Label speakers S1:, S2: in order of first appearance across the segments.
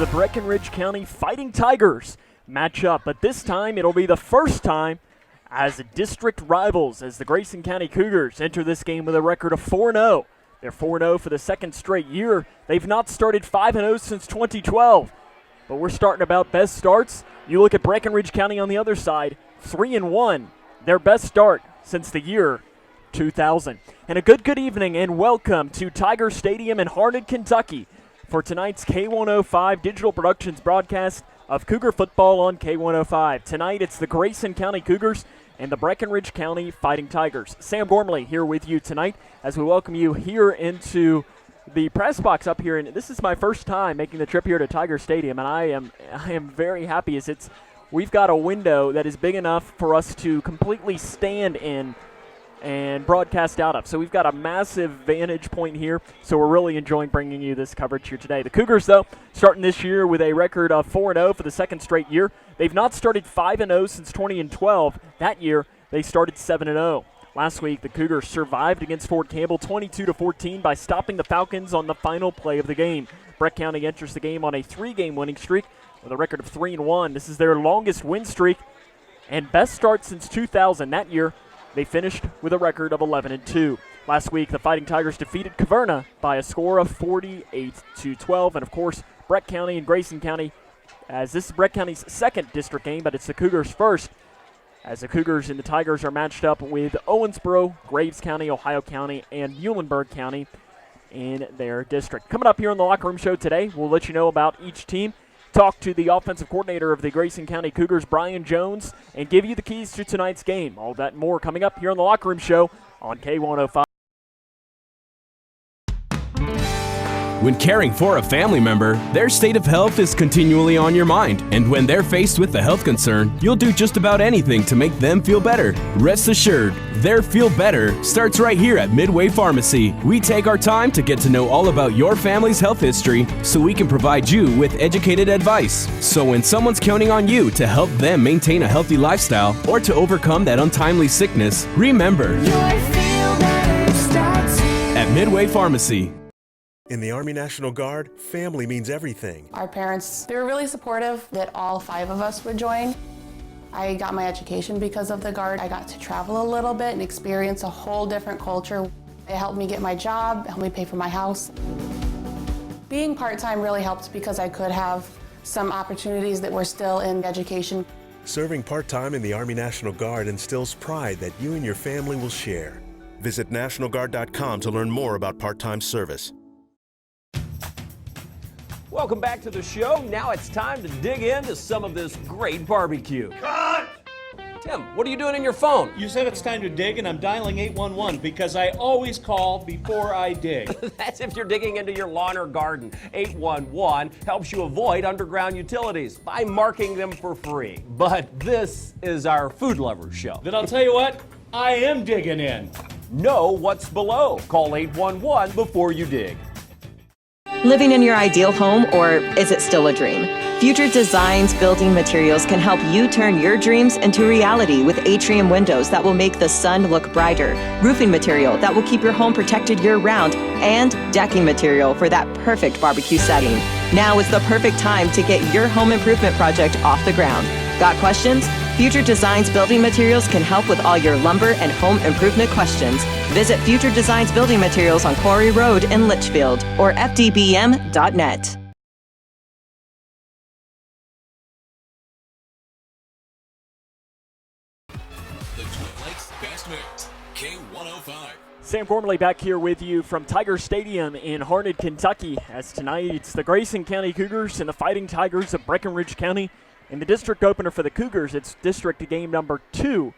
S1: the Breckinridge County Fighting Tigers match up, but this time it'll be the first time as district rivals as the Grayson County Cougars enter this game with a record of 4-0. They're 4-0 for the second straight year. They've not started 5-0 since 2012, but we're starting about best starts. You look at Breckinridge County on the other side, 3-1, their best start since the year 2000. And a good evening and welcome to Tiger Stadium in Harned, Kentucky for tonight's K105 Digital Productions broadcast of Cougar football on K105. Tonight it's the Grayson County Cougars and the Breckinridge County Fighting Tigers. Sam Gormley here with you tonight as we welcome you here into the press box up here. And this is my first time making the trip here to Tiger Stadium, and I am very happy as we've got a window that is big enough for us to completely stand in and broadcast out of. So we've got a massive vantage point here, so we're really enjoying bringing you this coverage here today. The Cougars, though, starting this year with a record of 4-0 for the second straight year. They've not started 5-0 since 2012. That year, they started 7-0. Last week, the Cougars survived against Fort Campbell 22-14 by stopping the Falcons on the final play of the game. Breck County enters the game on a 3-game winning streak with a record of 3-1. This is their longest win streak and best start since 2000. That year, they finished with a record of 11-2. Last week, the Fighting Tigers defeated Caverna by a score of 48-12. And, of course, Breck County and Grayson County, as this is Breck County's second district game, but it's the Cougars' first, as the Cougars and the Tigers are matched up with Owensboro, Graves County, Ohio County, and Muhlenberg County in their district. Coming up here on the Locker Room Show today, we'll let you know about each team, talk to the offensive coordinator of the Grayson County Cougars, Brian Jones, and give you the keys to tonight's game. All that and more coming up here on the Locker Room Show on K105.
S2: When caring for a family member, their state of health is continually on your mind. And when they're faced with a health concern, you'll do just about anything to make them feel better. Rest assured, their feel better starts right here at Midway Pharmacy. We take our time to get to know all about your family's health history so we can provide you with educated advice. So when someone's counting on you to help them maintain a healthy lifestyle or to overcome that untimely sickness, remember, at Midway Pharmacy.
S3: In the Army National Guard, family means everything.
S4: Our parents, they were really supportive that all 5 of us would join. I got my education because of the Guard. I got to travel a little bit and experience a whole different culture. It helped me get my job, helped me pay for my house. Being part-time really helped because I could have some opportunities that were still in education.
S3: Serving part-time in the Army National Guard instills pride that you and your family will share. Visit NationalGuard.com to learn more about part-time service.
S5: Welcome back to the show. Now it's time to dig into some of this great barbecue.
S6: Cut!
S5: Tim, what are you doing in your phone?
S6: You said it's time to dig, and I'm dialing 811 because I always call before I dig.
S5: That's if you're digging into your lawn or garden. 811 helps you avoid underground utilities by marking them for free. But this is our food lovers show.
S6: Then I'll tell you what, I am digging in.
S5: Know what's below. Call 811 before you dig.
S7: Living in your ideal home, or is it still a dream? Future Designs Building Materials can help you turn your dreams into reality with atrium windows that will make the sun look brighter, roofing material that will keep your home protected year-round, and decking material for that perfect barbecue setting. Now is the perfect time to get your home improvement project off the ground. Got questions? Future Designs Building Materials can help with all your lumber and home improvement questions. Visit Future Designs Building Materials on Quarry Road in Litchfield or fdbm.net.
S8: The Twin Lakes Best Mix, K105.
S1: Sam Gormley back here with you from Tiger Stadium in Harned, Kentucky, as tonight it's the Grayson County Cougars and the Fighting Tigers of Breckinridge County. In the district opener for the Cougars, it's district game number 2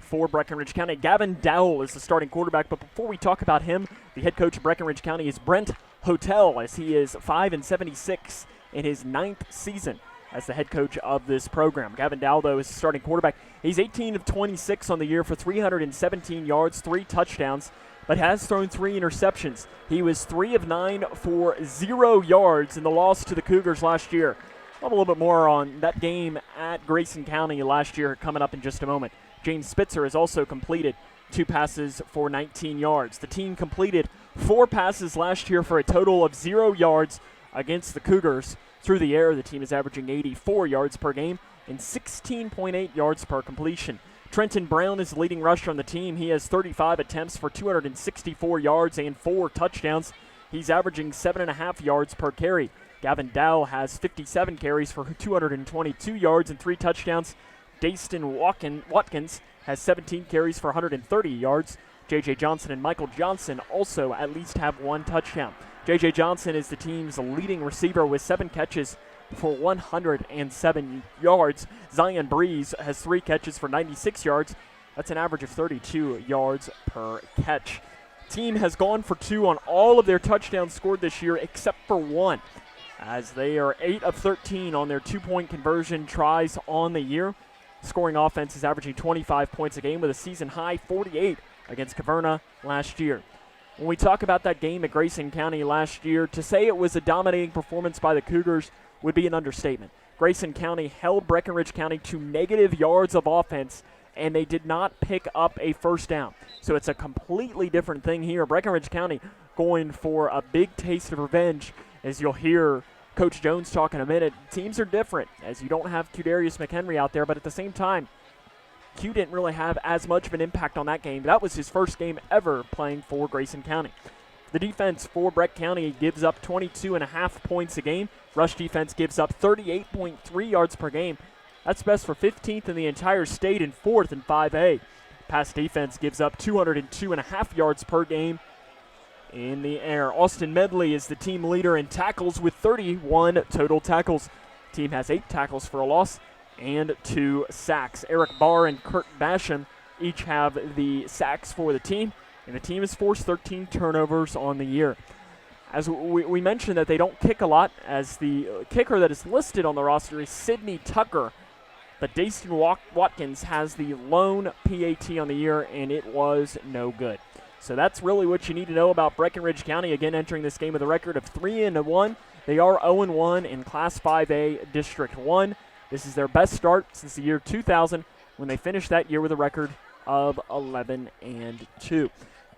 S1: for Breckinridge County. Gavin Dowell is the starting quarterback, but before we talk about him, the head coach of Breckinridge County is Brent Hotel, as he is 5-76 in his 9th season as the head coach of this program. Gavin Dowell, though, is the starting quarterback. He's 18 of 26 on the year for 317 yards, 3 touchdowns, but has thrown 3 interceptions. He was 3 of 9 for 0 yards in the loss to the Cougars last year. A little bit more on that game at Grayson County last year coming up in just a moment. James Spitzer has also completed 2 passes for 19 yards. The team completed 4 passes last year for a total of 0 yards against the Cougars. Through the air, the team is averaging 84 yards per game and 16.8 yards per completion. Trenton Brown is the leading rusher on the team. He has 35 attempts for 264 yards and 4 touchdowns. He's averaging 7.5 yards per carry. Gavin Dow has 57 carries for 222 yards and 3 touchdowns. Dayston Watkins has 17 carries for 130 yards. J.J. Johnson and Michael Johnson also at least have 1 touchdown. J.J. Johnson is the team's leading receiver with 7 catches for 107 yards. Zion Breeze has 3 catches for 96 yards. That's an average of 32 yards per catch. Team has gone for 2 on all of their touchdowns scored this year except for 1, as they are 8 of 13 on their 2-point conversion tries on the year. Scoring offense is averaging 25 points a game with a season-high 48 against Caverna last year. When we talk about that game at Grayson County last year, to say it was a dominating performance by the Cougars would be an understatement. Grayson County held Breckinridge County to negative yards of offense, and they did not pick up a first down. So it's a completely different thing here. Breckinridge County going for a big taste of revenge, as you'll hear Coach Jones talk in a minute. Teams are different, as you don't have Qdarius McHenry out there, but at the same time, Q didn't really have as much of an impact on that game. That was his first game ever playing for Grayson County. The defense for Breck County gives up 22.5 points a game. Rush defense gives up 38.3 yards per game. That's best for 15th in the entire state and 4th in 5A. Pass defense gives up 202.5 yards per game in the air. Austin Medley is the team leader in tackles with 31 total tackles. Team has 8 tackles for a loss and 2 sacks. Eric Barr and Kurt Basham each have the sacks for the team, and the team has forced 13 turnovers on the year. As we mentioned that they don't kick a lot, as the kicker that is listed on the roster is Sidney Tucker, but Dayston Watkins has the lone PAT on the year, and it was no good. So that's really what you need to know about Breckinridge County, again entering this game with a record of 3-1. They are 0-1 in Class 5A District 1. This is their best start since the year 2000, when they finished that year with a record of 11-2.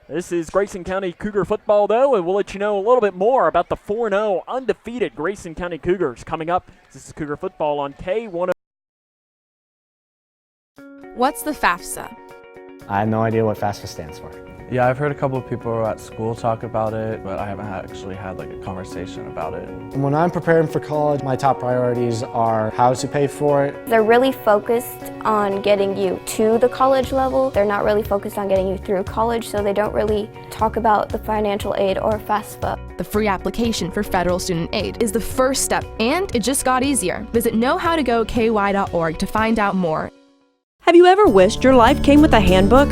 S1: This is Grayson County Cougar football, though, and we'll let you know a little bit more about the 4-0 undefeated Grayson County Cougars coming up. This is Cougar football on K1.
S9: What's the FAFSA?
S10: I have no idea what FAFSA stands for.
S11: Yeah, I've heard a couple of people at school talk about it, but I haven't actually had like a conversation about it.
S10: When I'm preparing for college, my top priorities are how to pay for it.
S12: They're really focused on getting you to the college level. They're not really focused on getting you through college, so they don't really talk about the financial aid or FAFSA.
S9: The free application for federal student aid is the first step, and it just got easier. Visit knowhowtogoky.org to find out more.
S13: Have you ever wished your life came with a handbook?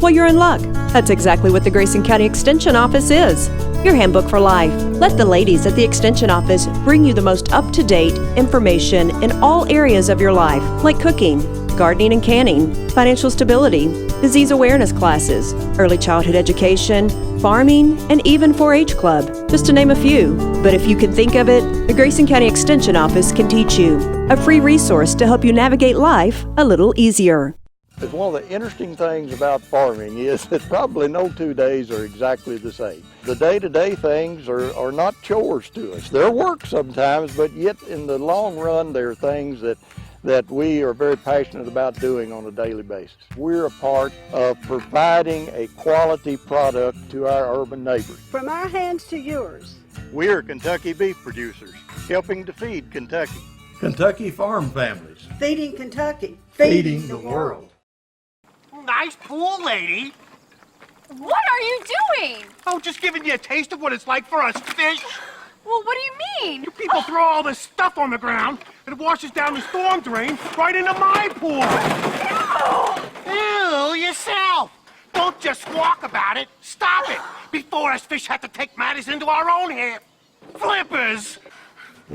S13: Well, you're in luck. That's exactly what the Grayson County Extension Office is. Your handbook for life. Let the ladies at the Extension Office bring you the most up-to-date information in all areas of your life, like cooking, gardening and canning, financial stability, disease awareness classes, early childhood education, farming, and even 4-H club, just to name a few. But if you can think of it, the Grayson County Extension Office can teach you. A free resource to help you navigate life a little easier.
S14: One of the interesting things about farming is that probably no 2 days are exactly the same. The day-to-day things are not chores to us. They're work sometimes, but yet in the long run, they're things that we are very passionate about doing on a daily basis. We're a part of providing a quality product to our urban neighbors.
S15: From our hands to yours.
S14: We are Kentucky beef producers, helping to feed Kentucky.
S16: Kentucky farm families.
S15: Feeding Kentucky.
S16: Feeding the world.
S17: Nice pool, lady.
S18: What are you doing?
S17: Oh, just giving you a taste of what it's like for us fish.
S18: Well, what do you mean?
S17: You people throw all this stuff on the ground, and it washes down the storm drain right into my pool. Ew, yourself. Don't just walk about it. Stop it before us fish have to take matters into our own hands. Flippers.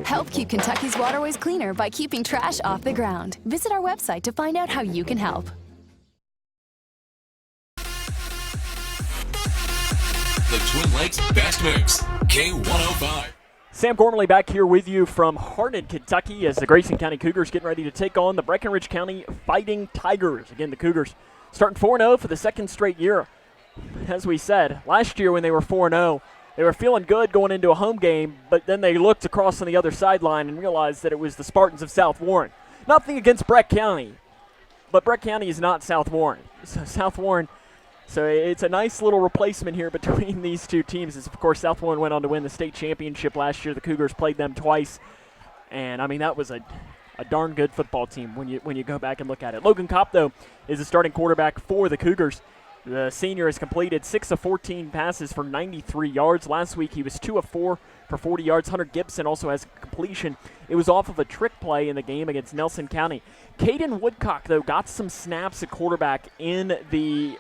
S19: Help keep Kentucky's waterways cleaner by keeping trash off the ground. Visit our website to find out how you can help.
S8: The Twin Lakes Best Mix, K105.
S1: Sam Gormley back here with you from Hartnett, Kentucky, as the Grayson County Cougars getting ready to take on the Breckinridge County Fighting Tigers. Again, the Cougars starting 4-0 for the second straight year. As we said, last year when they were 4-0, They were feeling good going into a home game, but then they looked across on the other sideline and realized that it was the Spartans of South Warren. Nothing against Breck County, but Breck County is not South Warren. So South Warren, so it's a nice little replacement here between these two teams. As of course, South Warren went on to win the state championship last year. The Cougars played them twice, and I mean that was a darn good football team when you go back and look at it. Logan Kopp, though, is the starting quarterback for the Cougars. The senior has completed 6 of 14 passes for 93 yards. Last week he was 2 of 4 for 40 yards. Hunter Gibson also has completion. It was off of a trick play in the game against Nelson County. Caden Woodcock, though, got some snaps at quarterback in the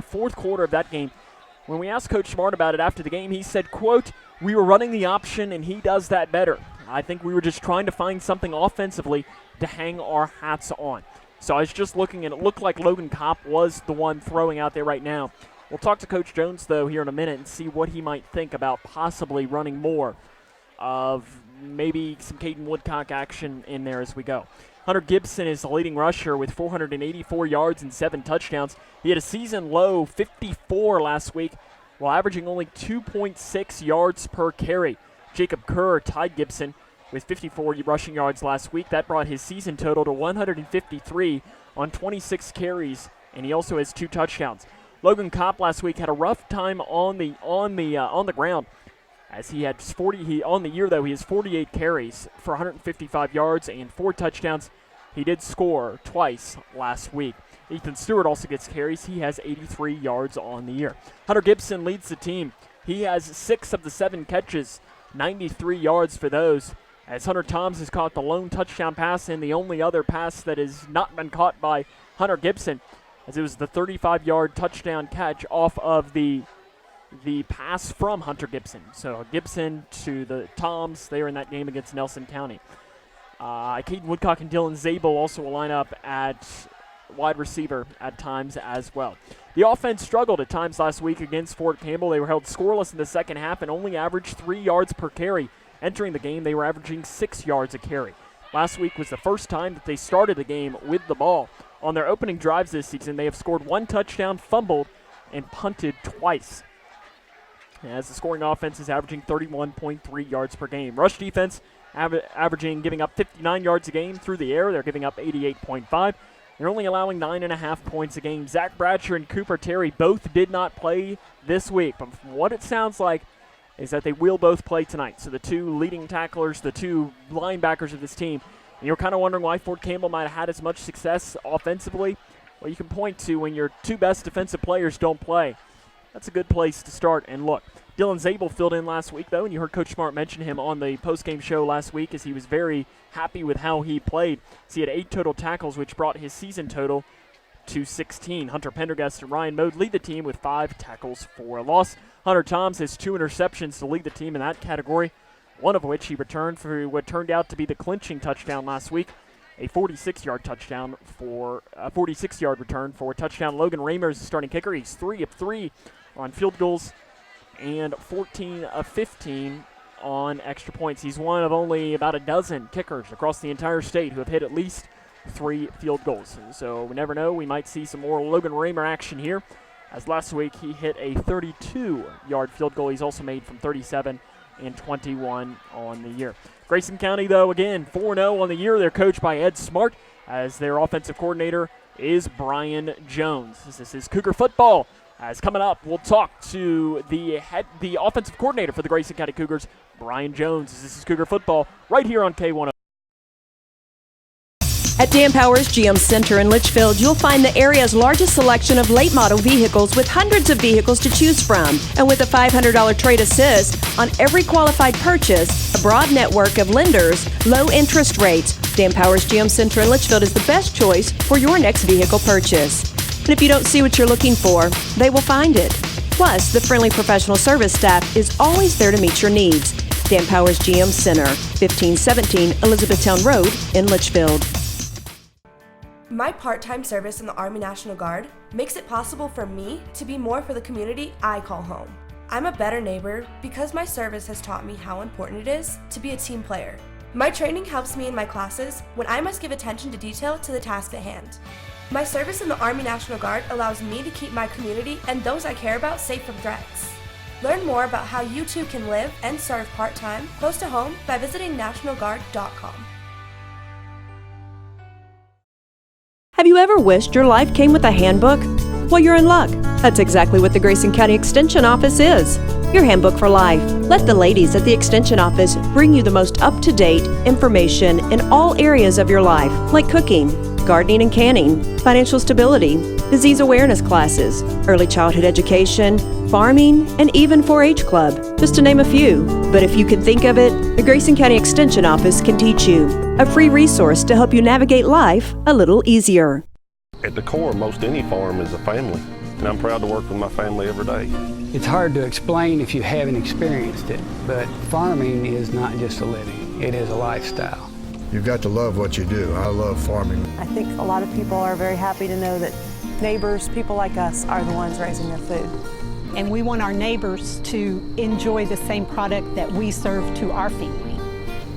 S1: fourth quarter of that game. When we asked Coach Smart about it after the game, he said, quote, "We were running the option and he does that better. I think we were just trying to find something offensively to hang our hats on." So I was just looking, and it looked like Logan Kopp was the one throwing out there right now. We'll talk to Coach Jones, though, here in a minute and see what he might think about possibly running more of maybe some Caden Woodcock action in there as we go. Hunter Gibson is the leading rusher with 484 yards and 7 touchdowns. He had a season-low 54 last week while averaging only 2.6 yards per carry. Jacob Kerr tied Gibson with 54 rushing yards last week. That brought his season total to 153 on 26 carries, and he also has 2 touchdowns. Logan Kopp last week had a rough time on the ground, as he had 40. On the year though, he has 48 carries for 155 yards and 4 touchdowns. He did score twice last week. Ethan Stewart also gets carries. He has 83 yards on the year. Hunter Gibson leads the team. He has 6 of the 7 catches, 93 yards for those, as Hunter Toms has caught the lone touchdown pass and the only other pass that has not been caught by Hunter Gibson, as it was the 35-yard touchdown catch off of the pass from Hunter Gibson. So Gibson to the Toms, they are in that game against Nelson County. Caden Woodcock and Dylan Zabel also will line up at wide receiver at times as well. The offense struggled at times last week against Fort Campbell. They were held scoreless in the second half and only averaged 3 yards per carry. Entering the game, they were averaging 6 yards a carry. Last week was the first time that they started the game with the ball. On their opening drives this season, they have scored 1 touchdown, fumbled, and punted twice, as the scoring offense is averaging 31.3 yards per game. Rush defense giving up 59 yards a game through the air. They're giving up 88.5. They're only allowing 9.5 points a game. Zach Bratcher and Cooper Terry both did not play this week, but from what it sounds like is that they will both play tonight. So the 2 leading tacklers, the 2 linebackers of this team, and you're kind of wondering why Fort Campbell might have had as much success offensively. Well, you can point to when your 2 best defensive players don't play. That's a good place to start and look. Dylan Zabel filled in last week, though, and you heard Coach Smart mention him on the postgame show last week, as he was very happy with how he played. So he had 8 total tackles, which brought his season total to 16. Hunter Pendergast and Ryan Mode lead the team with 5 tackles for a loss. Hunter Toms has 2 interceptions to lead the team in that category, one of which he returned for what turned out to be the clinching touchdown last week, a 46-yard return for a touchdown. Logan Raymer is the starting kicker. He's 3 of 3 on field goals and 14 of 15 on extra points. He's one of only about a dozen kickers across the entire state who have hit at least 3 field goals. So we never know. We might see some more Logan Raymer action here, as last week he hit a 32-yard field goal. He's also made from 37 and 21 on the year. Grayson County, though, again, 4-0 on the year. They're coached by Ed Smart, as their offensive coordinator is Brian Jones. This is Cougar football. As coming up, we'll talk to the offensive coordinator for the Grayson County Cougars, Brian Jones. This is Cougar football right here on K1.
S13: At Dan Powers GM Center in Litchfield, you'll find the area's largest selection of late model vehicles with hundreds of vehicles to choose from. And with a $500 trade assist on every qualified purchase, a broad network of lenders, low interest rates, Dan Powers GM Center in Litchfield is the best choice for your next vehicle purchase. And if you don't see what you're looking for, they will find it. Plus, the friendly professional service staff is always there to meet your needs. Dan Powers GM Center, 1517 Elizabethtown Road in Litchfield.
S20: My part-time service in the Army National Guard makes it possible for me to be more for the community I call home. I'm a better neighbor because my service has taught me how important it is to be a team player. My training helps me in my classes when I must give attention to detail to the task at hand. My service in the Army National Guard allows me to keep my community and those I care about safe from threats. Learn more about how you too can live and serve part-time close to home by visiting nationalguard.com.
S13: Have you ever wished your life came with a handbook? Well, you're in luck. That's exactly what the Grayson County Extension Office is. Your handbook for life. Let the ladies at the Extension Office bring you the most up-to-date information in all areas of your life, like cooking, gardening and canning, financial stability, disease awareness classes, early childhood education, farming, and even 4-H club, just to name a few. But if you can think of it, the Grayson County Extension Office can teach you. A free resource to help you navigate life a little easier.
S21: At the core of most any farm is a family, and I'm proud to work with my family every day.
S22: It's hard to explain if you haven't experienced it, but farming is not just a living, it is a lifestyle.
S23: You've got to love what you do. I love farming.
S24: I think a lot of people are very happy to know that neighbors, people like us, are the ones raising their food.
S25: And we want our neighbors to enjoy the same product that we serve to our family.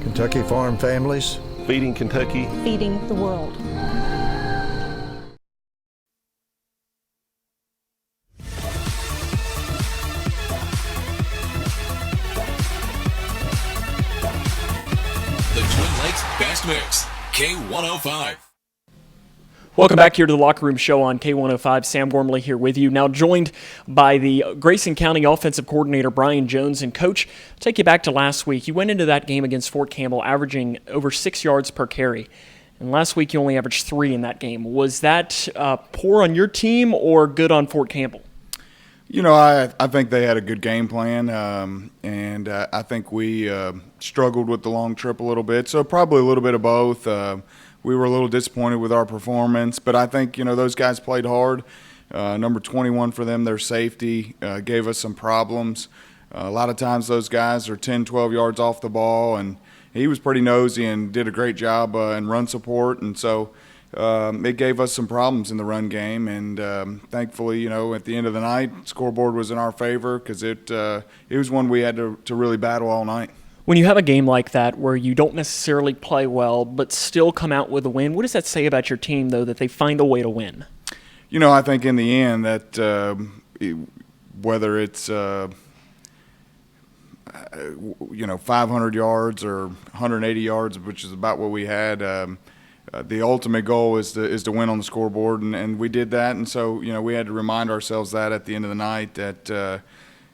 S23: Kentucky Farm Families.
S21: Feeding Kentucky.
S25: Feeding the world.
S8: The Twin Lakes Best Mix, K105.
S1: Welcome back here to the Locker Room Show on K105. Sam Gormley here with you. Now joined by the Grayson County Offensive Coordinator Brian Jones. And Coach, I'll take you back to last week. You went into that game against Fort Campbell averaging over 6 yards per carry. And last week you only averaged 3 in that game. Was that poor on your team or good on Fort Campbell?
S26: You know, I think they had a good game plan, and I think we struggled with the long trip a little bit. So probably a little bit of both. We were a little disappointed with our performance, but I think, you know, those guys played hard. Number 21 for them, their safety, gave us some problems. A lot of times those guys are 10, 12 yards off the ball, and he was pretty nosy and did a great job in run support. And so it gave us some problems in the run game. And thankfully, you know, at the end of the night, scoreboard was in our favor because it was one we had to really battle all night.
S1: When you have a game like that where you don't necessarily play well but still come out with a win, what does that say about your team, though, that they find a way to win?
S26: You know, I think in the end that whether it's, 500 yards or 180 yards, which is about what we had, the ultimate goal is to win on the scoreboard, and we did that. And so, you know, we had to remind ourselves that at the end of the night that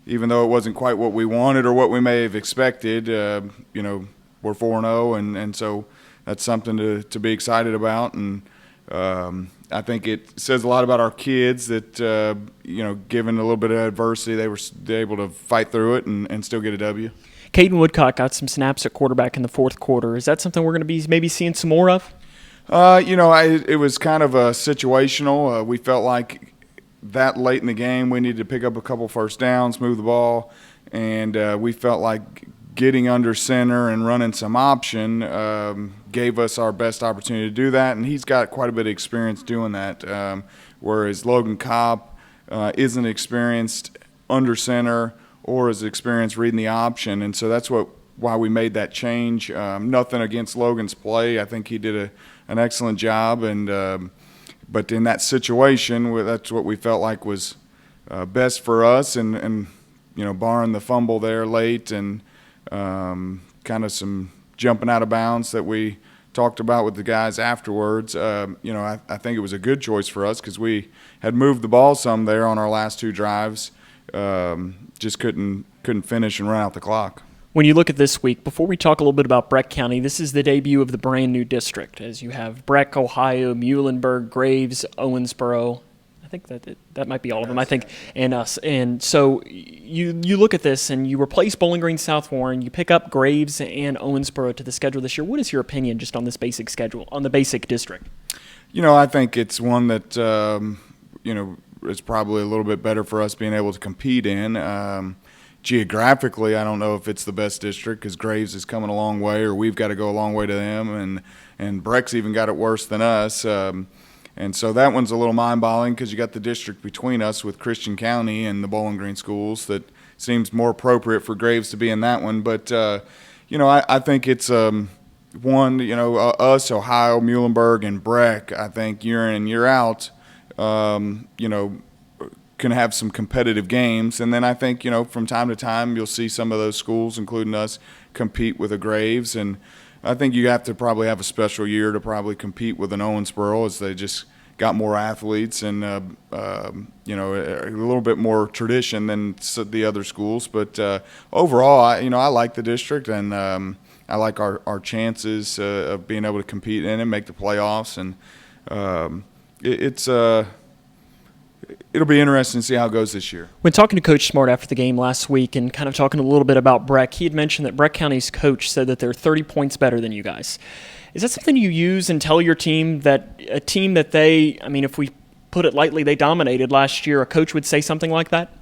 S26: even though it wasn't quite what we wanted or what we may have expected, you know, we're 4-0, and so that's something to be excited about. And I think it says a lot about our kids that, you know, given a little bit of adversity, they were able to fight through it and still get a W.
S1: Caden Woodcock got some snaps at quarterback in the fourth quarter. Is that something we're going to be maybe seeing some more of?
S26: You know, it was kind of a situational. We felt like that late in the game we needed to pick up a couple first downs, move the ball, and we felt like getting under center and running some option gave us our best opportunity to do that, and he's got quite a bit of experience doing that, whereas Logan Cobb isn't experienced under center or is experienced reading the option, and so that's why we made that change. Nothing against Logan's play. I think he did an excellent job, and but in that situation, that's what we felt like was best for us, and you know, barring the fumble there late and kind of some jumping out of bounds that we talked about with the guys afterwards, you know, I think it was a good choice for us because we had moved the ball some there on our last 2 drives, just couldn't finish and run out the clock.
S1: When you look at this week, before we talk a little bit about Breck County, this is the debut of the brand new district, as you have Breck, Ohio, Muhlenberg, Graves, Owensboro. I think that might be all of them, I think, and us. And so you look at this and you replace Bowling Green South Warren, you pick up Graves and Owensboro to the schedule this year. What is your opinion just on this basic schedule, on the basic district?
S26: You know, I think it's one that, you know, is probably a little bit better for us being able to compete in. Geographically, I don't know if it's the best district because Graves is coming a long way, or we've got to go a long way to them, and Breck's even got it worse than us. And so that one's a little mind-boggling because you got the district between us with Christian County and the Bowling Green schools that seems more appropriate for Graves to be in that one. But, you know, I think it's one, you know, us, Ohio, Muhlenberg, and Breck, I think year in and year out, you know, can have some competitive games. And then I think, from time to time you'll see some of those schools, including us, compete with a Graves. And I think you have to probably have a special year to probably compete with an Owensboro, as they just got more athletes and, a little bit more tradition than the other schools. But overall, I like the district, and I like our chances of being able to compete in and make the playoffs. And it'll be interesting to see how it goes this year.
S1: When talking to Coach Smart after the game last week and kind of talking a little bit about Breck, he had mentioned that Breck County's coach said that they're 30 points better than you guys. Is that something you use and tell your team, that a team that they, if we put it lightly, they dominated last year, a coach would say something like that?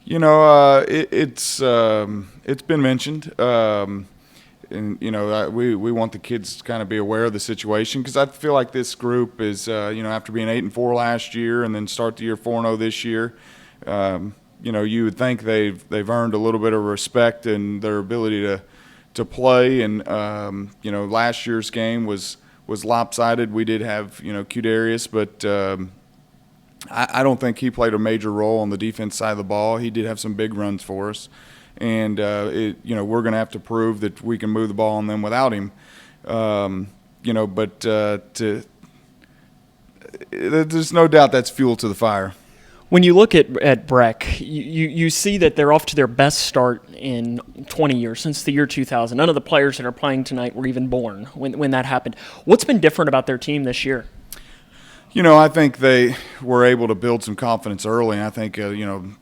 S26: It's been mentioned. And, we want the kids to kind of be aware of the situation, because I feel like this group is, after being 8-4 last year and then start the year 4-0 this year, you would think they've earned a little bit of respect in their ability to play. And, last year's game was lopsided. We did have, Qdarius, but I don't think he played a major role on the defense side of the ball. He did have some big runs for us. And, we're going to have to prove that we can move the ball on them without him. There's no doubt that's fuel to the fire.
S1: When you look at Breck, you see that they're off to their best start in 20 years, since the year 2000. None of the players that are playing tonight were even born when that happened. What's been different about their team this year?
S26: I think they were able to build some confidence early. And I think,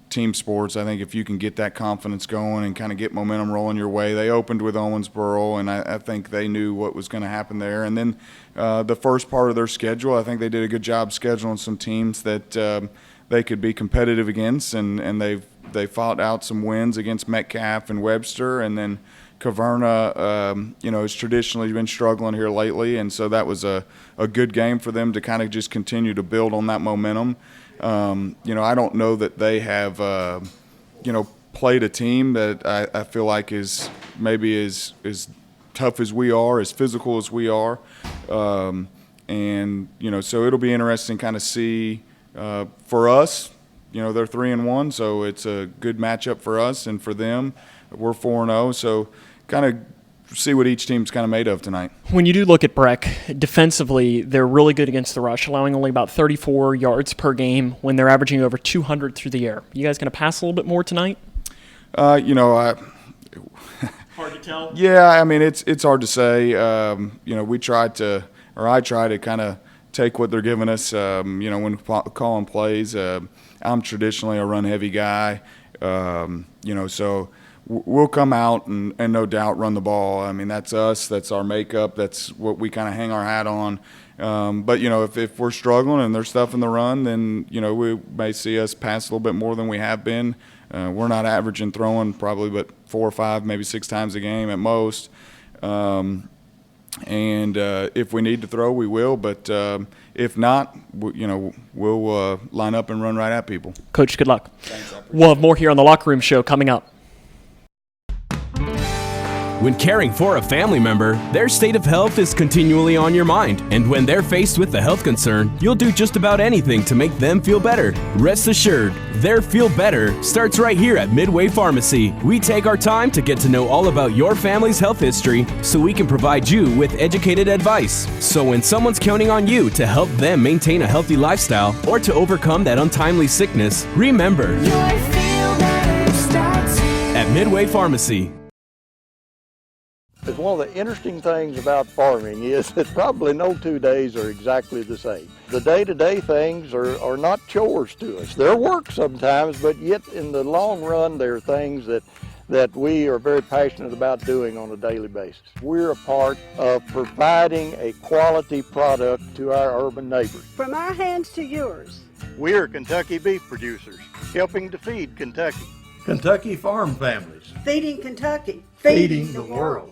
S26: team sports, I think if you can get that confidence going and kind of get momentum rolling your way, they opened with Owensboro, and I think they knew what was going to happen there. And then the first part of their schedule, I think they did a good job scheduling some teams that they could be competitive against, and they fought out some wins against Metcalf and Webster, and then Caverna, has traditionally been struggling here lately, and so that was a good game for them to kind of just continue to build on that momentum. I don't know that they have, played a team that I feel like is maybe as tough as we are, as physical as we are, so it'll be interesting kind of see for us. They're 3-1, so it's a good matchup for us, and for them, we're 4-0, so kind of see what each team's kind of made of tonight.
S1: When you do look at Breck, defensively, they're really good against the rush, allowing only about 34 yards per game when they're averaging over 200 through the air. You guys going to pass a little bit more tonight?
S26: Hard
S1: to tell?
S26: Yeah, it's hard to say. I try to kind of take what they're giving us, when calling plays. I'm traditionally a run-heavy guy, so we'll come out and no doubt run the ball. That's us. That's our makeup. That's what we kind of hang our hat on. But, if we're struggling and there's stuff in the run, then, we may see us pass a little bit more than we have been. We're not averaging throwing probably but 4 or 5, maybe 6 times a game at most. If we need to throw, we will. But if not, we'll line up and run right at people.
S1: Coach, good luck. Thanks, we'll have more here on the Locker Room Show coming up.
S2: When caring for a family member, their state of health is continually on your mind. And when they're faced with a health concern, you'll do just about anything to make them feel better. Rest assured, their feel better starts right here at Midway Pharmacy. We take our time to get to know all about your family's health history so we can provide you with educated advice. So when someone's counting on you to help them maintain a healthy lifestyle or to overcome that untimely sickness, remember, your feel better starts here at Midway Pharmacy.
S14: It's one of the interesting things about farming is that probably no 2 days are exactly the same. The day-to-day things are not chores to us. They're work sometimes, but yet in the long run, they're things that we are very passionate about doing on a daily basis. We're a part of providing a quality product to our urban neighbors.
S15: From our hands to yours.
S14: We're Kentucky beef producers, helping to feed Kentucky.
S16: Kentucky farm families.
S15: Feeding Kentucky.
S16: Feeding the world.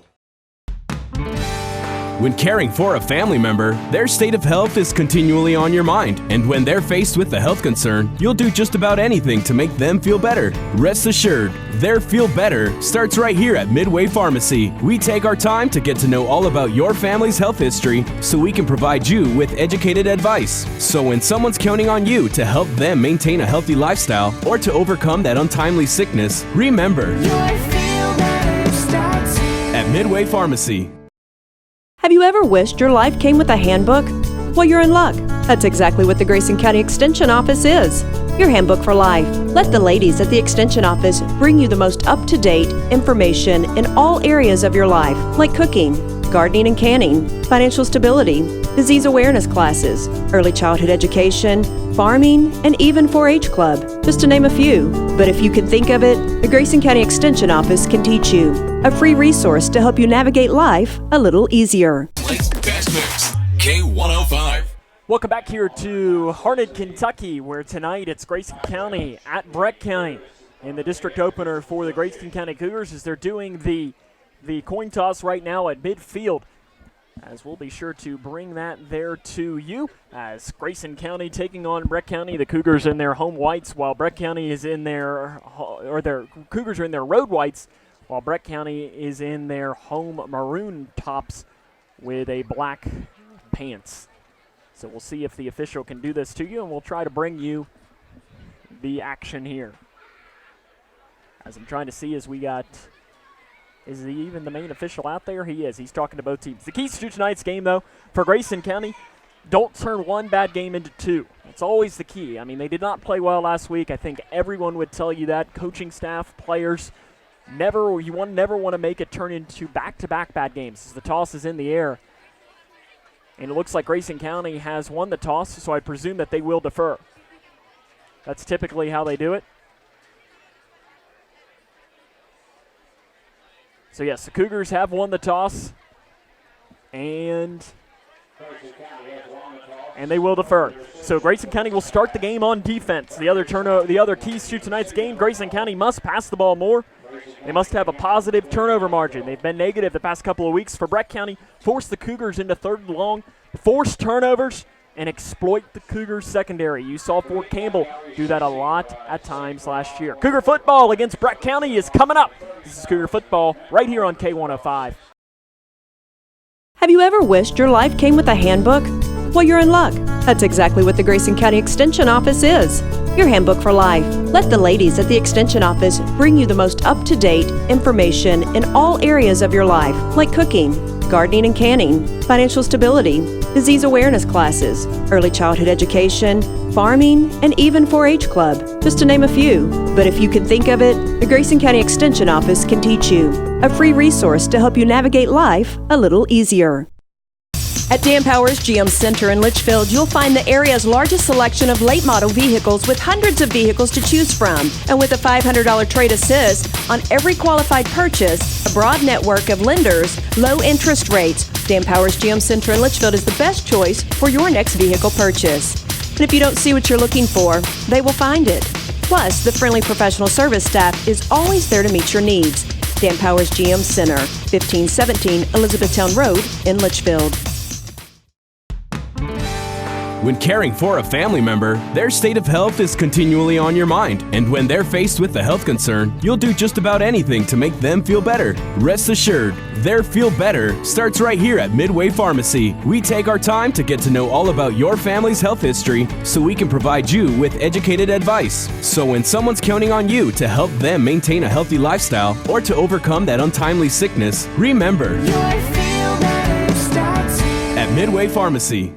S2: When caring for a family member, their state of health is continually on your mind, and when they're faced with a health concern, you'll do just about anything to make them feel better. Rest assured, their feel better starts right here at Midway Pharmacy. We take our time to get to know all about your family's health history so we can provide you with educated advice. So when someone's counting on you to help them maintain a healthy lifestyle or to overcome that untimely sickness, remember, at Midway Pharmacy.
S13: Have you ever wished your life came with a handbook? Well, you're in luck. That's exactly what the Grayson County Extension Office is. Your handbook for life. Let the ladies at the Extension Office bring you the most up-to-date information in all areas of your life, like cooking, gardening and canning, financial stability, disease awareness classes, early childhood education, farming, and even 4-H club, just to name a few. But if you can think of it, the Grayson County Extension Office can teach you. A free resource to help you navigate life a little easier.
S8: Fast Mix, K105.
S1: Welcome back here to Harnett, Kentucky, where tonight it's Grayson County at Breck County. And the district opener for the Grayson County Cougars is they're doing the coin toss right now at midfield, as we'll be sure to bring that there to you. As Grayson County taking on Breck County, the Cougars in their home whites, while Breck County is in their Cougars are in their road whites, while Breck County is in their home maroon tops with a black pants. So we'll see if the official can do this to you, and we'll try to bring you the action here. As I'm trying to see, is he even the main official out there? He is. He's talking to both teams. The keys to tonight's game, though, for Grayson County, don't turn one bad game into two. It's always the key. I mean, they did not play well last week. I think everyone would tell you that. Coaching staff, players, never want to make it turn into back-to-back bad games as the toss is in the air. And it looks like Grayson County has won the toss, so I presume that they will defer. That's typically how they do it. So, yes, the Cougars have won the toss, and they will defer. So Grayson County will start the game on defense. The other keys to tonight's game, Grayson County must pass the ball more. They must have a positive turnover margin. They've been negative the past couple of weeks. For Breck County, force the Cougars into third and long, force turnovers, and exploit the Cougars secondary. You saw Fort Campbell do that a lot at times last year. Cougar football against Breck County is coming up. This is Cougar football right here on K105.
S13: Have you ever wished your life came with a handbook? Well, you're in luck. That's exactly what the Grayson County Extension Office is. Your handbook for life. Let the ladies at the Extension Office bring you the most up-to-date information in all areas of your life, like cooking, gardening and canning, financial stability, disease awareness classes, early childhood education, farming, and even 4-H club, just to name a few. But if you can think of it, the Grayson County Extension Office can teach you. A free resource to help you navigate life a little easier. At Dan Powers GM Center in Litchfield, you'll find the area's largest selection of late model vehicles with hundreds of vehicles to choose from. And with a $500 trade assist on every qualified purchase, a broad network of lenders, low interest rates, Dan Powers GM Center in Litchfield is the best choice for your next vehicle purchase. And if you don't see what you're looking for, they will find it. Plus, the friendly professional service staff is always there to meet your needs. Dan Powers GM Center, 1517 Elizabethtown Road in Litchfield.
S2: When caring for a family member, their state of health is continually on your mind, and when they're faced with a health concern, you'll do just about anything to make them feel better. Rest assured, their feel better starts right here at Midway Pharmacy. We take our time to get to know all about your family's health history so we can provide you with educated advice. So when someone's counting on you to help them maintain a healthy lifestyle or to overcome that untimely sickness, remember, at Midway Pharmacy.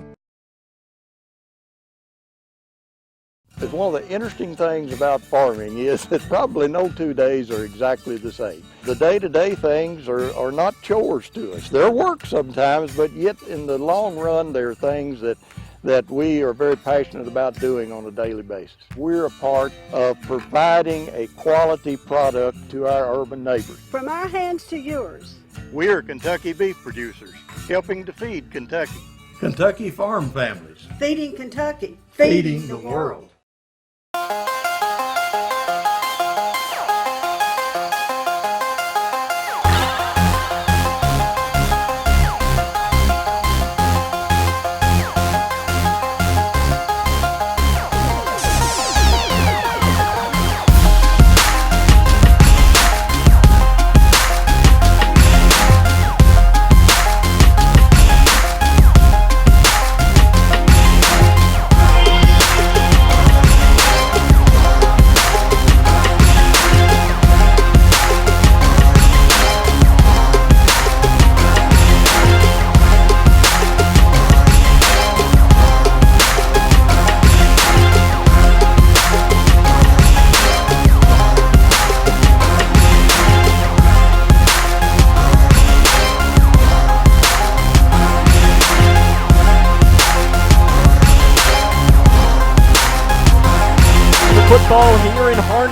S14: One of the interesting things about farming is that probably no 2 days are exactly the same. The day-to-day things are not chores to us. They're work sometimes, but yet in the long run, they're things that we are very passionate about doing on a daily basis. We're a part of providing a quality product to our urban neighbors.
S15: From our hands to yours.
S3: We are Kentucky beef producers, helping to feed Kentucky.
S16: Kentucky farm families.
S15: Feeding Kentucky.
S16: Feeding the world.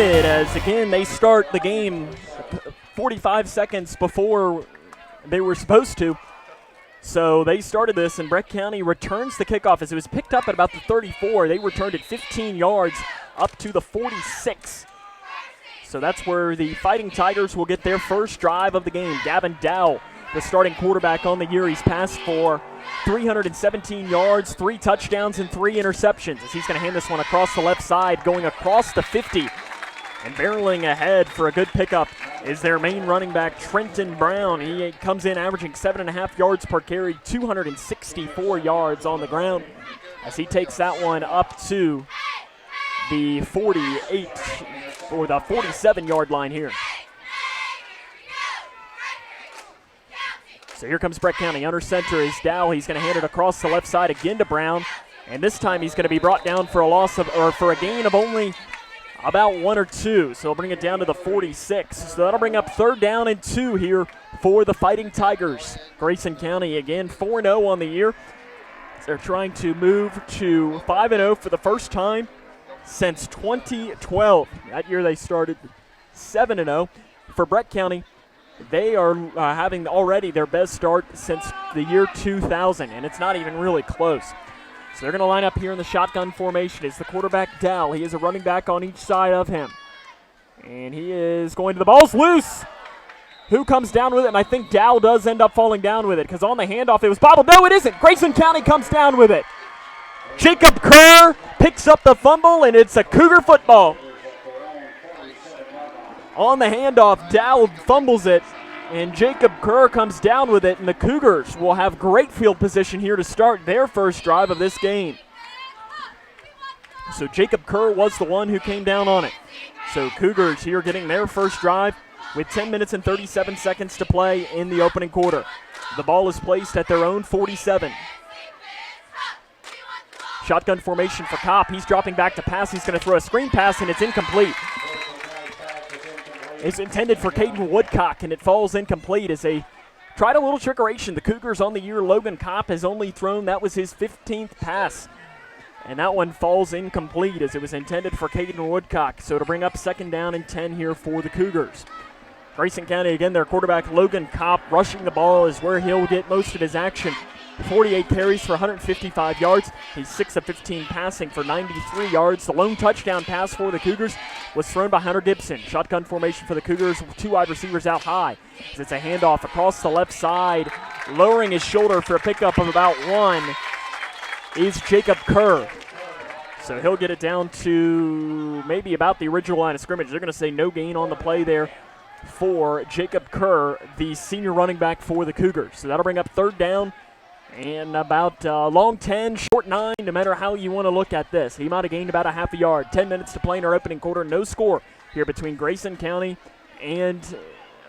S1: started as, again, they start the game 45 seconds before they were supposed to. So they started this, and Breck County returns the kickoff as it was picked up at about the 34. They returned it 15 yards up to the 46. So that's where the Fighting Tigers will get their first drive of the game. Gavin Dow, the starting quarterback on the year, he's passed for 317 yards, 3 touchdowns, and 3 interceptions as he's going to hand this one across the left side, going across the 50. And barreling ahead for a good pickup is their main running back, Trenton Brown. He comes in averaging 7.5 yards per carry, 264 yards on the ground as he takes that one up to the 48 or the 47-yard line here. So here comes Breck County. Under center is Dow. He's going to hand it across the left side again to Brown. And this time he's going to be brought down for a gain of only about 1 or 2. So he'll bring it down to the 46. So that'll bring up 3rd down and 2 here for the Fighting Tigers. Grayson County again 4-0 on the year. They're trying to move to 5-0 for the first time since 2012. That year they started 7-0. For Breck County, they are having already their best start since the year 2000, and it's not even really close. So they're going to line up here in the shotgun formation. It's the quarterback, Dow. He is a running back on each side of him. And he is going to the ball's loose. Who comes down with it? And I think Dow does end up falling down with it because on the handoff it was bobbled. No, it isn't. Grayson County comes down with it. Jacob Kerr picks up the fumble, and it's a Cougar football. On the handoff, Dow fumbles it, and Jacob Kerr comes down with it, and the Cougars will have great field position here to start their first drive of this game. So Jacob Kerr was the one who came down on it. So Cougars here getting their first drive with 10 minutes and 37 seconds to play in the opening quarter. The ball is placed at their own 47. Shotgun formation for Kopp. He's dropping back to pass. He's going to throw a screen pass, and it's incomplete. It's intended for Caden Woodcock, and it falls incomplete as they tried a little trickeration. The Cougars on the year, Logan Kopp has only thrown, that was his 15th pass. And that one falls incomplete as it was intended for Caden Woodcock. So to bring up 2nd down and 10 here for the Cougars. Grayson County, again, their quarterback Logan Kopp rushing the ball is where he'll get most of his action. 48 carries for 155 yards. He's 6 of 15 passing for 93 yards. The lone touchdown pass for the Cougars was thrown by Hunter Gibson. Shotgun formation for the Cougars, 2 wide receivers out high. It's a handoff across the left side. Lowering his shoulder for a pickup of about 1 is Jacob Kerr. So he'll get it down to maybe about the original line of scrimmage. They're going to say no gain on the play there for Jacob Kerr, the senior running back for the Cougars. So that'll bring up 3rd down and about long 10, short 9, no matter how you want to look at this. He might have gained about a half a yard. 10 minutes to play in our opening quarter. No score here between Grayson County and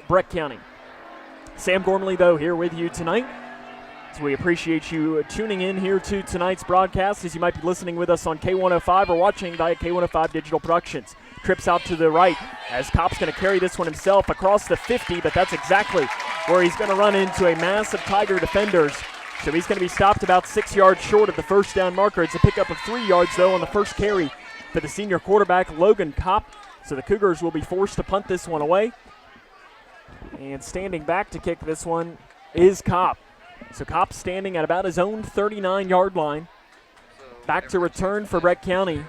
S1: Breck County. Sam Gormley, though, here with you tonight. So we appreciate you tuning in here to tonight's broadcast as you might be listening with us on K105 or watching via K105 Digital Productions. Trips out to the right as Kopp's going to carry this one himself across the 50, but that's exactly where he's going to run into a mass of Tiger defenders. So he's going to be stopped about 6 yards short of the 1st down marker. It's a pickup of 3 yards, though, on the first carry for the senior quarterback, Logan Kopp. So the Cougars will be forced to punt this one away. And standing back to kick this one is Kopp. So Kopp standing at about his own 39-yard line. Back to return for Breck County.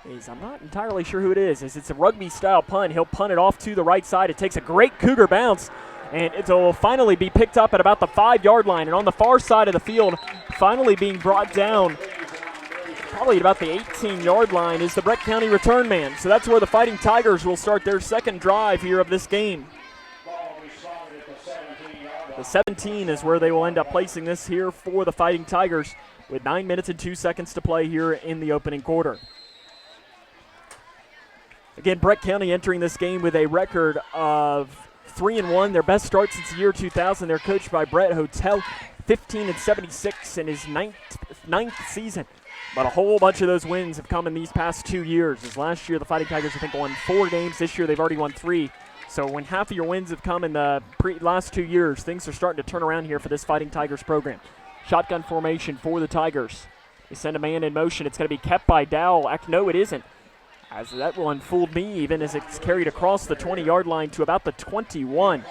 S1: I'm not entirely sure who it is. It's a rugby-style punt. He'll punt it off to the right side. It takes a great Cougar bounce, and it will finally be picked up at about the 5-yard line. And on the far side of the field, finally being brought down probably at about the 18-yard line is the Breck County return man. So that's where the Fighting Tigers will start their second drive here of this game. The 17 is where they will end up placing this here for the Fighting Tigers with 9 minutes and 2 seconds to play here in the opening quarter. Again, Breck County entering this game with a record of 3-1, their best start since the year 2000. They're coached by Brett Hotel, 15-76 in his ninth season. But a whole bunch of those wins have come in these past 2 years. As last year, the Fighting Tigers, I think, won 4 games. This year, they've already won 3. So when half of your wins have come in the last 2 years, things are starting to turn around here for this Fighting Tigers program. Shotgun formation for the Tigers. They send a man in motion. It's going to be kept by Dowell. No, it isn't. As that one fooled me even as it's carried across the 20-yard line to about the 21.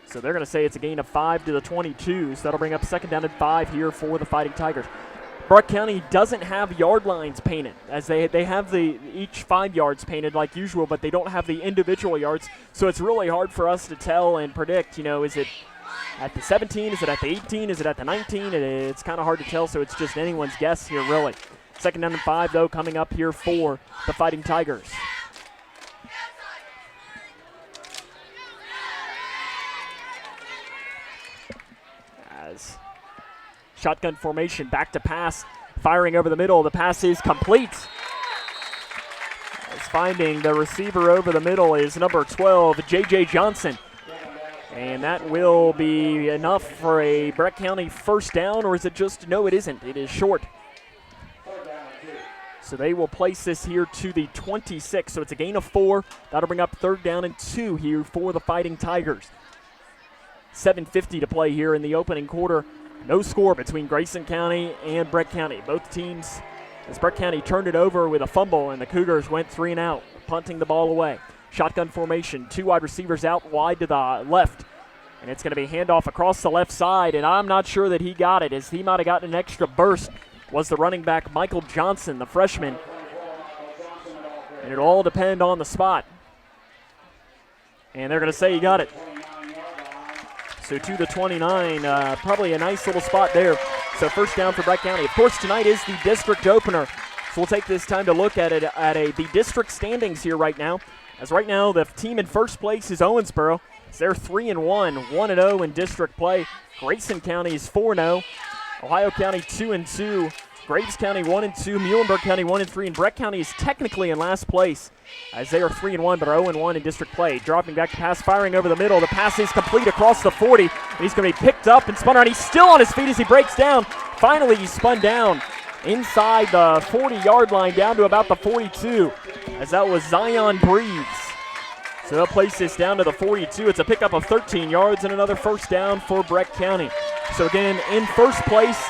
S1: So they're going to say it's a gain of 5 to the 22. So that'll bring up second down and 5 here for the Fighting Tigers. Breck County doesn't have yard lines painted, as they have each 5 yards painted like usual, but they don't have the individual yards. So it's really hard for us to tell and predict, is it at the 17, is it at the 18, is it at the 19? It's kind of hard to tell, so it's just anyone's guess here, really. Second down and 5, though, coming up here for the Fighting Tigers. As shotgun formation, back to pass, firing over the middle. The pass is complete. As finding the receiver over the middle is number 12, J.J. Johnson. And that will be enough for a Breck County first down, or is it just, no, it isn't. It is short. So they will place this here to the 26. So it's a gain of 4. That'll bring up third down and 2 here for the Fighting Tigers. 7:50 to play here in the opening quarter. No score between Grayson County and Breck County. Both teams, as Breck County turned it over with a fumble, and the Cougars went 3 and out, punting the ball away. Shotgun formation, 2 wide receivers out wide to the left. And it's going to be handoff across the left side, and I'm not sure that he got it, as he might have gotten an extra burst. Was the running back Michael Johnson, the freshman. And it'll all depend on the spot. And they're going to say he got it. So to the 29, probably a nice little spot there. So first down for Breck County. Of course, tonight is the district opener. So we'll take this time to look at it the district standings here right now. As right now, the team in first place is Owensboro. So they're 3-1, 1-0 in district play. Grayson County is 4-0. Ohio County 2-2, Graves County 1-2, Muhlenberg County 1-3, and Breck County is technically in last place as they are 3-1 but are 0-1 in district play. Dropping back to pass, firing over the middle. The pass is complete across the 40, and he's going to be picked up and spun around. He's still on his feet as he breaks down. Finally, he's spun down inside the 40-yard line down to about the 42, as that was Zion Breeds. So they'll place this down to the 42. It's a pickup of 13 yards and another first down for Breck County. So again, in first place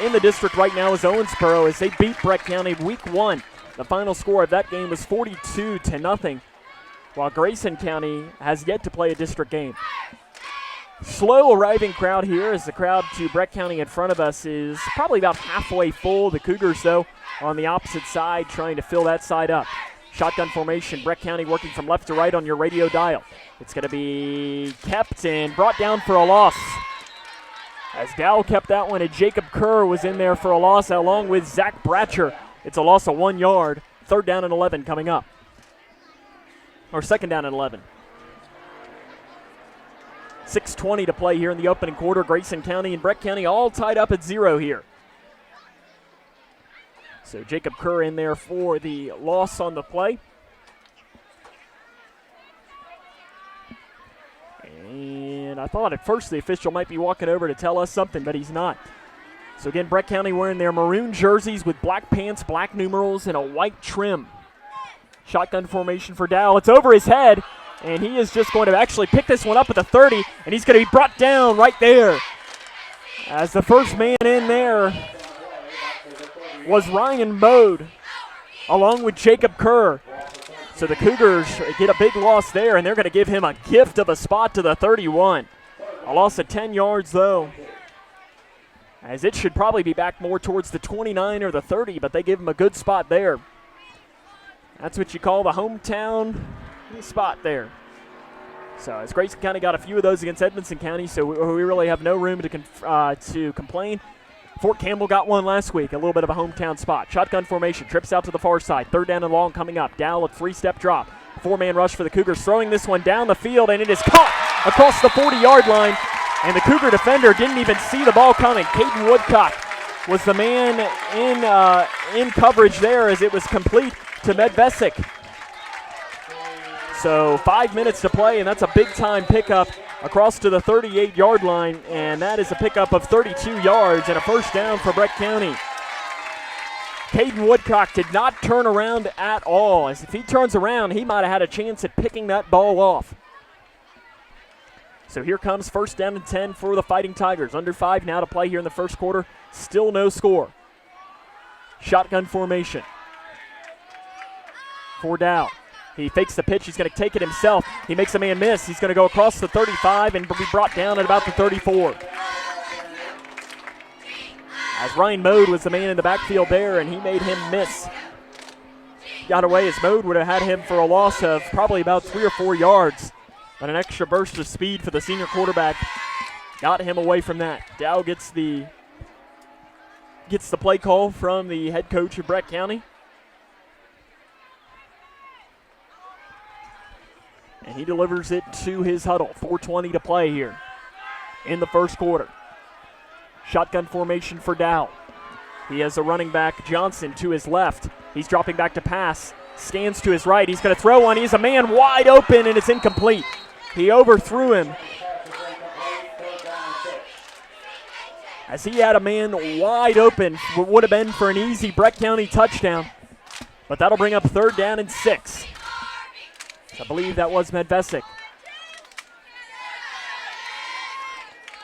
S1: in the district right now is Owensboro as they beat Breck County week 1. The final score of that game was 42-0, while Grayson County has yet to play a district game. Slow arriving crowd here as the crowd to Breck County in front of us is probably about halfway full. The Cougars, though, are on the opposite side trying to fill that side up. Shotgun formation, Breck County working from left to right on your radio dial. It's going to be kept and brought down for a loss. As Dowell kept that one, and Jacob Kerr was in there for a loss along with Zach Bratcher. It's a loss of 1 yard. Third down and 11 coming up. Or second down and 11. 6:20 to play here in the opening quarter. Grayson County and Breck County all tied up at 0 here. So Jacob Kerr in there for the loss on the play. And I thought at first the official might be walking over to tell us something, but he's not. So again, Breck County wearing their maroon jerseys with black pants, black numerals, and a white trim. Shotgun formation for Dowell. It's over his head, and he is just going to actually pick this one up at the 30, and he's going to be brought down right there. As the first man in there was Ryan Bode, along with Jacob Kerr. So the Cougars get a big loss there, and they're going to give him a gift of a spot to the 31. A loss of 10 yards, though, as it should probably be back more towards the 29 or the 30, but they give him a good spot there. That's what you call the hometown spot there. So as Grayson County got a few of those against Edmonson County, so we really have no room to complain. Fort Campbell got one last week, a little bit of a hometown spot. Shotgun formation, trips out to the far side. Third down and long coming up. Dowell, a 3-step drop. 4-man rush for the Cougars, throwing this one down the field, and it is caught across the 40-yard line. And the Cougar defender didn't even see the ball coming. Caden Woodcock was the man in coverage there as it was complete to Medvesic. So 5 minutes to play, and that's a big-time pickup across to the 38-yard line, and that is a pickup of 32 yards and a first down for Breck County. Caden Woodcock did not turn around at all, as if he turns around, he might have had a chance at picking that ball off. So here comes first down and 10 for the Fighting Tigers. Under 5 now to play here in the first quarter. Still no score. Shotgun formation for Dow. He fakes the pitch. He's going to take it himself. He makes a man miss. He's going to go across the 35 and be brought down at about the 34. As Ryan Mode was the man in the backfield there, and he made him miss. Got away as Mode would have had him for a loss of probably about 3 or 4 yards. But an extra burst of speed for the senior quarterback got him away from that. Dow gets the play call from the head coach of Breck County. And he delivers it to his huddle. 4:20 to play here in the first quarter. Shotgun formation for Dow. He has a running back, Johnson, to his left. He's dropping back to pass. Scans to his right. He's going to throw one. He's a man wide open, and it's incomplete. He overthrew him. As he had a man wide open, what would have been for an easy Breck County touchdown. But that'll bring up 3rd down and 6. I believe that was Medvesic.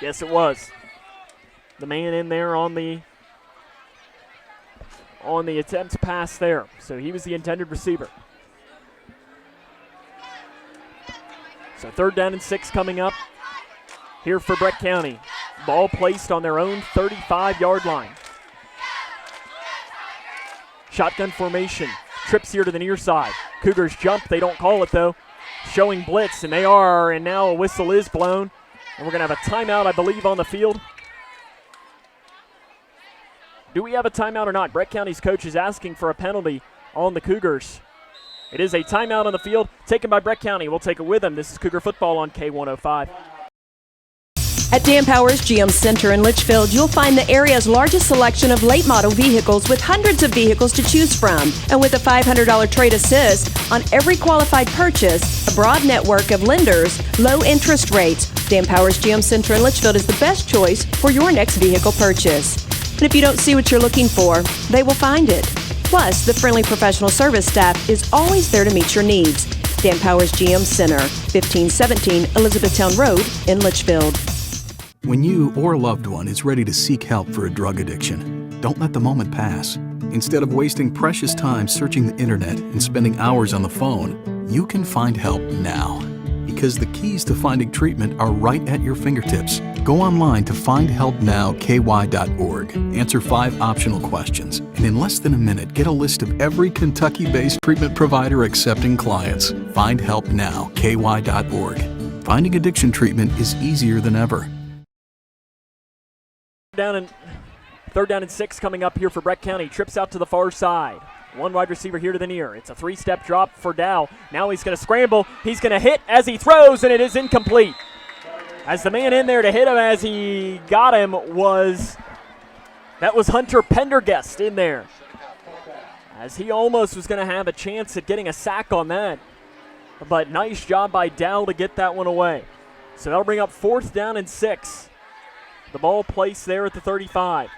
S1: Yes, it was. The man in there on the attempt pass there. So he was the intended receiver. So 3rd down and 6 coming up here for Breck County. Ball placed on their own 35-yard line. Shotgun formation. Trips here to the near side. Cougars jump. They don't call it, though. Showing blitz, and they are. And now a whistle is blown. And we're going to have a timeout, I believe, on the field. Do we have a timeout or not? Breck County's coach is asking for a penalty on the Cougars. It is a timeout on the field taken by Breck County. We'll take it with them. This is Cougar football on K105.
S13: At Dan Powers GM Center in Litchfield, you'll find the area's largest selection of late model vehicles with hundreds of vehicles to choose from. And with a $500 trade assist on every qualified purchase, a broad network of lenders, low interest rates, Dan Powers GM Center in Litchfield is the best choice for your next vehicle purchase. And if you don't see what you're looking for, they will find it. Plus, the friendly professional service staff is always there to meet your needs. Dan Powers GM Center, 1517 Elizabethtown Road in Litchfield.
S4: When you or a loved one is ready to seek help for a drug addiction, don't let the moment pass. Instead of wasting precious time searching the internet and spending hours on the phone, you can find help now. Because the keys to finding treatment are right at your fingertips. Go online to findhelpnowky.org, answer 5 optional questions, and in less than a minute, get a list of every Kentucky-based treatment provider accepting clients. Findhelpnowky.org. Finding addiction treatment is easier than ever.
S1: 3rd down and 6 coming up here for Breck County. Trips out to the far side. One wide receiver here to the near. It's a 3-step drop for Dow. Now he's going to scramble. He's going to hit as he throws, and it is incomplete. As the man in there to hit him as he got him was Hunter Pendergast in there. As he almost was going to have a chance at getting a sack on that. But nice job by Dow to get that one away. So that'll bring up 4th down and 6. The ball placed there at the 35.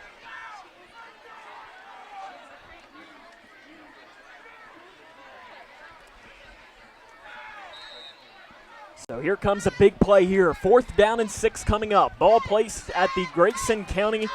S1: So here comes a big play here. 4th down and 6 coming up. Ball placed at the Grayson County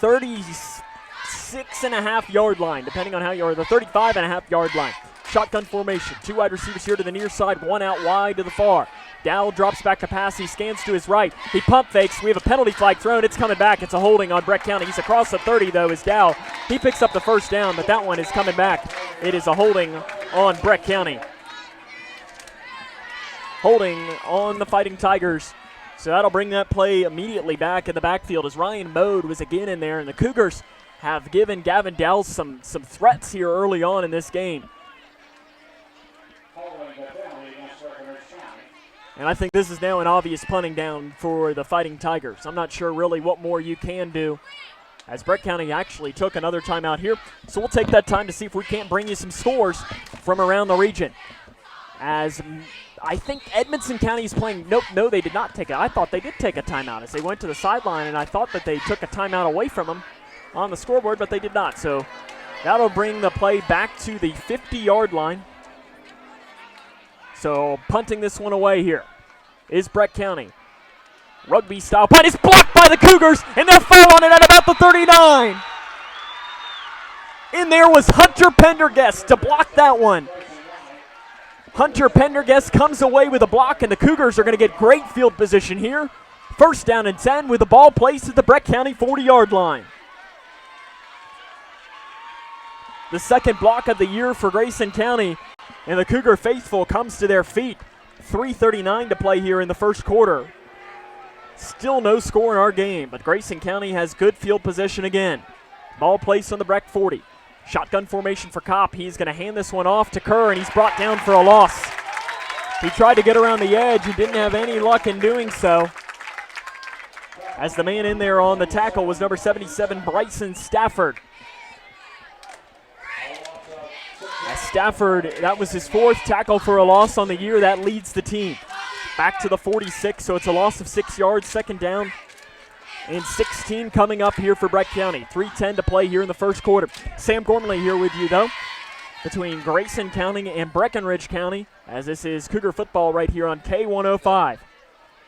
S1: 36.5-yard line, depending on how you are, the 35.5-yard line. Shotgun formation. 2 wide receivers here to the near side, 1 out wide to the far. Dow drops back to pass. He scans to his right. He pump fakes. We have a penalty flag thrown. It's coming back. It's a holding on Breck County. He's across the 30, though, is Dow. He picks up the 1st down, but that one is coming back. It is a holding on Breck County. Holding on the Fighting Tigers. So that'll bring that play immediately back in the backfield as Ryan Mode was again in there, and the Cougars have given Gavin Dowell some threats here early on in this game. And I think this is now an obvious punting down for the Fighting Tigers. I'm not sure really what more you can do, as Breck County actually took another timeout here. So we'll take that time to see if we can't bring you some scores from around the region. As I think Edmondson County is playing. Nope, no, they did not take it. I thought they did take a timeout as they went to the sideline, and I thought that they took a timeout away from them on the scoreboard, but they did not. So that'll bring the play back to the 50-yard line. So punting this one away here is Breck County. Rugby style punt is blocked by the Cougars, and they'll fall on it at about the 39. In there was Hunter Pendergast to block that one. Hunter Pendergast comes away with a block, and the Cougars are going to get great field position here. First down and 10 with the ball placed at the Breck County 40-yard line. The second block of the year for Grayson County, and the Cougar faithful comes to their feet. 3:39 to play here in the first quarter. Still no score in our game, but Grayson County has good field position again. Ball placed on the Breck 40. Shotgun formation for Kopp. He's going to hand this one off to Kerr, and he's brought down for a loss. He tried to get around the edge. He didn't have any luck in doing so, as the man in there on the tackle was number 77, Bryson Stafford. As Stafford, that was his fourth tackle for a loss on the year. That leads the team. Back to the 46, so it's a loss of 6 yards, second down and 16 coming up here for Breck County. 3:10 to play here in the first quarter. Sam Gormley here with you, though, between Grayson County and Breckinridge County, as this is Cougar football right here on K105.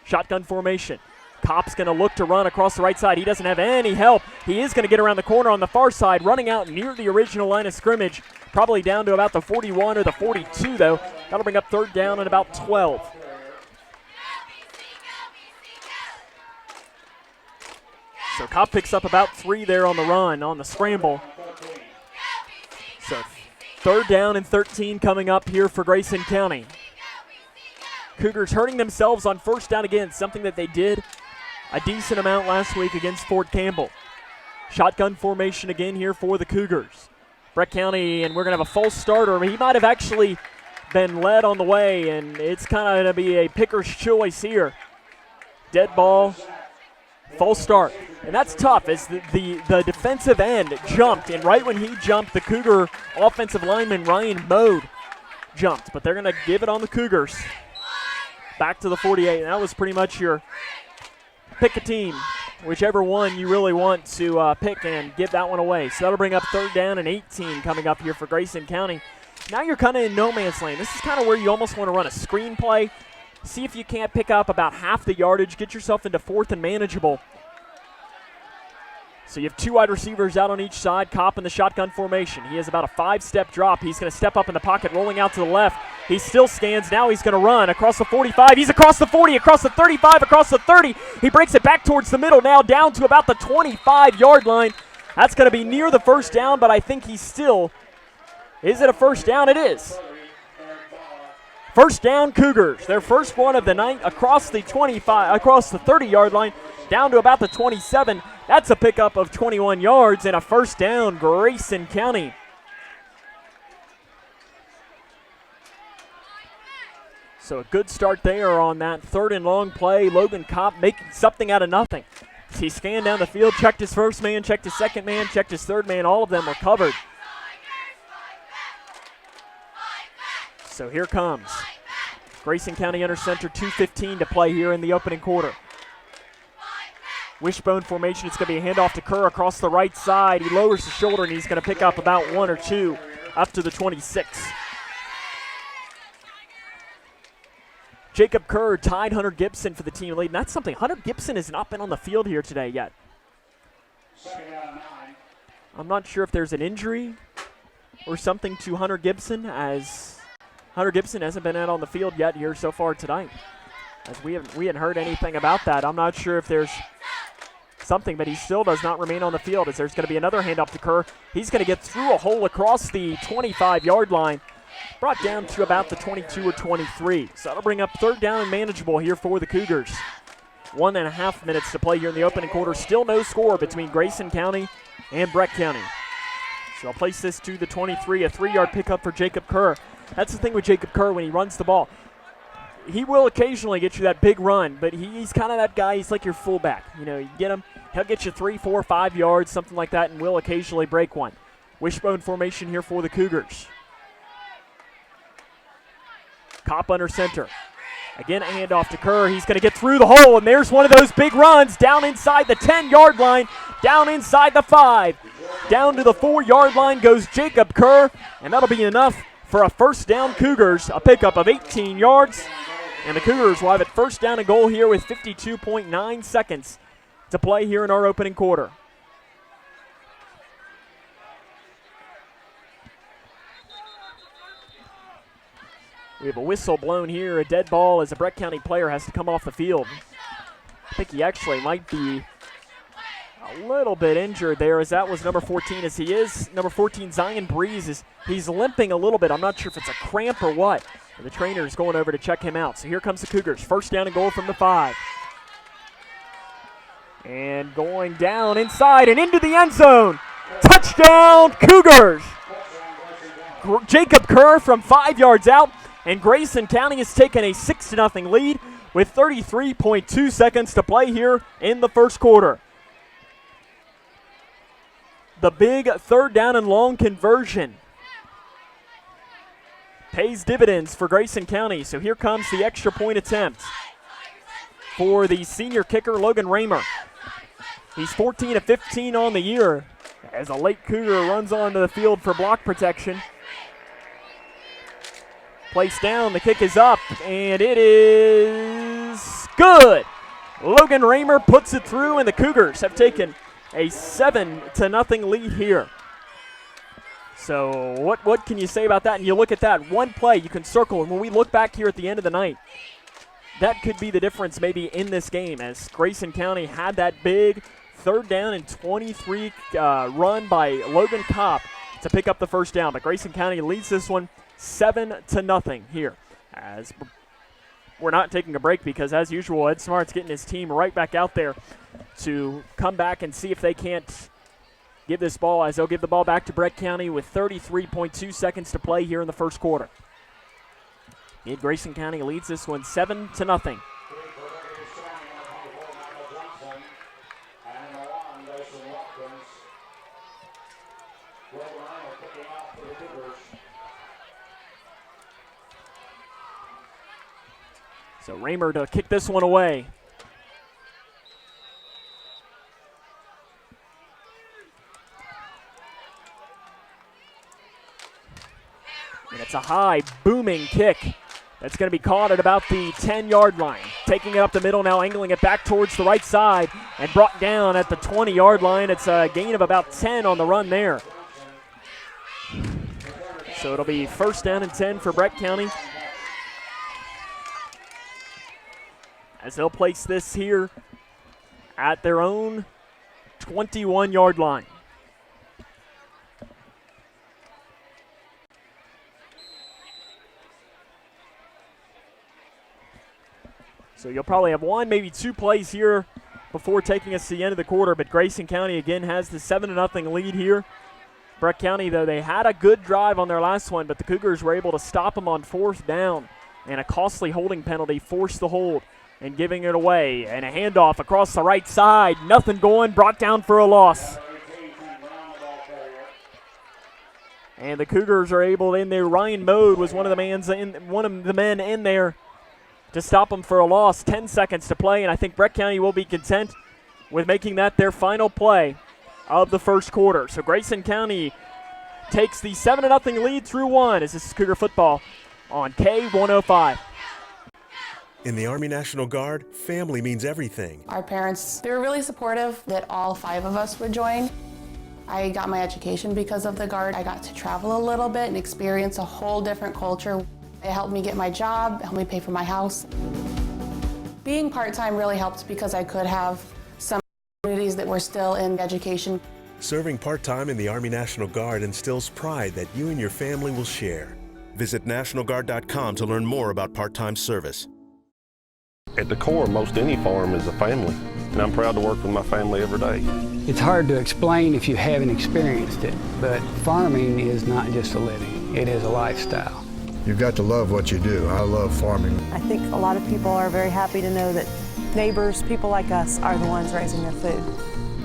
S1: Shotgun formation. Kopp's going to look to run across the right side. He doesn't have any help. He is going to get around the corner on the far side, running out near the original line of scrimmage, probably down to about the 41 or the 42, though. That'll bring up third down and about 12. So Kopp picks up about 3 there on the run, on the scramble. So third down and 13 coming up here for Grayson County. Cougars hurting themselves on first down again, something that they did a decent amount last week against Fort Campbell. Shotgun formation again here for the Cougars. Breck County, and we're going to have a false starter. He might have actually been led on the way, and it's kind of going to be a picker's choice here. Dead ball, false start. And that's tough as the defensive end jumped, and right when he jumped, the Cougar offensive lineman Ryan Mode jumped. But they're going to give it on the Cougars. Back to the 48, and that was pretty much your pick a team, whichever one you really want to pick and give that one away. So that'll bring up third down and 18 coming up here for Grayson County. Now you're kind of in no man's land. This is kind of where you almost want to run a screen play. See if you can't pick up about half the yardage, get yourself into fourth and manageable. So you have 2 wide receivers out on each side. Kopp in the shotgun formation. He has about a 5-step drop. He's going to step up in the pocket, rolling out to the left. He still stands. Now he's going to run across the 45. He's across the 40, across the 35, across the 30. He breaks it back towards the middle, now down to about the 25-yard line. That's going to be near the first down, but I think he's still. Is it a first down? It is. First down, Cougars. Their first one of the night across the 25, across the 30-yard line, down to about the 27. That's a pickup of 21 yards and a first down, Grayson County. So a good start there on that third and long play. Logan Kopp making something out of nothing. He scanned down the field, checked his first man, checked his second man, checked his third man. All of them were covered. So here comes Grayson County under center, 2:15 to play here in the opening quarter. Wishbone formation, it's going to be a handoff to Kerr across the right side. He lowers the shoulder, and he's going to pick up about 1 or 2 up to the 26. Jacob Kerr tied Hunter Gibson for the team lead, and that's something. Hunter Gibson has not been on the field here today yet. I'm not sure if there's an injury or something to Hunter Gibson, as Hunter Gibson hasn't been out on the field yet here so far tonight. As we hadn't heard anything about that. I'm not sure if there's something, but he still does not remain on the field, as there's going to be another handoff to Kerr. He's going to get through a hole across the 25-yard line, brought down to about the 22 or 23. So that'll bring up third down and manageable here for the Cougars. 1.5 minutes to play here in the opening quarter. Still no score between Grayson County and Breck County. So I'll place this to the 23, a 3-yard pickup for Jacob Kerr. That's the thing with Jacob Kerr when he runs the ball. He will occasionally get you that big run, but he's kind of that guy. He's like your fullback. You know, you get him, he'll get you 3, 4, 5 yards, something like that, and will occasionally break one. Wishbone formation here for the Cougars. Kopp under center. Again, a handoff to Kerr. He's going to get through the hole, and there's one of those big runs down inside the 10-yard line, down inside the 5. Down to the 4-yard line goes Jacob Kerr, and that'll be enough for a first down Cougars, a pickup of 18 yards And the Cougars will have it first down and goal here with 52.9 seconds to play here in our opening quarter. We have a whistle blown here, a dead ball as a Breck County player has to come off the field. I think he actually might be a little bit injured there, as that was number 14, as he is. Number 14, Zion Breeze, he's limping a little bit. I'm not sure if it's a cramp or what. And the trainer is going over to check him out. So here comes the Cougars. First down and goal from the 5. And going down inside and into the end zone. Touchdown, Cougars! Jacob Kerr from 5 yards out. And Grayson County has taken a 6-0 lead with 33.2 seconds to play here in the first quarter. The big third down and long conversion pays dividends for Grayson County. So here comes the extra point attempt for the senior kicker, Logan Raymer. He's 14 of 15 on the year as a late Cougar runs onto the field for block protection. Placed down, the kick is up, and it is good. Logan Raymer puts it through, and the Cougars have taken a 7-0 lead here. So what can you say about that? And you look at that one play, you can circle, and when we look back here at the end of the night, that could be the difference maybe in this game, as Grayson County had that big third down and 23 run by Logan Kopp to pick up the first down. But Grayson County leads this one 7-0 here, as we're not taking a break because, as usual, Ed Smart's getting his team right back out there to come back and see if they can't give this ball, as they'll give the ball back to Breck County with 33.2 seconds to play here in the first quarter. And Grayson County leads this one 7-0. So Raymer to kick this one away. And it's a high, booming kick that's going to be caught at about the 10-yard line. Taking it up the middle now, angling it back towards the right side, and brought down at the 20-yard line. It's a gain of about 10 on the run there. So it'll be first down and 10 for Breck County, as they'll place this here at their own 21-yard line. So you'll probably have one, maybe two plays here before taking us to the end of the quarter, but Grayson County again has the 7-0 lead here. Breck County, though, they had a good drive on their last one, but the Cougars were able to stop them on fourth down, and a costly holding penalty forced the hold and giving it away. And a handoff across the right side. Nothing going, brought down for a loss. And the Cougars are able in there. Ryan Mode was one of the men in there to stop them for a loss. 10 seconds to play, and I think Breck County will be content with making that their final play of the first quarter. So Grayson County takes the 7-0 lead through one, as this is Cougar football on K105.
S5: In the Army National Guard, family means everything.
S6: Our parents, they were really supportive that all 5 of us would join. I got my education because of the Guard. I got to travel a little bit and experience a whole different culture. It helped me get my job, helped me pay for my house. Being part-time really helped because I could have some communities that were still in education.
S5: Serving part-time in the Army National Guard instills pride that you and your family will share. Visit NationalGuard.com to learn more about part-time service.
S21: At the core, most any farm is a family, and I'm proud to work with my family every day.
S22: It's hard to explain if you haven't experienced it, but farming is not just a living, it is a lifestyle.
S23: You've got to love what you do. I love farming.
S24: I think a lot of people are very happy to know that neighbors, people like us, are the ones raising their food.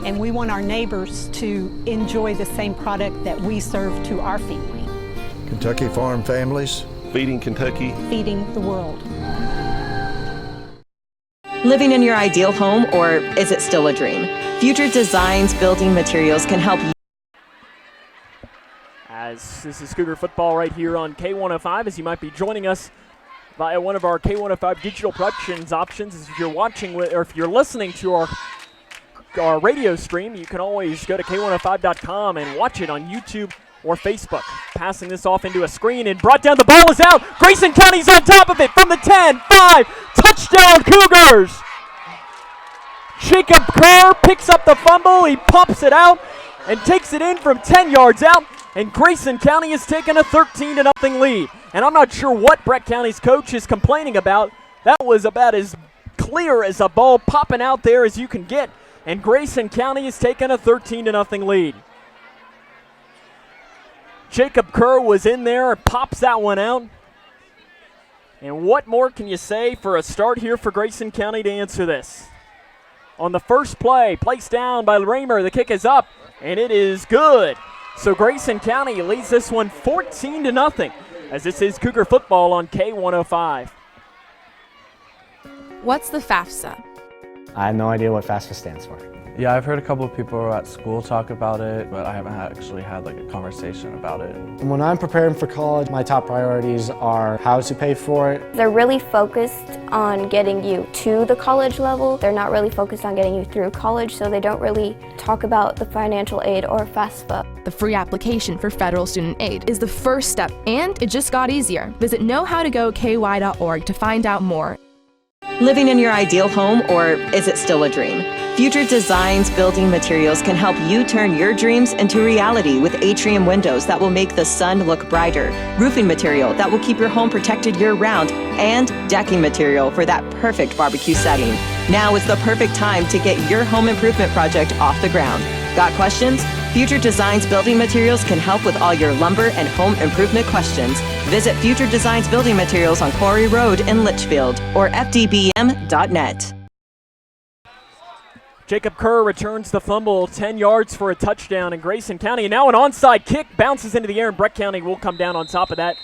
S25: And we want our neighbors to enjoy the same product that we serve to our family.
S23: Kentucky Farm Families.
S21: Feeding Kentucky.
S25: Feeding the world.
S7: Living in your ideal home, or is it still a dream? Future Designs Building Materials can help you.
S1: As this is Cougar football right here on K105, as you might be joining us via one of our K105 digital productions options. If you're watching or if you're listening to our radio stream, you can always go to K105.com and watch it on YouTube or Facebook. Passing this off into a screen and brought down. The ball is out. Grayson County's on top of it from the 10, 5, touchdown Cougars. Jacob Kerr picks up the fumble. He pops it out and takes it in from 10 yards out. And Grayson County has taken a 13-0 lead. And I'm not sure what Breck County's coach is complaining about. That was about as clear as a ball popping out there as you can get. And Grayson County has taken a 13-0 lead. Jacob Kerr was in there and pops that one out. And what more can you say for a start here for Grayson County to answer this? On the first play, placed down by Raymer. The kick is up, and it is good. So Grayson County leads this one 14-0, as this is Cougar football on K105.
S9: What's the FAFSA?
S10: I have no idea what FAFSA stands for.
S11: Yeah, I've heard a couple of people at school talk about it, but I haven't actually had like a conversation about it.
S10: When I'm preparing for college, my top priorities are how to pay for it.
S12: They're really focused on getting you to the college level. They're not really focused on getting you through college, so they don't really talk about the financial aid or FAFSA.
S19: The free application for federal student aid is the first step, and it just got easier. Visit knowhowtogoky.org to find out more.
S7: Living in your ideal home, or is it still a dream? Future Designs Building Materials can help you turn your dreams into reality with atrium windows that will make the sun look brighter, roofing material that will keep your home protected year-round, and decking material for that perfect barbecue setting. Now is the perfect time to get your home improvement project off the ground. Got questions? Future Designs Building Materials can help with all your lumber and home improvement questions. Visit Future Designs Building Materials on Quarry Road in Litchfield or fdbm.net.
S1: Jacob Kerr returns the fumble, 10 yards for a touchdown in Grayson County. And now an onside kick bounces into the air, and Breck County will come down on top of that.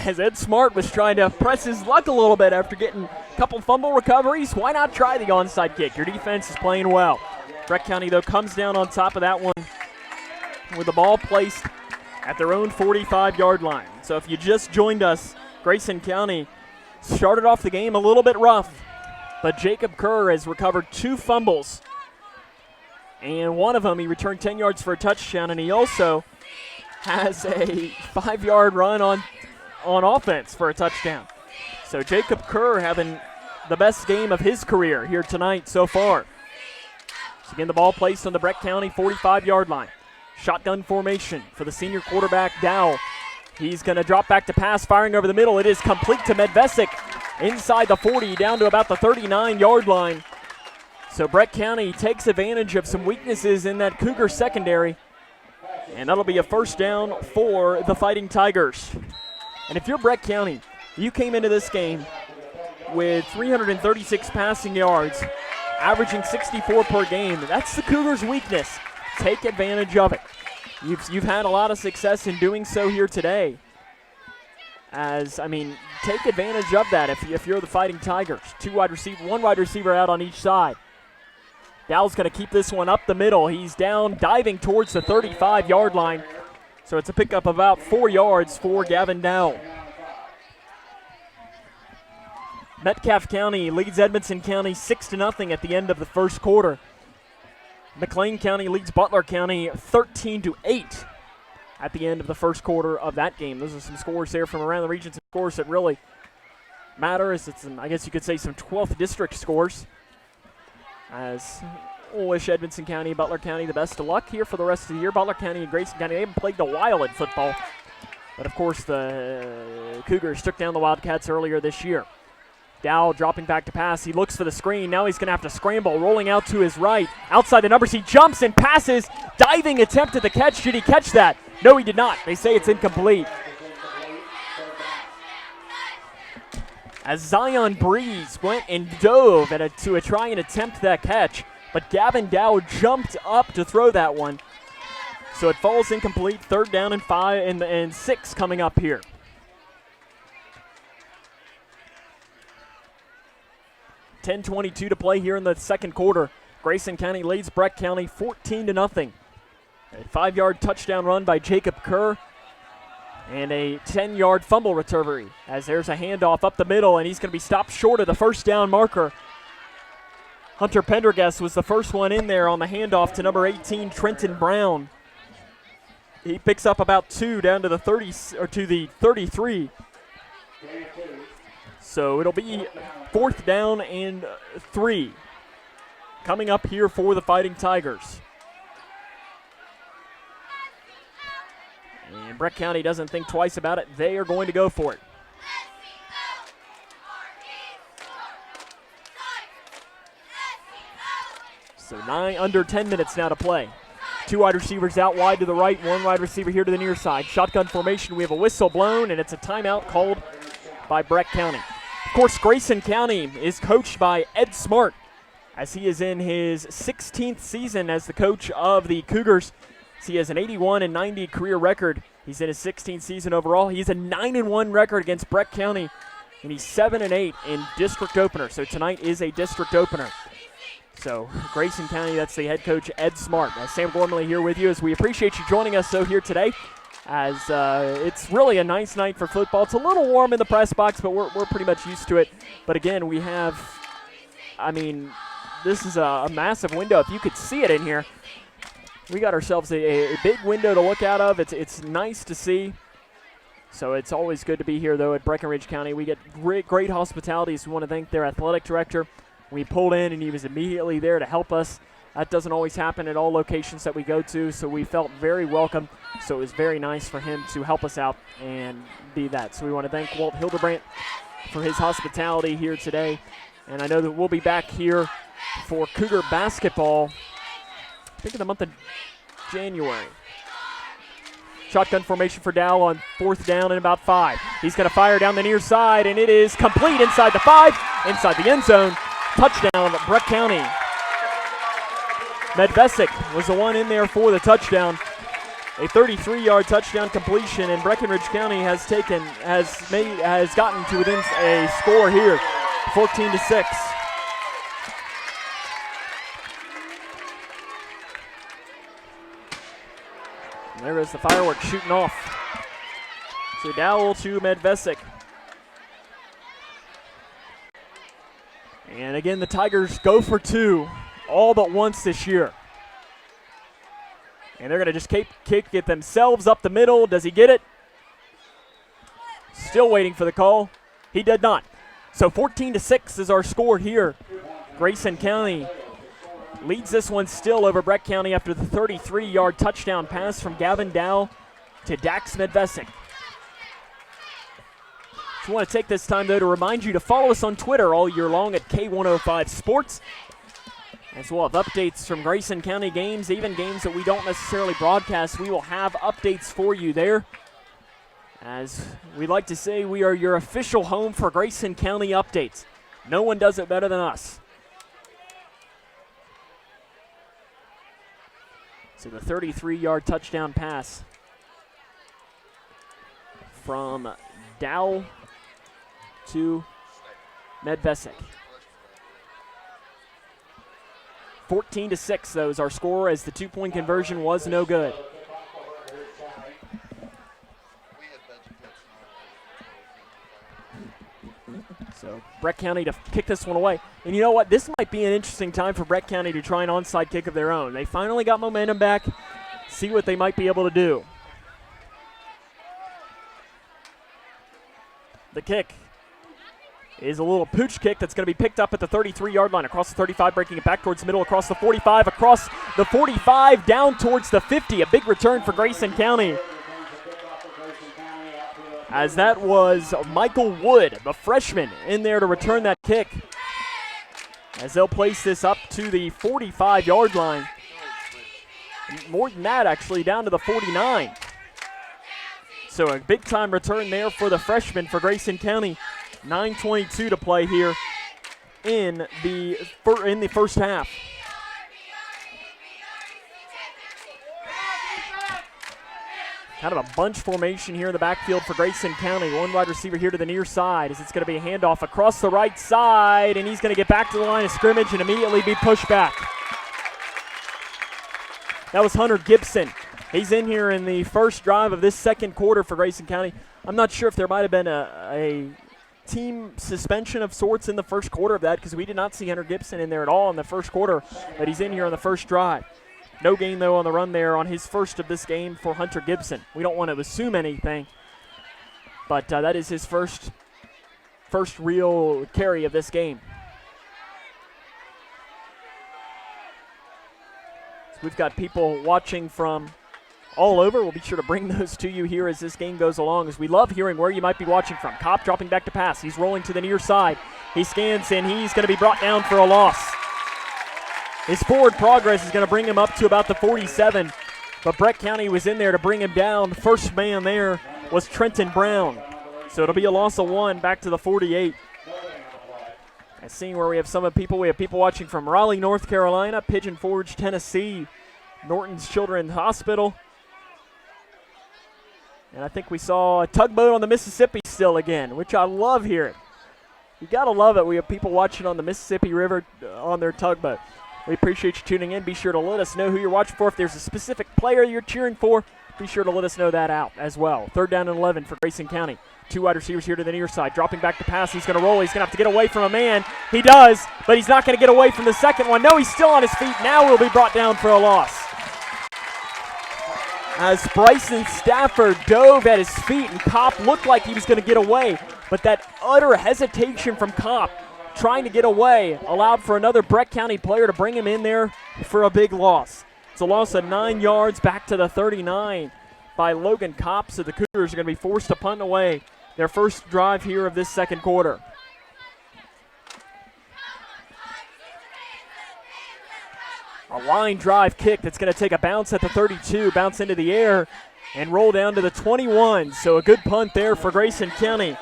S1: As Ed Smart was trying to press his luck a little bit after getting a couple fumble recoveries, why not try the onside kick? Your defense is playing well. Breck County, though, comes down on top of that one with the ball placed at their own 45-yard line. So if you just joined us, Grayson County started off the game a little bit rough, but Jacob Kerr has recovered 2 fumbles, and one of them he returned 10 yards for a touchdown, and he also has a 5-yard run on offense for a touchdown. So Jacob Kerr having the best game of his career here tonight so far. So again, the ball placed on the Breck County 45-yard line. Shotgun formation for the senior quarterback, Dow. He's going to drop back to pass, firing over the middle. It is complete to Medvesic inside the 40, down to about the 39-yard line. So Breck County takes advantage of some weaknesses in that Cougar secondary, and that'll be a first down for the Fighting Tigers. And if you're Breck County, you came into this game with 336 passing yards, averaging 64 per game. That's the Cougars' weakness. Take advantage of it. You've had a lot of success in doing so here today. Take advantage of that if you're the Fighting Tigers. One wide receiver out on each side. Dow's going to keep this one up the middle. He's down, diving towards the 35-yard line. So it's a pickup of about 4 yards for Gavin Dow. Metcalfe County leads Edmonson County 6-0 at the end of the first quarter. McLean County leads Butler County 13-8 at the end of the first quarter of that game. Those are some scores there from around the region, some scores that really matter. It's I guess you could say some 12th district scores. As we'll wish Edmonson County and Butler County the best of luck here for the rest of the year. Butler County and Grayson County, they haven't played in a while in football. But of course the Cougars took down the Wildcats earlier this year. Dow dropping back to pass. He looks for the screen. Now he's going to have to scramble. Rolling out to his right. Outside the numbers. He jumps and passes. Diving attempt at the catch. Did he catch that? No, he did not. They say it's incomplete. As Zion Breeze went and dove to try and attempt that catch. But Gavin Dow jumped up to throw that one. So it falls incomplete. 3rd down and 6 coming up here. .10:22 to play here in the second quarter. Grayson County leads Breck County 14-0. A 5-yard touchdown run by Jacob Kerr And a 10-yard fumble recovery as there's a handoff up the middle, and he's going to be stopped short of the first down marker. Hunter Pendergast was the first one in there on the handoff to number 18, Trenton Brown. He picks up about 2 down to the 30 or to the 33. So it'll be 4th down and 3 coming up here for the Fighting Tigers. And Breck County doesn't think twice about it. They are going to go for it. So under 10 minutes now to play. 2 wide receivers out wide to the right, 1 wide receiver here to the near side. Shotgun formation, we have a whistle blown, and it's a timeout called by Breck County. Of course, Grayson County is coached by Ed Smart, as he is in his 16th season as the coach of the Cougars. He has an 81-90 career record. He's in his 16th season overall. He's a 9-1 record against Breck County, and he's 7-8 in district opener. So tonight is a district opener. So Grayson County, that's the head coach, Ed Smart. Sam Gormley here with you as we appreciate you joining us here today, as it's really a nice night for football. It's a little warm in the press box, but we're pretty much used to it. But again, we have, this is a massive window. If you could see it in here, we got ourselves a big window to look out of. It's nice to see. So it's always good to be here, though, at Breckinridge County. We get great hospitality, so we want to thank their athletic director. We pulled in, and he was immediately there to help us. That doesn't always happen at all locations that we go to, so we felt very welcome. So it was very nice for him to help us out and be that. So we want to thank Walt Hildebrandt for his hospitality here today. And I know that we'll be back here for Cougar basketball, I think in the month of January. Shotgun formation for Dow on 4th down and about 5. He's going to fire down the near side, and it is complete inside the 5, inside the end zone. Touchdown, Breck County. Medvesic was the one in there for the touchdown. A 33-yard touchdown completion, and Breckinridge County has gotten to within a score here, 14-6. And there is the fireworks shooting off. So Dowell to Medvesic. And again, the Tigers go for 2 all but once this year. And they're going to just kick it themselves up the middle. Does he get it? Still waiting for the call. He did not. So 14-6 is our score here. Grayson County leads this one still over Breck County after the 33-yard touchdown pass from Gavin Dow to Dax Medvesic. Just want to take this time, though, to remind you to follow us on Twitter all year long at K105 Sports. As we'll have updates from Grayson County games, even games that we don't necessarily broadcast. We will have updates for you there. As we like to say, we are your official home for Grayson County updates. No one does it better than us. So the 33-yard touchdown pass from Dow to Medvesic. 14-6, though, is our score, as the 2-point conversion was no good. So Breck County to kick this one away. And you know what? This might be an interesting time for Breck County to try an onside kick of their own. They finally got momentum back. See what they might be able to do. The kick is a little pooch kick that's going to be picked up at the 33-yard line, across the 35, breaking it back towards the middle, across the 45, across the 45, down towards the 50. A big return for Grayson County, as that was Michael Wood, the freshman, in there to return that kick, as they'll place this up to the 45-yard line. More than that, actually, down to the 49. So a big-time return there for the freshman for Grayson County. 9:22 to play here in the first half. Kind of a bunch formation here in the backfield for Grayson County. One wide receiver here to the near side, as it's going to be a handoff across the right side, and he's going to get back to the line of scrimmage and immediately be pushed back. That was Hunter Gibson He's in here in the first drive of this second quarter for Grayson County. I'm not sure if there might have been a team suspension of sorts in the first quarter of that, because we did not see Hunter Gibson in there at all in the first quarter, but he's in here on the first drive. No gain, though, on the run there on his first of this game for Hunter Gibson. We don't want to assume anything, but that is his first real carry of this game. So we've got people watching from all over. We'll be sure to bring those to you here as this game goes along, as we love hearing where you might be watching from. Kopp dropping back to pass. He's rolling to the near side. He scans, and he's going to be brought down for a loss. His forward progress is going to bring him up to about the 47, but Breck County was in there to bring him down. First man there was Trenton Brown. So it'll be a loss of 1 back to the 48. And seeing where we have some of people, we have people watching from Raleigh, North Carolina, Pigeon Forge, Tennessee, Norton's Children's Hospital. And I think we saw a tugboat on the Mississippi still again, which I love hearing. You got to love it. We have people watching on the Mississippi River on their tugboat. We appreciate you tuning in. Be sure to let us know who you're watching for. If there's a specific player you're cheering for, be sure to let us know that out as well. 3rd down and 11 for Grayson County. 2 wide receivers here to the near side. Dropping back to pass. He's going to roll. He's going to have to get away from a man. He does, but he's not going to get away from the second one. No, he's still on his feet. Now will be brought down for a loss. As Bryson Stafford dove at his feet, and Kopp looked like he was going to get away, but that utter hesitation from Kopp trying to get away allowed for another Breck County player to bring him in there for a big loss. It's a loss of 9 yards back to the 39 by Logan Kopp, so the Cougars are going to be forced to punt away their first drive here of this second quarter. A line drive kick that's going to take a bounce at the 32, bounce into the air, and roll down to the 21. So a good punt there for Grayson County.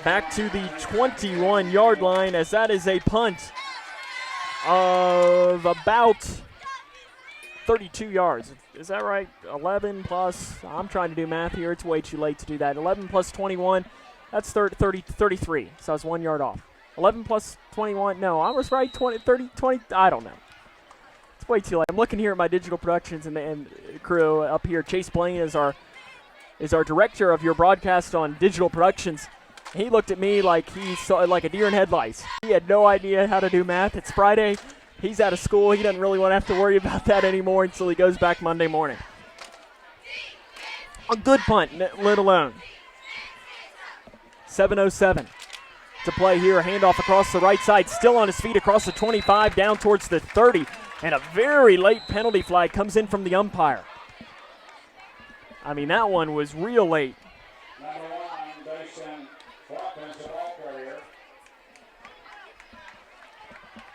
S1: Back to the 21-yard line, as that is a punt of about 32 yards. Is that right? 11 plus, I'm trying to do math here. It's way too late to do that. 11 plus 21, that's 33. So I was 1 yard off. 11 plus 21, no, I was right, 20, I don't know. It's way too late. I'm looking here at my digital productions and crew up here. Chase Blaine is our director of your broadcast on digital productions. He looked at me like he saw like a deer in headlights. He had no idea how to do math. It's Friday. He's out of school. He doesn't really want to have to worry about that anymore until he goes back Monday morning. A good punt, let alone. 7:07 to play here. Handoff across the right side. Still on his feet across the 25, down towards the 30. And a very late penalty flag comes in from the umpire. I mean, that one was real late.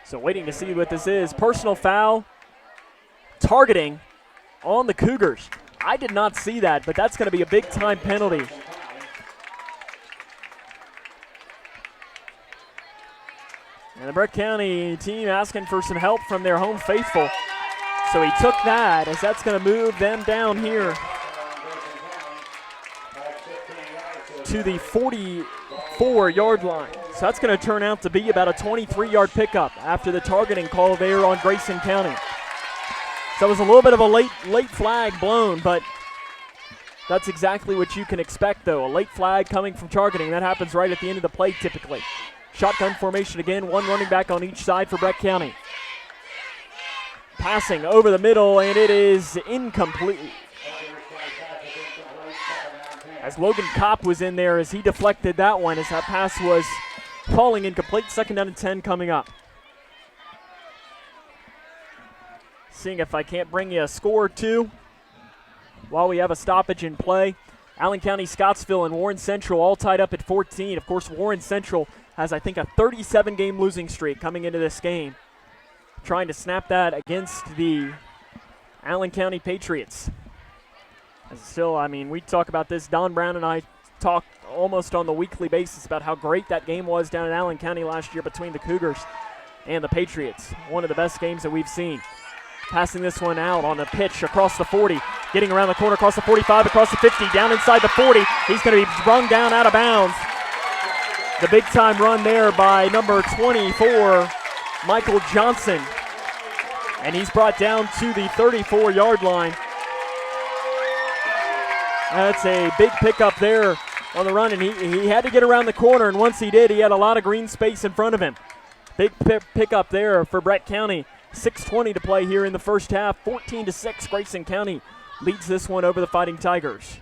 S1: So waiting to see what this is. Personal foul, targeting on the Cougars. I did not see that, but that's going to be a big-time penalty. And the Breck County team asking for some help from their home faithful. So he took that, as that's going to move them down here to the 44-yard line. So that's going to turn out to be about a 23-yard pickup after the targeting call there on Grayson County. So it was a little bit of a late flag blown, but that's exactly what you can expect, though. A late flag coming from targeting. That happens right at the end of the play typically. Shotgun formation again, one running back on each side for Breck County. Passing over the middle, and it is incomplete. As Logan Kopp was in there, as he deflected that one, as that pass was falling incomplete. 2nd down and 10 coming up. Seeing if I can't bring you a score or two while we have a stoppage in play. Allen County, Scottsville, and Warren Central all tied up at 14. Of course, Warren Central has, I think, a 37-game losing streak coming into this game, trying to snap that against the Allen County Patriots. And still, I mean, we talk about this. Don Brown and I talk almost on the weekly basis about how great that game was down in Allen County last year between the Cougars and the Patriots. One of the best games that we've seen. Passing this one out on a pitch across the 40, getting around the corner, across the 45, across the 50, down inside the 40. He's going to be run down out of bounds. The big-time run there by number 24, Michael Johnson. And he's brought down to the 34-yard line. That's a big pickup there on the run, and he had to get around the corner, and once he did, he had a lot of green space in front of him. Big pickup there for Brett County. 6:20 to play here in the first half. 14-6, Grayson County leads this one over the Fighting Tigers.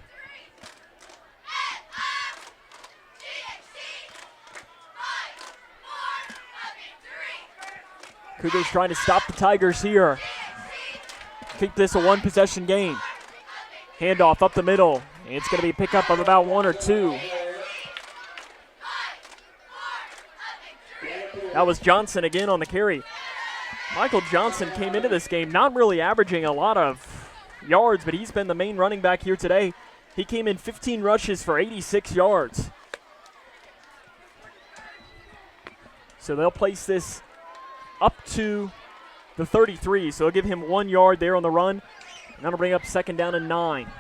S1: Cougars trying to stop the Tigers here. Keep this a one-possession game. Handoff up the middle. It's going to be a pickup of about 1 or 2. That was Johnson again on the carry. Michael Johnson came into this game not really averaging a lot of yards, but he's been the main running back here today. He came in 15 rushes for 86 yards. So they'll place this up to the 33, so they'll give him 1 yard there on the run, and that'll bring up 2nd down and 9.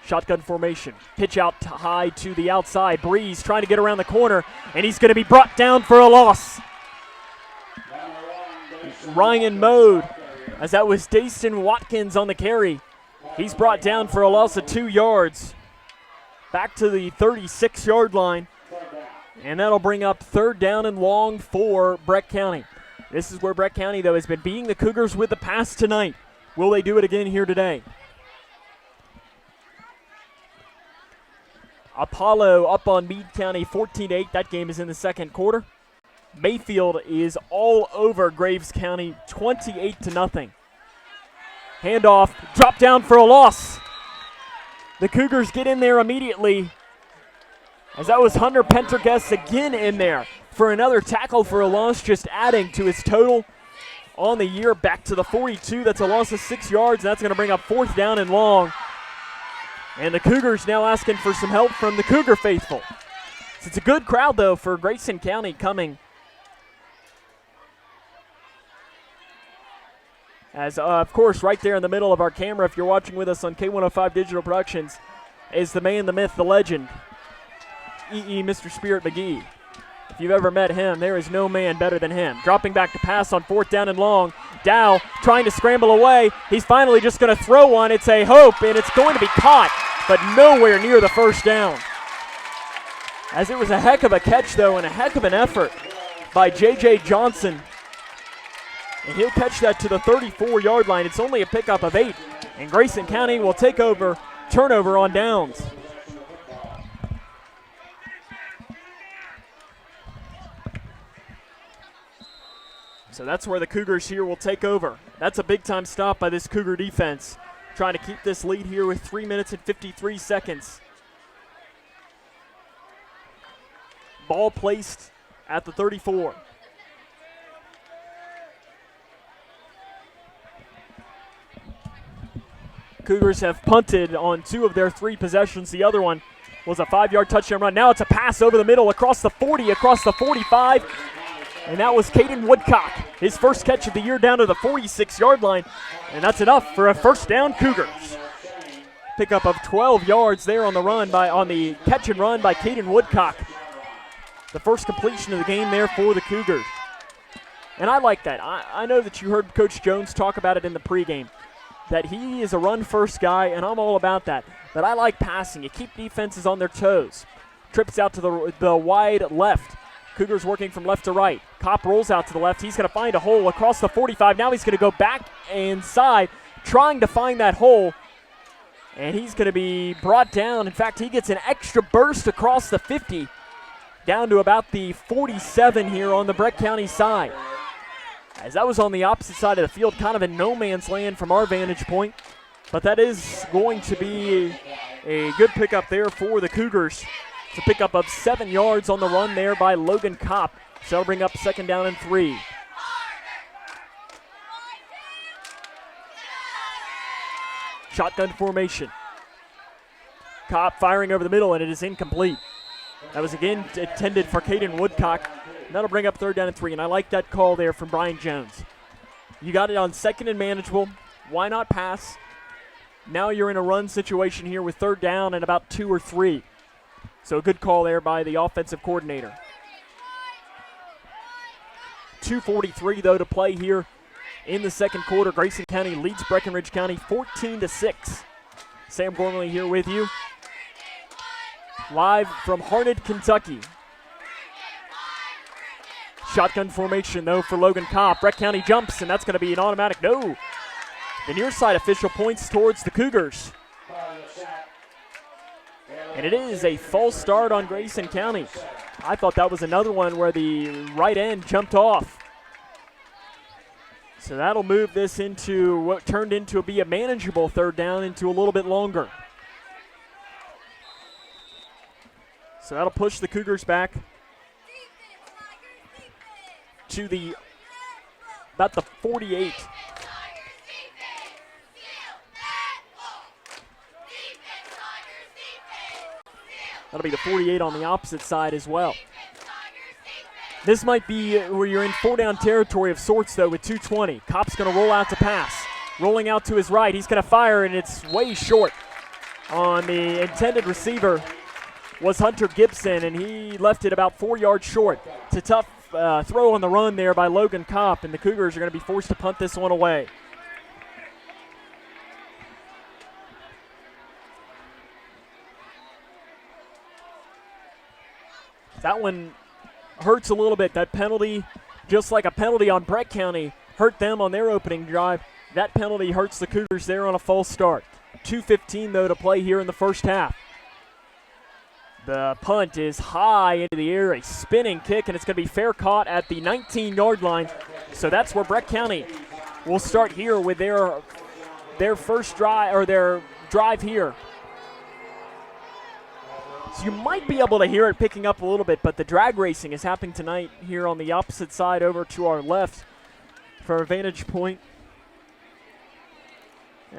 S1: Shotgun formation, pitch out high to the outside. Breeze trying to get around the corner, and he's going to be brought down for a loss. Ryan Mode, as that was Dayston Watkins on the carry. He's brought down for a loss of 2 yards. Back to the 36-yard line, and that'll bring up 3rd down and long for Breck County. This is where Breck County, though, has been beating the Cougars with the pass tonight. Will they do it again here today? Apollo up on Meade County 14-8. That game is in the second quarter. Mayfield is all over Graves County 28-0. Handoff, drop down for a loss. The Cougars get in there immediately, as that was Hunter Pendergast again in there for another tackle for a loss, just adding to his total on the year. Back to the 42. That's a loss of 6 yards. That's going to bring up 4th down and long. And the Cougars now asking for some help from the Cougar faithful. It's a good crowd, though, for Grayson County coming. As, of course, right there in the middle of our camera, if you're watching with us on K105 Digital Productions, is the man, the myth, the legend, Mr. Spirit McGee. If you've ever met him, there is no man better than him. Dropping back to pass on 4th down and long. Dow trying to scramble away. He's finally just going to throw one. It's a hope, and it's going to be caught, but nowhere near the 1st down. As it was a heck of a catch, though, and a heck of an effort by J.J. Johnson. And he'll catch that to the 34-yard line. It's only a pickup of 8, and Grayson County will take over turnover on downs. So that's where the Cougars here will take over. That's a big-time stop by this Cougar defense, trying to keep this lead here with 3 minutes and 53 seconds. Ball placed at the 34. Cougars have punted on 2 of their 3 possessions. The other one was a 5-yard touchdown run. Now it's a pass over the middle across the 40, across the 45. And that was Caden Woodcock, his first catch of the year down to the 46-yard line. And that's enough for a 1st down Cougars. Pickup of 12 yards there on the run on the catch and run by Caden Woodcock. The first completion of the game there for the Cougars. And I like that. I know that you heard Coach Jones talk about it in the pregame, that he is a run-first guy, and I'm all about that. But I like passing. You keep defenses on their toes. Trips out to the wide left. Cougars working from left to right. Kopp rolls out to the left. He's going to find a hole across the 45. Now he's going to go back inside, trying to find that hole. And he's going to be brought down. In fact, he gets an extra burst across the 50, down to about the 47 here on the Breck County side. As that was on the opposite side of the field, kind of in no man's land from our vantage point. But that is going to be a good pickup there for the Cougars. It's a pickup of 7 yards on the run there by Logan Kopp. So that'll bring up 2nd down and 3. Shotgun formation. Kopp firing over the middle, and it is incomplete. That was again intended for Caden Woodcock. And that'll bring up 3rd down and 3, and I like that call there from Brian Jones. You got it on 2nd and manageable. Why not pass? Now you're in a run situation here with 3rd down and about 2 or 3. So a good call there by the offensive coordinator. 2:43 though to play here in the second quarter. Grayson County leads Breckinridge County 14-6. Sam Gormley here with you, live from Harned, Kentucky. Shotgun formation though for Logan Kopp. Breck County jumps, and that's going to be an automatic no. The near side official points towards the Cougars. And it is a false start on Grayson County. I thought that was another one where the right end jumped off. So that'll move this into what turned into be a manageable third down into a little bit longer. So that'll push the Cougars back to about the 48. That'll be the 48 on the opposite side as well. This might be where you're in four-down territory of sorts, though, with 2:20. Kopp's going to roll out to pass. Rolling out to his right. He's going to fire, and it's way short. On the intended receiver was Hunter Gibson, and he left it about 4 yards short. It's a tough throw on the run there by Logan Kopp, and the Cougars are going to be forced to punt this one away. That one hurts a little bit. That penalty, just like a penalty on Breck County, hurt them on their opening drive. That penalty hurts the Cougars there on a false start. 2:15, though, to play here in the first half. The punt is high into the air, a spinning kick, and it's going to be fair caught at the 19-yard line. So that's where Breck County will start here with their first drive, or their drive here. So you might be able to hear it picking up a little bit, but the drag racing is happening tonight here on the opposite side over to our left for a vantage point.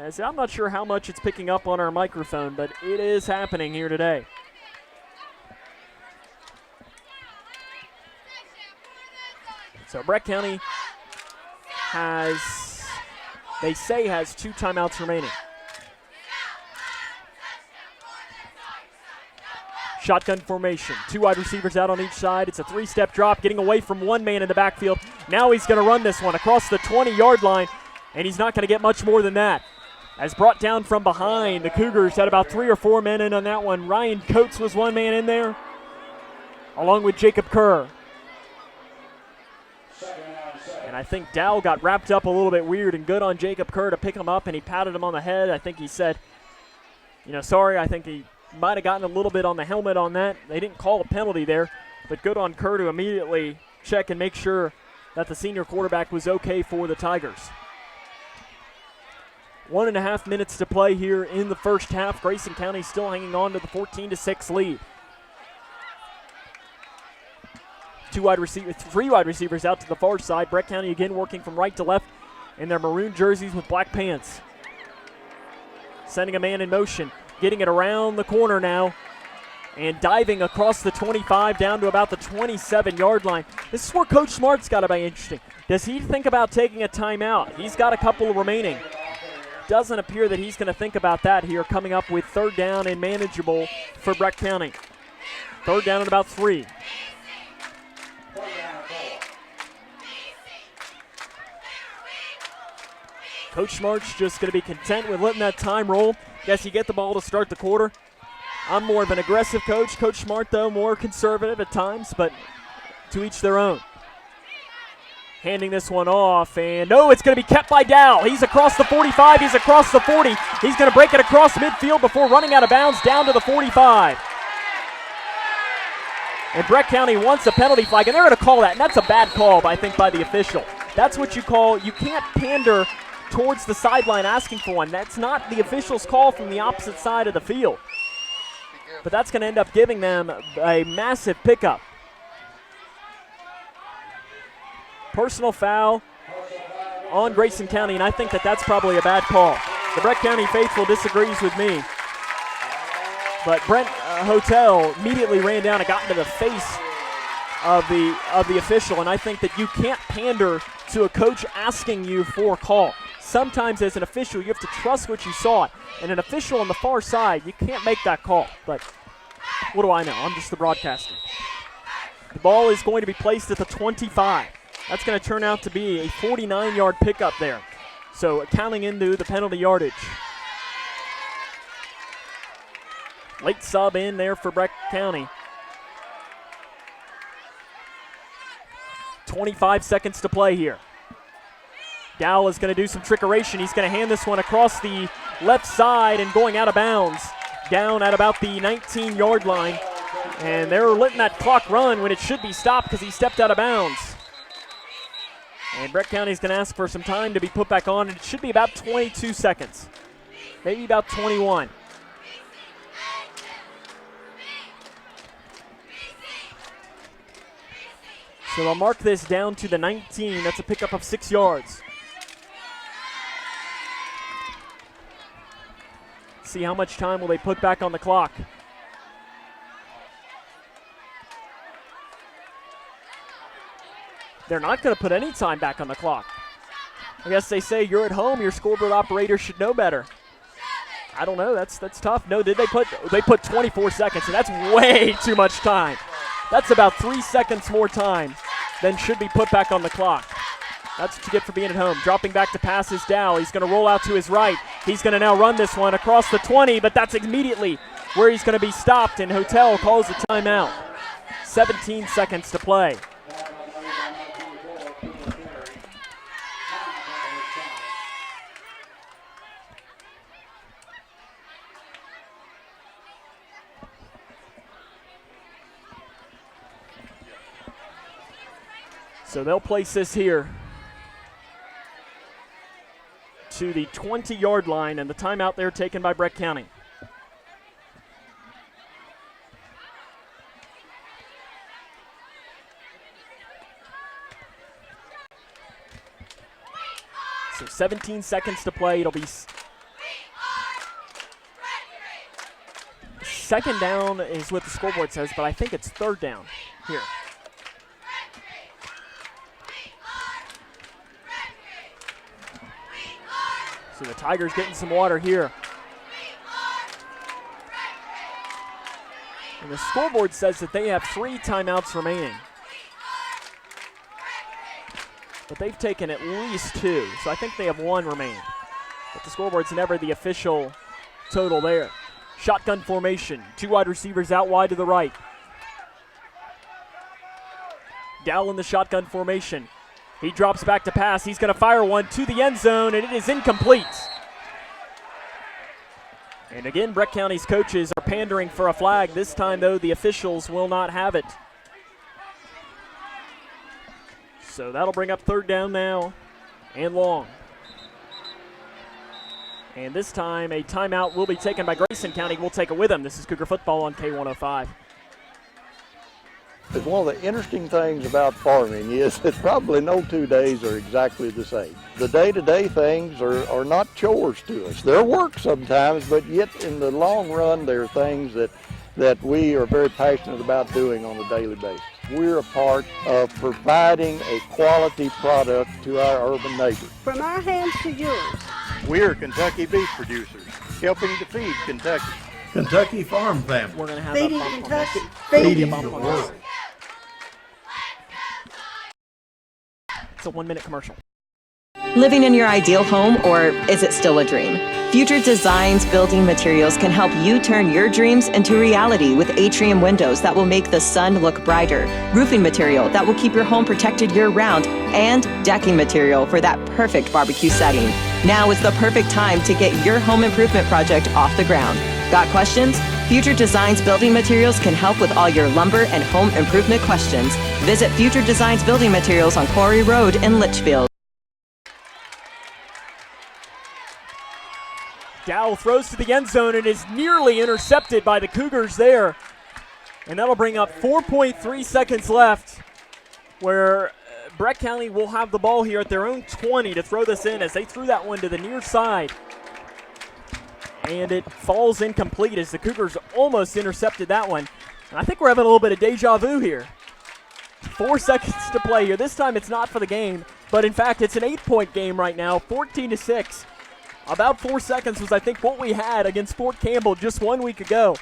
S1: So I'm not sure how much it's picking up on our microphone, but it is happening here today. So Breck County has 2 timeouts remaining. Shotgun formation, 2 wide receivers out on each side. It's a 3-step drop, getting away from one man in the backfield. Now he's going to run this one across the 20-yard line, and he's not going to get much more than that. As brought down from behind, the Cougars had about 3 or 4 men in on that one. Ryan Coates was one man in there, along with Jacob Kerr. And I think Dow got wrapped up a little bit weird, and good on Jacob Kerr to pick him up, and he patted him on the head. I think he said, sorry. I think he might have gotten a little bit on the helmet on that. They didn't call a penalty there, but good on Kerr to immediately check and make sure that the senior quarterback was okay for the Tigers. 1.5 minutes to play here in the first half. Grayson County still hanging on to the 14-6 lead. 3 wide receivers out to the far side. Breck County again working from right to left in their maroon jerseys with black pants. Sending a man in motion, getting it around the corner now, and diving across the 25 down to about the 27-yard line. This is where Coach Smart's got to be interesting. Does he think about taking a timeout? He's got a couple remaining. Doesn't appear that he's going to think about that here, coming up with 3rd down and manageable for Breck County. 3rd down and about 3. Coach Smart's just going to be content with letting that time roll. Guess you get the ball to start the quarter. I'm more of an aggressive coach. Coach Smart, though, more conservative at times, but to each their own. Handing this one off, and no, it's going to be kept by Dow. He's across the 45, he's across the 40. He's going to break it across midfield before running out of bounds down to the 45. And Breck County wants a penalty flag, and they're going to call that, and that's a bad call, I think, by the official. That's what you call, you can't pander towards the sideline asking for one. That's not the official's call from the opposite side of the field. But that's going to end up giving them a massive pickup. Personal foul on Grayson County, and I think that that's probably a bad call. The Breck County faithful disagrees with me. But Brent Hotel immediately ran down and got into the face of the official, and I think that you can't pander to a coach asking you for a call. Sometimes as an official, you have to trust what you saw. And an official on the far side, you can't make that call. But What do I know? I'm just the broadcaster. The ball is going to be placed at the 25. That's going to turn out to be a 49-yard pickup there. So counting into the penalty yardage. Late sub in there for Breck County. 25 seconds to play here. Dow is going to do some trickeration. He's going to hand this one across the left side and going out of bounds. Down at about the 19-yard line. And they're letting that clock run when it should be stopped because he stepped out of bounds. And Breck County's going to ask for some time to be put back on. It should be about 22 seconds. Maybe about 21. So they'll mark this down to the 19. That's a pickup of 6 yards. See how much time will they put back on the clock. They're not going to put any time back on the clock. I guess they say you're at home, your scoreboard operator should know better. I don't know, that's tough. No, they put 24 seconds, and that's way too much time. That's about 3 seconds more time than should be put back on the clock. That's what you get for being at home. Dropping back to pass is Dow. He's going to roll out to his right. He's going to now run this one across the 20, but that's immediately where he's going to be stopped, and Hotel calls a timeout. 17 seconds to play. So they'll place this here to the 20-yard line, and the timeout there taken by Breck County. So 17 seconds to play. It'll be second down is what the scoreboard says, but I think it's third down here. So the Tigers getting some water here. And the scoreboard says that they have 3 timeouts remaining. But they've taken at least 2, so I think they have 1 remaining. But the scoreboard's never the official total there. Shotgun formation, 2 wide receivers out wide to the right. Dow in the shotgun formation. He drops back to pass. He's going to fire one to the end zone, and it is incomplete. And again, Breck County's coaches are pandering for a flag. This time, though, the officials will not have it. So that'll bring up third down now and long. And this time, a timeout will be taken by Grayson County. We'll take it with them. This is Cougar football on K105.
S14: But one of the interesting things about farming is that probably no 2 days are exactly the same. The day-to-day things are not chores to us. They're work sometimes, but yet in the long run, they're things that we are very passionate about doing on a daily basis. We're a part of providing a quality product to our urban neighbors.
S15: From our hands to yours.
S3: We're Kentucky beef producers, helping to feed Kentucky.
S16: Kentucky Farm Family.
S1: We're going to have
S15: Feeding
S1: a bump
S15: Kentucky.
S1: on this.
S16: Feeding
S1: Bump
S16: the
S1: on
S16: world.
S1: this. It's a 1-minute commercial.
S7: Living in your ideal home, or is it still a dream? Future Designs Building Materials can help you turn your dreams into reality with atrium windows that will make the sun look brighter, roofing material that will keep your home protected year-round, and decking material for that perfect barbecue setting. Now is the perfect time to get your home improvement project off the ground. Got questions? Future Designs Building Materials can help with all your lumber and home improvement questions. Visit Future Designs Building Materials on Quarry Road in Litchfield.
S1: Dow throws to the end zone and is nearly intercepted by the Cougars there. And that'll bring up 4.3 seconds left, where Breck County will have the ball here at their own 20 to throw this in as they threw that one to the near side. And it falls incomplete as the Cougars almost intercepted that one. And I think we're having a little bit of deja vu here. 4 seconds to play here. This time it's not for the game, but in fact it's an 8-point game right now, 14-6. About 4 seconds was, I think, what we had against Fort Campbell just 1 week ago.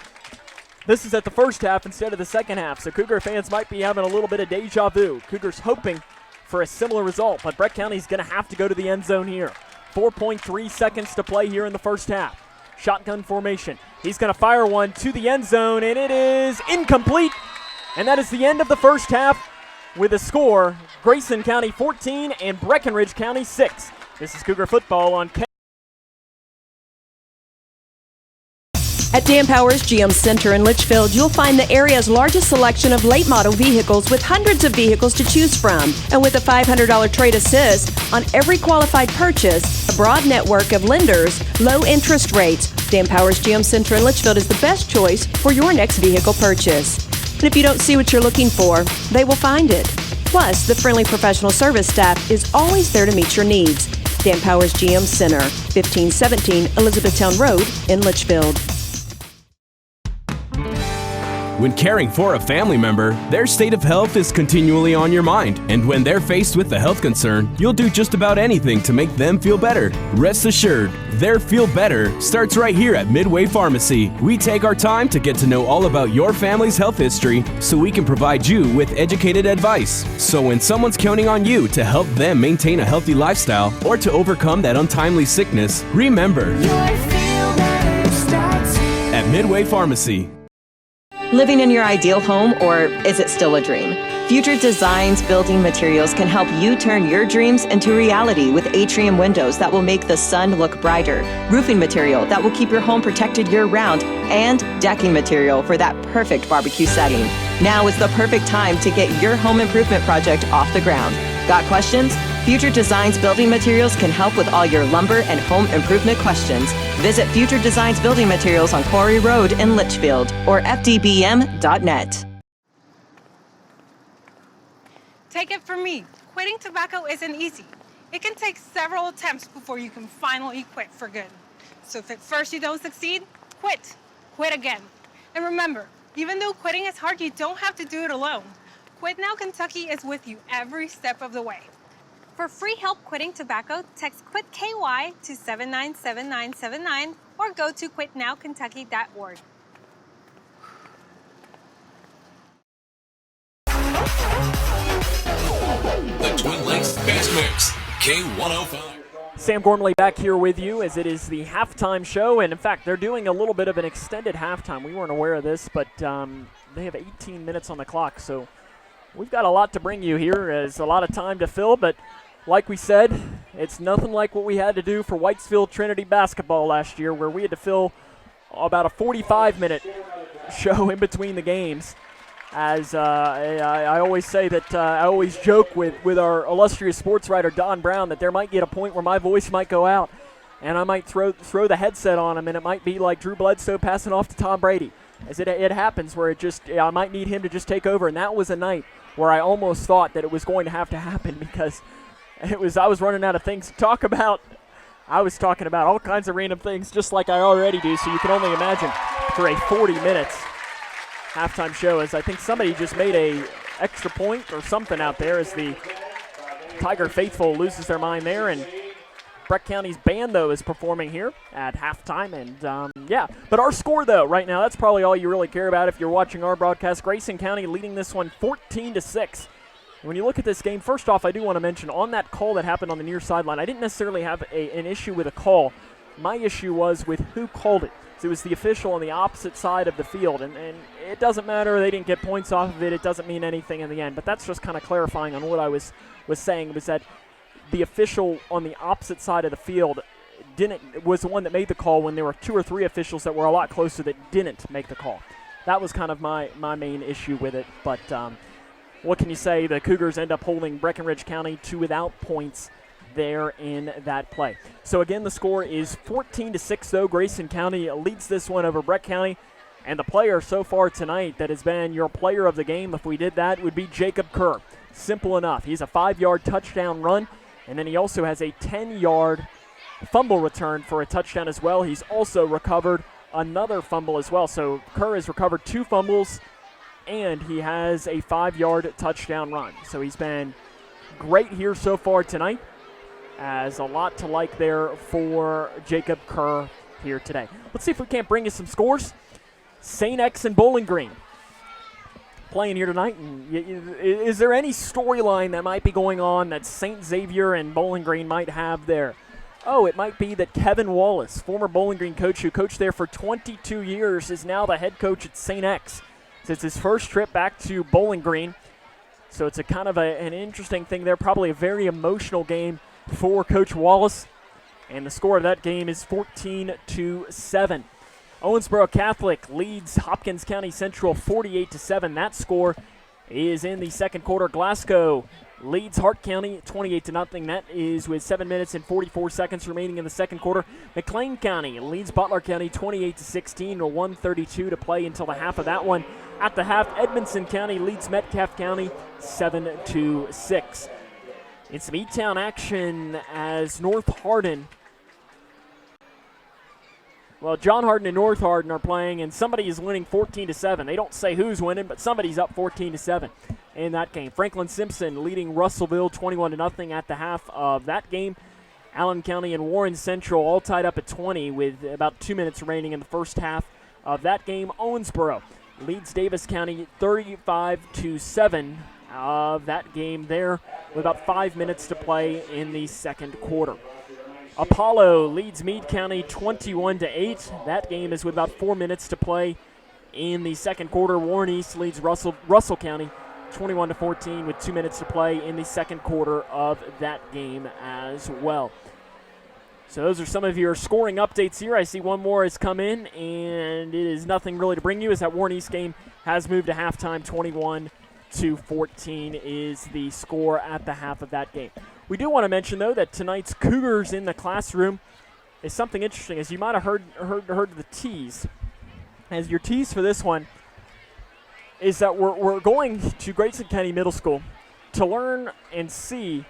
S1: This is at the first half instead of the second half, so Cougar fans might be having a little bit of deja vu. Cougars hoping for a similar result, but Breck County's going to have to go to the end zone here. 4.3 seconds to play here in the first half. Shotgun formation. He's going to fire one to the end zone, and it is incomplete. And that is the end of the first half with a score, Grayson County 14 and Breckinridge County 6. This is Cougar football on
S13: At Dan Powers GM Center in Litchfield, you'll find the area's largest selection of late model vehicles with hundreds of vehicles to choose from. And with a $500 trade assist on every qualified purchase, a broad network of lenders, low interest rates, Dan Powers GM Center in Litchfield is the best choice for your next vehicle purchase. And if you don't see what you're looking for, they will find it. Plus, the friendly professional service staff is always there to meet your needs. Dan Powers GM Center, 1517 Elizabethtown Road in Litchfield.
S2: When caring for a family member, their state of health is continually on your mind. And when they're faced with a health concern, you'll do just about anything to make them feel better. Rest assured, their feel better starts right here at Midway Pharmacy. We take our time to get to know all about your family's health history so we can provide you with educated advice. So when someone's counting on you to help them maintain a healthy lifestyle or to overcome that untimely sickness, remember, at Midway Pharmacy.
S7: Living in your ideal home, or is it still a dream? Future Designs Building Materials can help you turn your dreams into reality with atrium windows that will make the sun look brighter, roofing material that will keep your home protected year-round, and decking material for that perfect barbecue setting. Now is the perfect time to get your home improvement project off the ground. Got questions? Future Designs Building Materials can help with all your lumber and home improvement questions. Visit Future Designs Building Materials on Quarry Road in Litchfield or fdbm.net.
S8: Take it from me, quitting tobacco isn't easy. It can take several attempts before you can finally quit for good. So if at first you don't succeed, quit. Quit again. And remember, even though quitting is hard, you don't have to do it alone. Quit Now Kentucky is with you every step of the way. For free help quitting tobacco, text QUIT KY to 797979 or go to quitnowkentucky.org.
S9: The Twin Lakes Bass Mix, K105.
S1: Sam Gormley back here with you as it is the halftime show, and in fact, they're doing a little bit of an extended halftime. We weren't aware of this, but they have 18 minutes on the clock, so we've got a lot to bring you here. There's a lot of time to fill, but like we said, it's nothing like what we had to do for Whitesville Trinity basketball last year, where we had to fill about a 45-minute show in between the games. As I always say that I always joke with our illustrious sports writer Don Brown that there might get a point where my voice might go out and I might throw the headset on him, and it might be like Drew Bledsoe passing off to Tom Brady. As it happens where I might need him to just take over, and that was a night where I almost thought that it was going to have to happen because I was running out of things to talk about. I was talking about all kinds of random things just like I already do, so you can only imagine for a 40 minutes halftime show, as I think somebody just made a extra point or something out there as the Tiger faithful loses their mind there, and Breck County's band, though, is performing here at halftime. And, yeah, but our score, though, right now, that's probably all you really care about if you're watching our broadcast. Grayson County leading this one 14-6. When you look at this game, first off, I do want to mention on that call that happened on the near sideline, I didn't necessarily have an issue with a call. My issue was with who called it. So it was the official on the opposite side of the field, and it doesn't matter. They didn't get points off of it. It doesn't mean anything in the end. But that's just kind of clarifying on what I was saying, was that the official on the opposite side of the field was the one that made the call when there were 2 or 3 officials that were a lot closer that didn't make the call. That was kind of my main issue with it. But what can you say? The Cougars end up holding Breckinridge County to without points there in that play. So again, the score is 14-6, though. Grayson County leads this one over Breck County. And the player so far tonight that has been your player of the game, if we did that, would be Jacob Kerr. Simple enough. He's a 5-yard touchdown run, and then he also has a 10-yard fumble return for a touchdown as well. He's also recovered another fumble as well. So Kerr has recovered 2 fumbles, and he has a 5-yard touchdown run. So he's been great here so far tonight, as a lot to like there for Jacob Kerr here today. Let's see if we can't bring you some scores. St. X and Bowling Green playing here tonight. And is there any storyline that might be going on that St. Xavier and Bowling Green might have there? Oh, it might be that Kevin Wallace, former Bowling Green coach who coached there for 22 years, is now the head coach at St. X. It's his first trip back to Bowling Green. So it's a kind of an interesting thing there. Probably a very emotional game for Coach Wallace. And the score of that game is 14-7. Owensboro Catholic leads Hopkins County Central 48-7. That score is in the second quarter. Glasgow leads Hart County 28-0. That is with 7 minutes and 44 seconds remaining in the second quarter. McLean County leads Butler County 28-16 or 1:32 to play until the half of that one. At the half, Edmondson County leads Metcalfe County 7-6. In some E-Town action as North Hardin. Well, John Hardin and North Hardin are playing, and somebody is winning 14-7. They don't say who's winning, but somebody's up 14-7 in that game. Franklin Simpson leading Russellville 21-0 at the half of that game. Allen County and Warren Central all tied up at 20 with about 2 minutes remaining in the first half of that game. Owensboro leads Davis County 35-7 of that game there with about 5 minutes to play in the second quarter. Apollo leads Meade County 21-8. That game is with about 4 minutes to play in the second quarter. Warren East leads Russell County 21-14 with 2 minutes to play in the second quarter of that game as well. So those are some of your scoring updates here. I see one more has come in, and it is nothing really to bring you as that Warren East game has moved to halftime. 21-14 is the score at the half of that game. We do want to mention, though, that tonight's Cougars in the Classroom is something interesting. As you might have heard the tease. As your tease for this one is that we're going to Grayson County Middle School to learn and see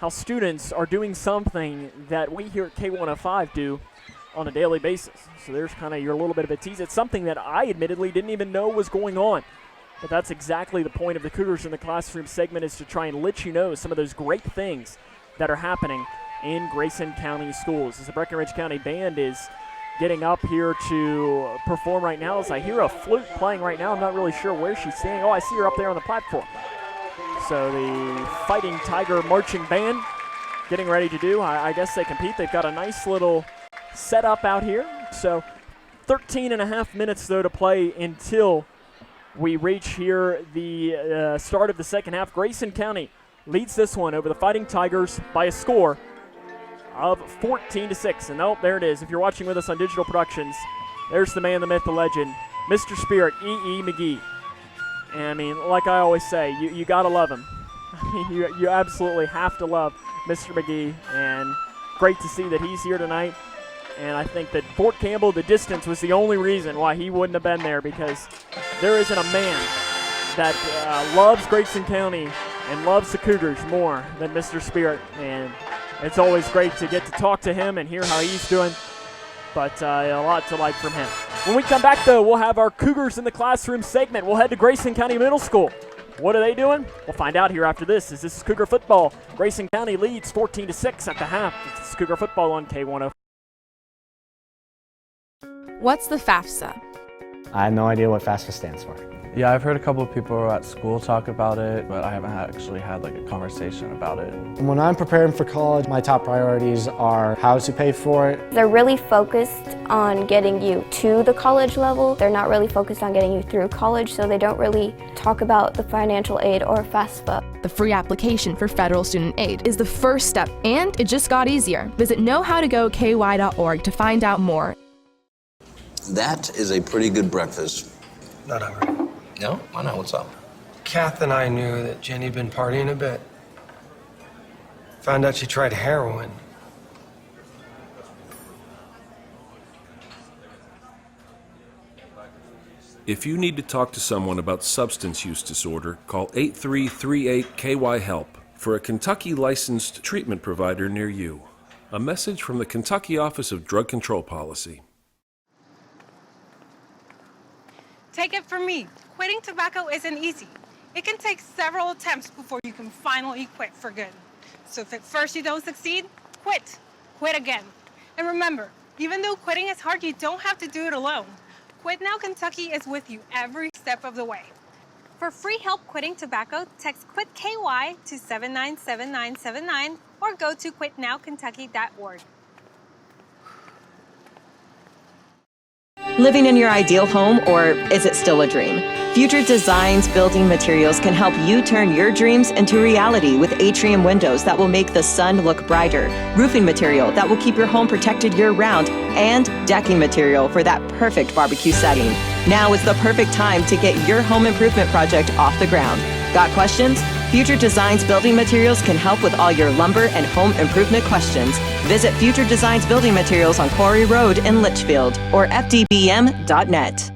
S1: how students are doing something that we here at K105 do on a daily basis. So there's kind of your little bit of a tease. It's something that I admittedly didn't even know was going on. But that's exactly the point of the Cougars in the Classroom segment, is to try and let you know some of those great things that are happening in Grayson County schools. As the Breckinridge County Band is getting up here to perform right now, as I hear a flute playing right now. I'm not really sure where she's standing. Oh, I see her up there on the platform. So the Fighting Tiger Marching Band getting ready to do, I guess they compete. They've got a nice little setup out here. So 13 and a half minutes, though, to play until we reach here the start of the second half. Grayson County leads this one over the Fighting Tigers by a score of 14-6. And oh, there it is. If you're watching with us on Digital Productions, there's the man, the myth, the legend, Mr. Spirit, E.E. McGee. And I mean, like I always say, you got to love him. I mean, you absolutely have to love Mr. McGee. And great to see that he's here tonight. And I think that Fort Campbell, the distance was the only reason why he wouldn't have been there, because there isn't a man that loves Grayson County and loves the Cougars more than Mr. Spirit. And it's always great to get to talk to him and hear how he's doing. But a lot to like from him. When we come back, though, we'll have our Cougars in the Classroom segment. We'll head to Grayson County Middle School. What are they doing? We'll find out here after this, as this is Cougar football. Grayson County leads 14-6 at the half. This is Cougar football on K105.
S19: What's the FAFSA?
S10: I have no idea what FAFSA stands for.
S11: Yeah, I've heard a couple of people at school talk about it, but I haven't actually had like a conversation about it.
S10: When I'm preparing for college, my top priorities are how to pay for it.
S12: They're really focused on getting you to the college level. They're not really focused on getting you through college, so they don't really talk about the financial aid or FAFSA.
S19: The free application for federal student aid is the first step, and it just got easier. Visit knowhowtogoky.org to find out more.
S4: That is a pretty good breakfast.
S6: Not hungry.
S4: No? Why not? What's up?
S6: Kath and I knew that Jenny had been partying a bit. Found out she tried heroin.
S9: If you need to talk to someone about substance use disorder, call 8338-KY-HELP for a Kentucky licensed treatment provider near you. A message from the Kentucky Office of Drug Control Policy.
S8: Take it from me, quitting tobacco isn't easy. It can take several attempts before you can finally quit for good. So if at first you don't succeed, quit. Quit again. And remember, even though quitting is hard, you don't have to do it alone. Quit Now Kentucky is with you every step of the way. For free help quitting tobacco, text QUIT KY to 797979 or go to quitnowkentucky.org.
S7: Living in your ideal home, or is it still a dream? Future Designs Building Materials can help you turn your dreams into reality with atrium windows that will make the sun look brighter, roofing material that will keep your home protected year-round, and decking material for that perfect barbecue setting. Now is the perfect time to get your home improvement project off the ground. Got questions? Future Designs Building Materials can help with all your lumber and home improvement questions. Visit Future Designs Building Materials on Quarry Road in Litchfield or fdbm.net.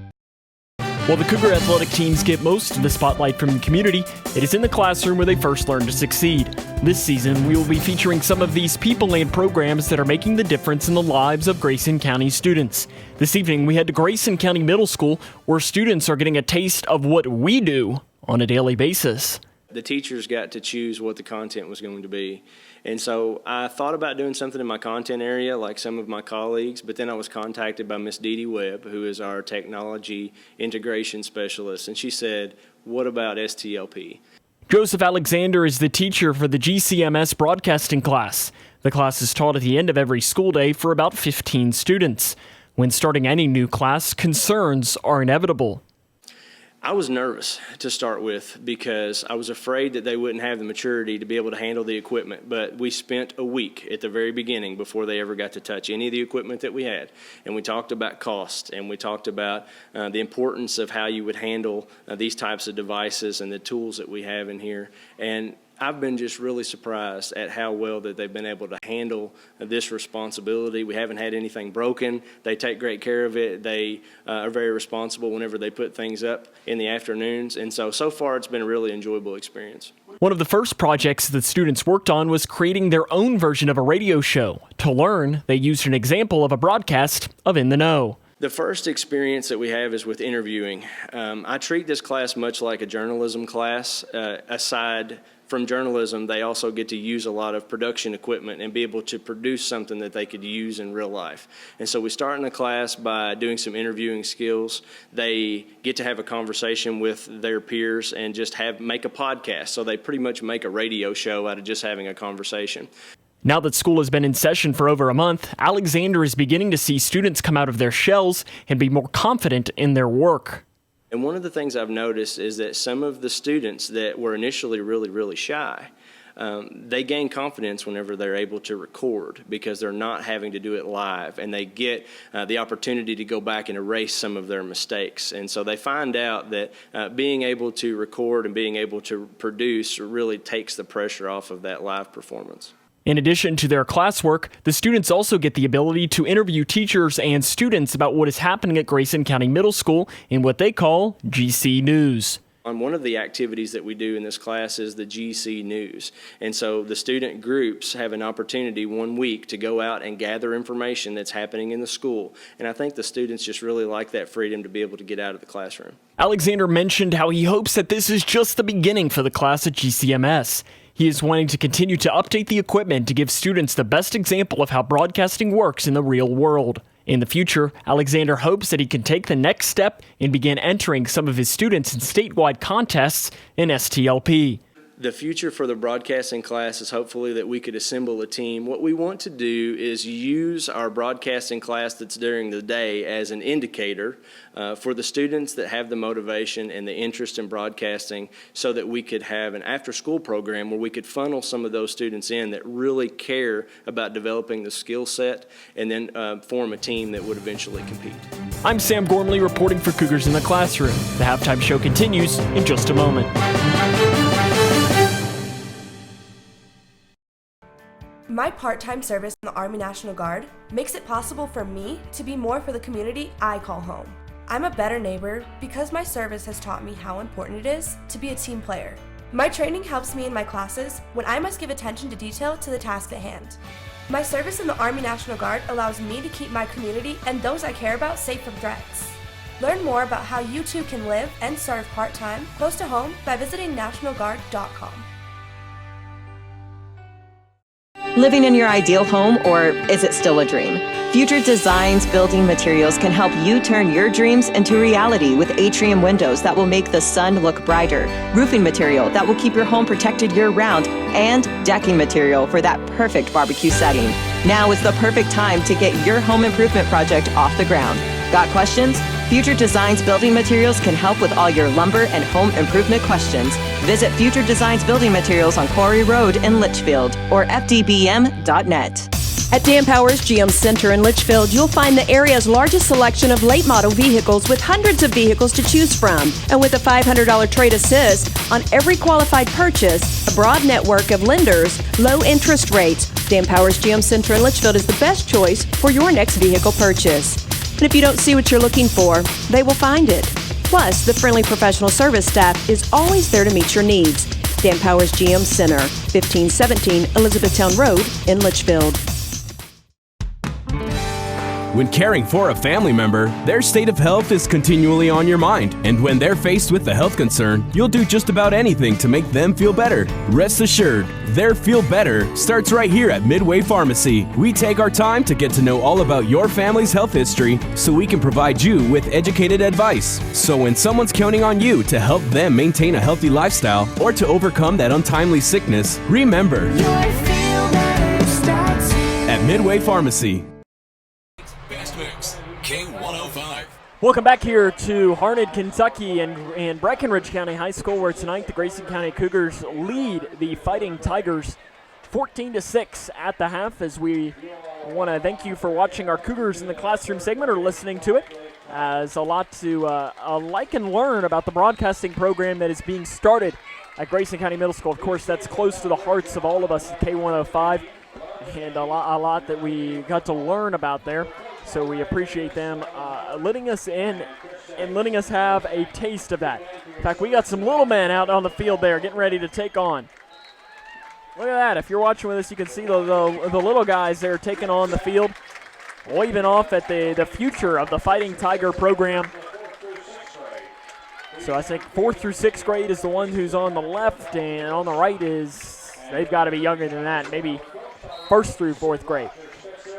S1: While the Cougar athletic teams get most of the spotlight from the community, it is in the classroom where they first learn to succeed. This season, we will be featuring some of these people and programs that are making the difference in the lives of Grayson County students. This evening, we head to Grayson County Middle School, where students are getting a taste of what we do on a daily basis.
S5: The teachers got to choose what the content was going to be. And so I thought about doing something in my content area like some of my colleagues, but then I was contacted by Miss Dee Dee Webb, who is our technology integration specialist, and she said, "What about STLP?"
S1: Joseph Alexander is the teacher for the GCMS broadcasting class. The class is taught at the end of every school day for about 15 students. When starting any new class, concerns are inevitable.
S5: I was nervous to start with because I was afraid that they wouldn't have the maturity to be able to handle the equipment, but we spent a week at the very beginning before they ever got to touch any of the equipment that we had, and we talked about cost, and we talked about the importance of how you would handle these types of devices and the tools that we have in here. And I've been just really surprised at how well that they've been able to handle this responsibility. We haven't had anything broken. They take great care of it. They are very responsible whenever they put things up in the afternoons. And so far it's been a really enjoyable experience.
S1: One of the first projects that students worked on was creating their own version of a radio show. To learn, they used an example of a broadcast of In the Know.
S5: The first experience that we have is with interviewing. I treat this class much like a journalism class. Aside from journalism, they also get to use a lot of production equipment and be able to produce something that they could use in real life. And so we start in the class by doing some interviewing skills. They get to have a conversation with their peers and just make a podcast. So they pretty much make a radio show out of just having a conversation.
S1: Now that school has been in session for over a month, Alexander is beginning to see students come out of their shells and be more confident in their work.
S5: And one of the things I've noticed is that some of the students that were initially really, really shy, they gain confidence whenever they're able to record because they're not having to do it live, and they get the opportunity to go back and erase some of their mistakes. And so they find out that being able to record and being able to produce really takes the pressure off of that live performance.
S1: In addition to their classwork, the students also get the ability to interview teachers and students about what is happening at Grayson County Middle School in what they call GC News.
S5: One of the activities that we do in this class is the GC News. And so the student groups have an opportunity 1 week to go out and gather information that's happening in the school. And I think the students just really like that freedom to be able to get out of the classroom.
S1: Alexander mentioned how he hopes that this is just the beginning for the class at GCMS. He is wanting to continue to update the equipment to give students the best example of how broadcasting works in the real world. In the future, Alexander hopes that he can take the next step and begin entering some of his students in statewide contests in STLP.
S5: The future for the broadcasting class is hopefully that we could assemble a team. What we want to do is use our broadcasting class that's during the day as an indicator for the students that have the motivation and the interest in broadcasting, so that we could have an after-school program where we could funnel some of those students in that really care about developing the skill set, and then form a team that would eventually compete.
S1: I'm Sam Gormley reporting for Cougars in the Classroom. The halftime show continues in just a moment.
S17: My part-time service in the Army National Guard makes it possible for me to be more for the community I call home. I'm a better neighbor because my service has taught me how important it is to be a team player. My training helps me in my classes when I must give attention to detail to the task at hand. My service in the Army National Guard allows me to keep my community and those I care about safe from threats. Learn more about how you too can live and serve part-time close to home by visiting nationalguard.com.
S7: Living in your ideal home, or is it still a dream? Future Designs Building Materials can help you turn your dreams into reality with atrium windows that will make the sun look brighter, roofing material that will keep your home protected year-round, and decking material for that perfect barbecue setting. Now is the perfect time to get your home improvement project off the ground. Got questions? Future Designs Building Materials can help with all your lumber and home improvement questions. Visit Future Designs Building Materials on Quarry Road in Litchfield or fdbm.net.
S13: At Dan Powers GM Center in Litchfield, you'll find the area's largest selection of late model vehicles with hundreds of vehicles to choose from. And with a $500 trade assist on every qualified purchase, a broad network of lenders, low interest rates, Dan Powers GM Center in Litchfield is the best choice for your next vehicle purchase. And if you don't see what you're looking for, they will find it. Plus, the friendly professional service staff is always there to meet your needs. Dan Powers GM Center, 1517 Elizabethtown Road in Litchfield.
S2: When caring for a family member, their state of health is continually on your mind. And when they're faced with a health concern, you'll do just about anything to make them feel better. Rest assured, their feel better starts right here at Midway Pharmacy. We take our time to get to know all about your family's health history so we can provide you with educated advice. So when someone's counting on you to help them maintain a healthy lifestyle or to overcome that untimely sickness, remember, at Midway Pharmacy.
S18: K105.
S1: Welcome back here to Harned, Kentucky and Breckinridge County High School, where tonight the Grayson County Cougars lead the Fighting Tigers 14-6 at the half. As we want to thank you for watching our Cougars in the Classroom segment or listening to it. As a lot to like and learn about the broadcasting program that is being started at Grayson County Middle School. Of course, that's close to the hearts of all of us at K105, and a lot that we got to learn about there. So we appreciate them letting us in and letting us have a taste of that. In fact, we got some little men out on the field there getting ready to take on. Look at that. If you're watching with us, you can see the little guys there taking on the field, waving off at the future of the Fighting Tiger program. So I think 4th through 6th grade is the one who's on the left, and on the right they've got to be younger than that, maybe 1st through 4th grade.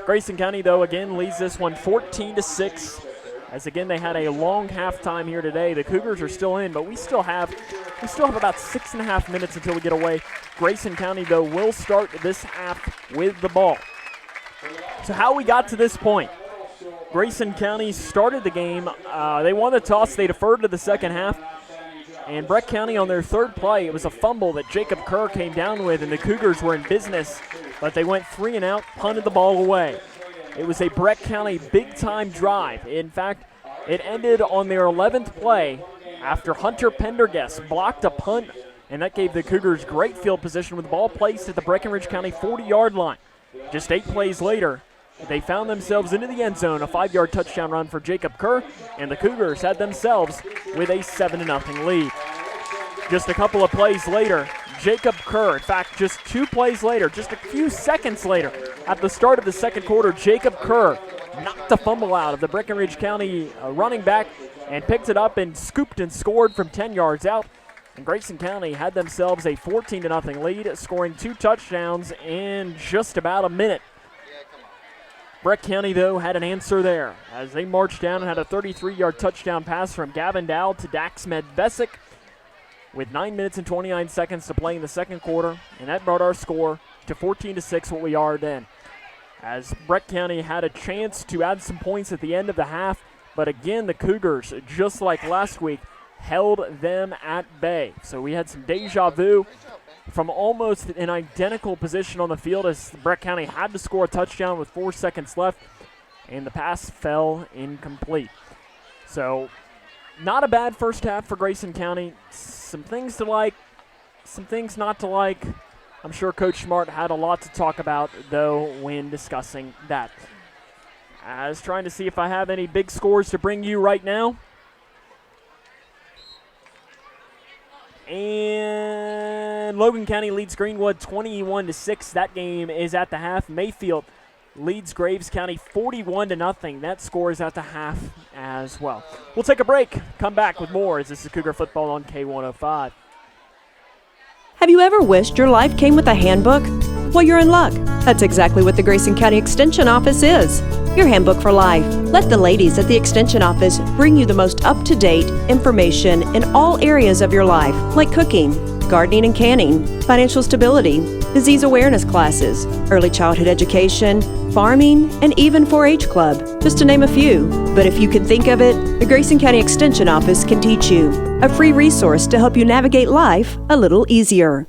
S1: Grayson County, though, again leads this one 14-6. As again they had a long halftime here today. The Cougars are still in, but we still have about 6.5 minutes until we get away. Grayson County, though, will start this half with the ball. So how we got to this point? Grayson County started the game. They won the toss. They deferred to the second half. And Breck County on their third play, it was a fumble that Jacob Kerr came down with, and the Cougars were in business, but they went 3 and out, punted the ball away. It was a Breck County big-time drive. In fact, it ended on their 11th play after Hunter Pendergast blocked a punt, and that gave the Cougars great field position with the ball placed at the Breckinridge County 40-yard line. Just 8 plays later, they found themselves into the end zone, a 5-yard touchdown run for Jacob Kerr, and the Cougars had themselves with a 7-0 lead. Just a couple of plays later, Jacob Kerr, in fact, just 2 plays later, just a few seconds later, at the start of the second quarter, Jacob Kerr knocked the fumble out of the Breckinridge County running back and picked it up and scooped and scored from 10 yards out. And Grayson County had themselves a 14-0 lead, scoring 2 touchdowns in just about a minute. Breck County, though, had an answer there as they marched down and had a 33-yard touchdown pass from Gavin Dow to Dax Medvesic with 9 minutes and 29 seconds to play in the second quarter, and that brought our score to 14-6, what we are then. As Breck County had a chance to add some points at the end of the half, but again, the Cougars, just like last week, held them at bay. So we had some deja vu from almost an identical position on the field as Breck County had to score a touchdown with 4 seconds left, and the pass fell incomplete. So not a bad first half for Grayson County. Some things to like, some things not to like. I'm sure Coach Smart had a lot to talk about, though, when discussing that. I was trying to see if I have any big scores to bring you right now. And Logan County leads Greenwood 21-6. That game is at the half. Mayfield leads Graves County 41-0. That score is at the half as well. We'll take a break. Come back with more as this is Cougar Football on K105.
S13: Have you ever wished your life came with a handbook? Well, you're in luck. That's exactly what the Grayson County Extension Office is. Your handbook for life. Let the ladies at the Extension Office bring you the most up-to-date information in all areas of your life, like cooking, gardening and canning, financial stability, disease awareness classes, early childhood education, farming, and even 4-H club, just to name a few. But if you can think of it, the Grayson County Extension Office can teach you. A free resource to help you navigate life a little easier.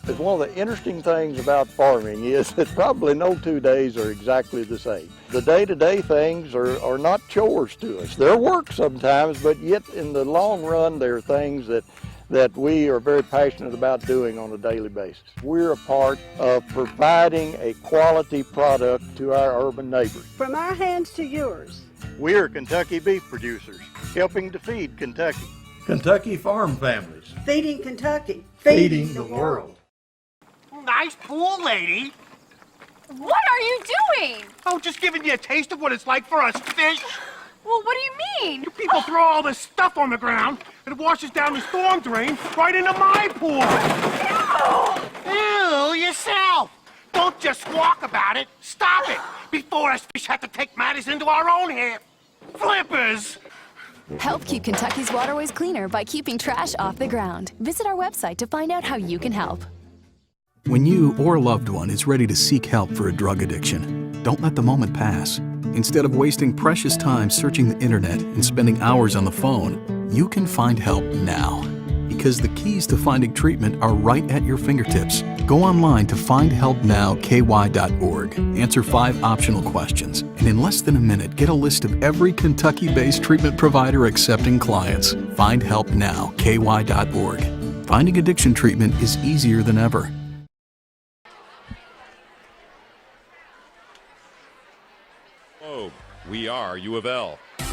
S14: But one of the interesting things about farming is that probably no 2 days are exactly the same. The day-to-day things are not chores to us. They're work sometimes, but yet in the long run, they're things that we are very passionate about doing on a daily basis. We're a part of providing a quality product to our urban neighbors.
S15: From our hands to yours.
S3: We are Kentucky beef producers, helping to feed Kentucky.
S16: Kentucky farm families.
S15: Feeding Kentucky.
S16: Feeding the world.
S18: Nice pool, lady.
S20: What are you doing?
S18: Oh, just giving you a taste of what it's like for us fish.
S20: Well, what do you mean?
S18: You people throw all this stuff on the ground, and it washes down the storm drain right into my pool. Ew, yourself. Don't just squawk about it. Stop it before us fish have to take matters into our own hands. Flippers!
S22: Help keep Kentucky's waterways cleaner by keeping trash off the ground. Visit our website to find out how you can help.
S23: When you or a loved one is ready to seek help for a drug addiction, don't let the moment pass. Instead of wasting precious time searching the internet and spending hours on the phone, you can find help now. Because the keys to finding treatment are right at your fingertips. Go online to findhelpnowky.org. Answer 5 optional questions, and in less than a minute, get a list of every Kentucky-based treatment provider accepting clients. Findhelpnowky.org. Finding addiction treatment is easier than ever.
S24: We are U of L.
S2: The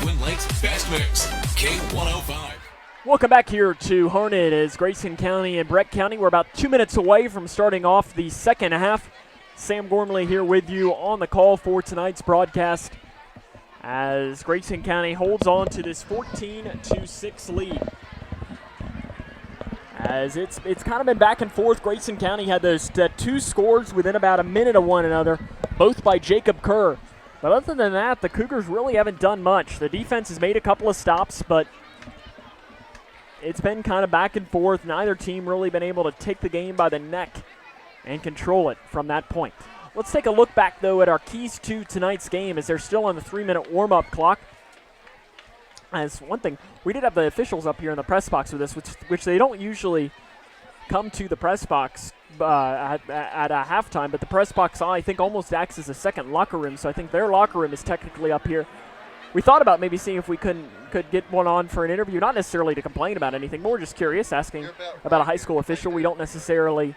S2: Twin Lakes Best Mix, K105.
S1: Welcome back here to Harnett as Grayson County and Breck County. We're about 2 minutes away from starting off the second half. Sam Gormley here with you on the call for tonight's broadcast as Grayson County holds on to this 14-6 lead. As it's kind of been back and forth. Grayson County had those 2 scores within about a minute of one another, both by Jacob Kerr. But other than that, the Cougars really haven't done much. The defense has made a couple of stops, but it's been kind of back and forth. Neither team really been able to take the game by the neck and control it from that point. Let's take a look back, though, at our keys to tonight's game as they're still on the 3-minute warm-up clock. As one thing, we did have the officials up here in the press box with us, which they don't usually come to the press box at a halftime, but the press box, I think, almost acts as a second locker room, so I think their locker room is technically up here. We thought about maybe seeing if we could get one on for an interview, not necessarily to complain about anything, more just curious, asking about a high school official. We don't necessarily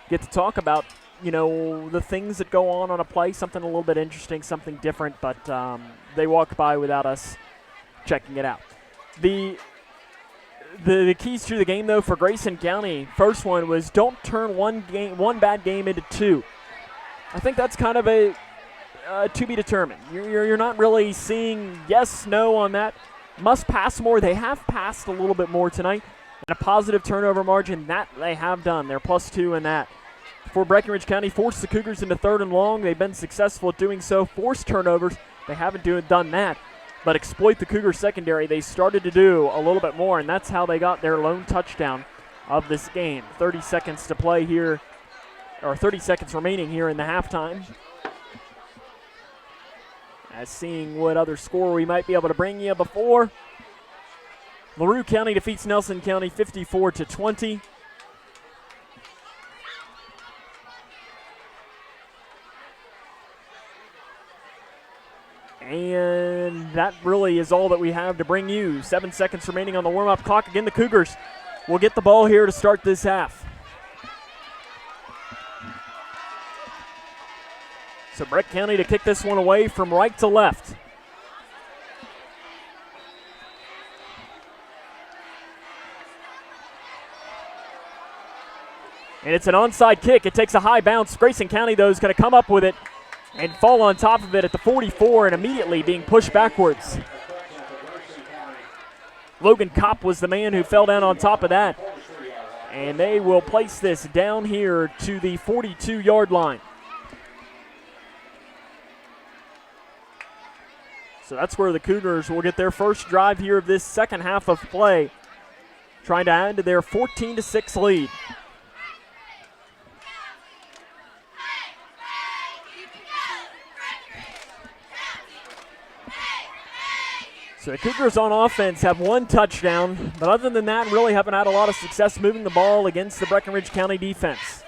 S1: get to talk about, the things that go on a play, something a little bit interesting, something different, but they walked by without us checking it out. The keys to the game, though, for Grayson County, first one was don't turn one bad game into 2. I think that's kind of a to be determined. You're not really seeing yes, no on that. Must pass more. They have passed a little bit more tonight. And a positive turnover margin, that they have done. They're +2 in that. For Breckinridge County, forced the Cougars into 3rd and long. They've been successful at doing so. Forced turnovers. They haven't done that. But exploit the Cougar secondary, they started to do a little bit more, and that's how they got their lone touchdown of this game. 30 seconds to play here, or 30 seconds remaining here in the halftime. As seeing what other score we might be able to bring you before. LaRue County defeats Nelson County 54-20. And that really is all that we have to bring you. 7 seconds remaining on the warm-up clock. Again, the Cougars will get the ball here to start this half. So Breck County to kick this one away from right to left. And it's an onside kick. It takes a high bounce. Grayson County, though, is going to come up with it and fall on top of it at the 44 and immediately being pushed backwards. Logan Kopp was the man who fell down on top of that. And they will place this down here to the 42-yard line. So that's where the Cougars will get their first drive here of this second half of play, trying to add to their 14-6 lead. So the Cougars on offense have one touchdown, but other than that, really haven't had a lot of success moving the ball against the Breckinridge County defense.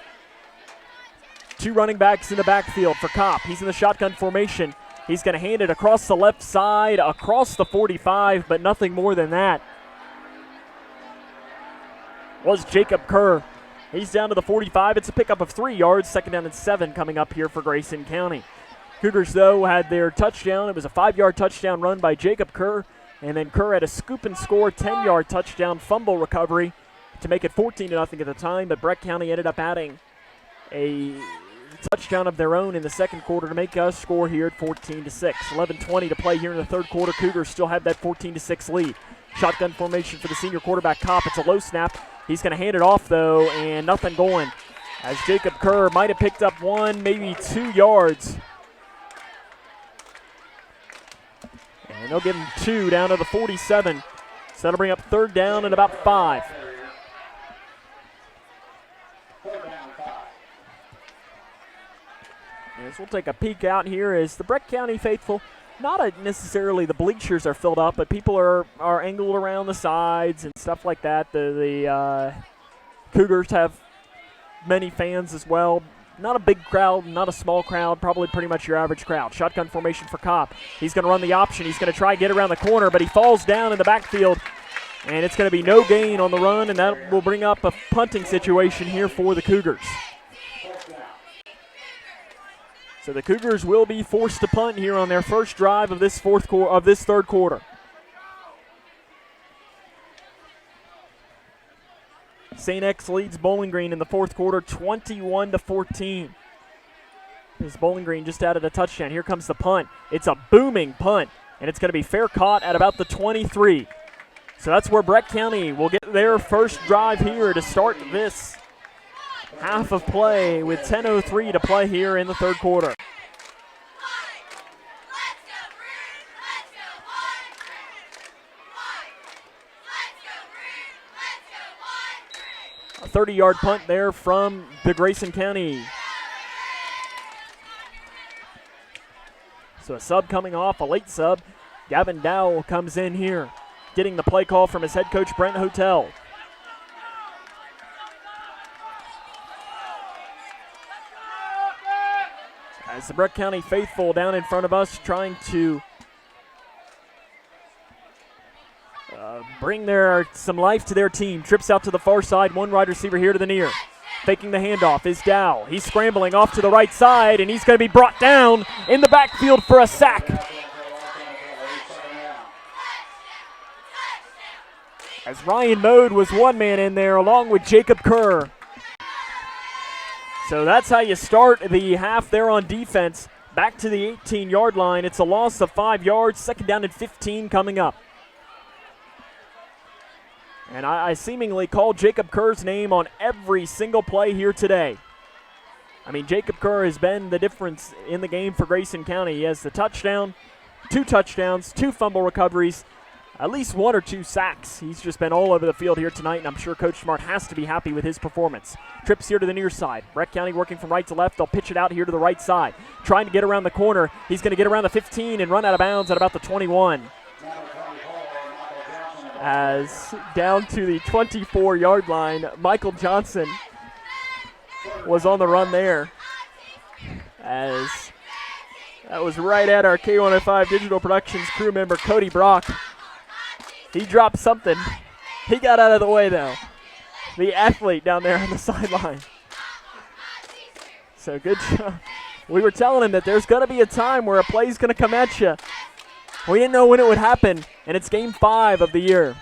S1: Two running backs in the backfield for Kopp. He's in the shotgun formation. He's going to hand it across the left side, across the 45, but nothing more than that. Was Jacob Kerr. He's down to the 45. It's a pickup of 3 yards, second down and 7 coming up here for Grayson County. Cougars, though, had their touchdown. It was a 5-yard touchdown run by Jacob Kerr, and then Kerr had a scoop and score 10-yard touchdown fumble recovery to make it 14-0 at the time, but Breck County ended up adding a touchdown of their own in the second quarter to make us score here at 14-6. 11:20 to play here in the third quarter. Cougars still have that 14-6 lead. Shotgun formation for the senior quarterback Kopp. It's a low snap. He's going to hand it off, though, and nothing going, as Jacob Kerr might have picked up 1, maybe 2 yards. And they'll give him 2 down to the 47. So that'll bring up third down and about 5. As we'll take a peek out here as the Breck County faithful, not necessarily the bleachers are filled up, but people are angled around the sides and stuff like that. The Cougars have many fans as well. Not a big crowd, not a small crowd, probably pretty much your average crowd. Shotgun formation for Kopp. He's going to run the option. He's going to try and get around the corner, but he falls down in the backfield, and it's going to be no gain on the run, and that will bring up a punting situation here for the Cougars. So the Cougars will be forced to punt here on their first drive of this third quarter. St. X leads Bowling Green in the fourth quarter, 21-14. As Bowling Green just added a touchdown. Here comes the punt. It's a booming punt, and it's going to be fair caught at about the 23. So that's where Breck County will get their first drive here to start this half of play with 10:03 to play here in the third quarter. A 30-yard punt there from the Grayson County. So a sub coming off, a late sub. Gavin Dowell comes in here, getting the play call from his head coach, Brent Hotel. As the Breck County faithful down in front of us trying to bring some life to their team. Trips out to the far side, one wide receiver here to the near. Faking the handoff is Dow. He's scrambling off to the right side, and he's going to be brought down in the backfield for a sack. As Ryan Mode was one man in there along with Jacob Kerr. So that's how you start the half there on defense. Back to the 18-yard line. It's a loss of 5 yards. Second down and 15 coming up. And I seemingly called Jacob Kerr's name on every single play here today. I mean, Jacob Kerr has been the difference in the game for Grayson County. He has the touchdown, 2 touchdowns, 2 fumble recoveries, at least 1 or 2 sacks. He's just been all over the field here tonight, and I'm sure Coach Smart has to be happy with his performance. Trips here to the near side. Breck County working from right to left. They'll pitch it out here to the right side. Trying to get around the corner. He's going to get around the 15 and run out of bounds at about the 21. As down to the 24-yard line, Michael Johnson was on the run there. As that was right at our K105 Digital Productions crew member, Cody Brock. He dropped something. He got out of the way, though. The athlete down there on the sideline. So good job. We were telling him that there's going to be a time where a play's going to come at you. We didn't know when it would happen, and it's game 5 of the year.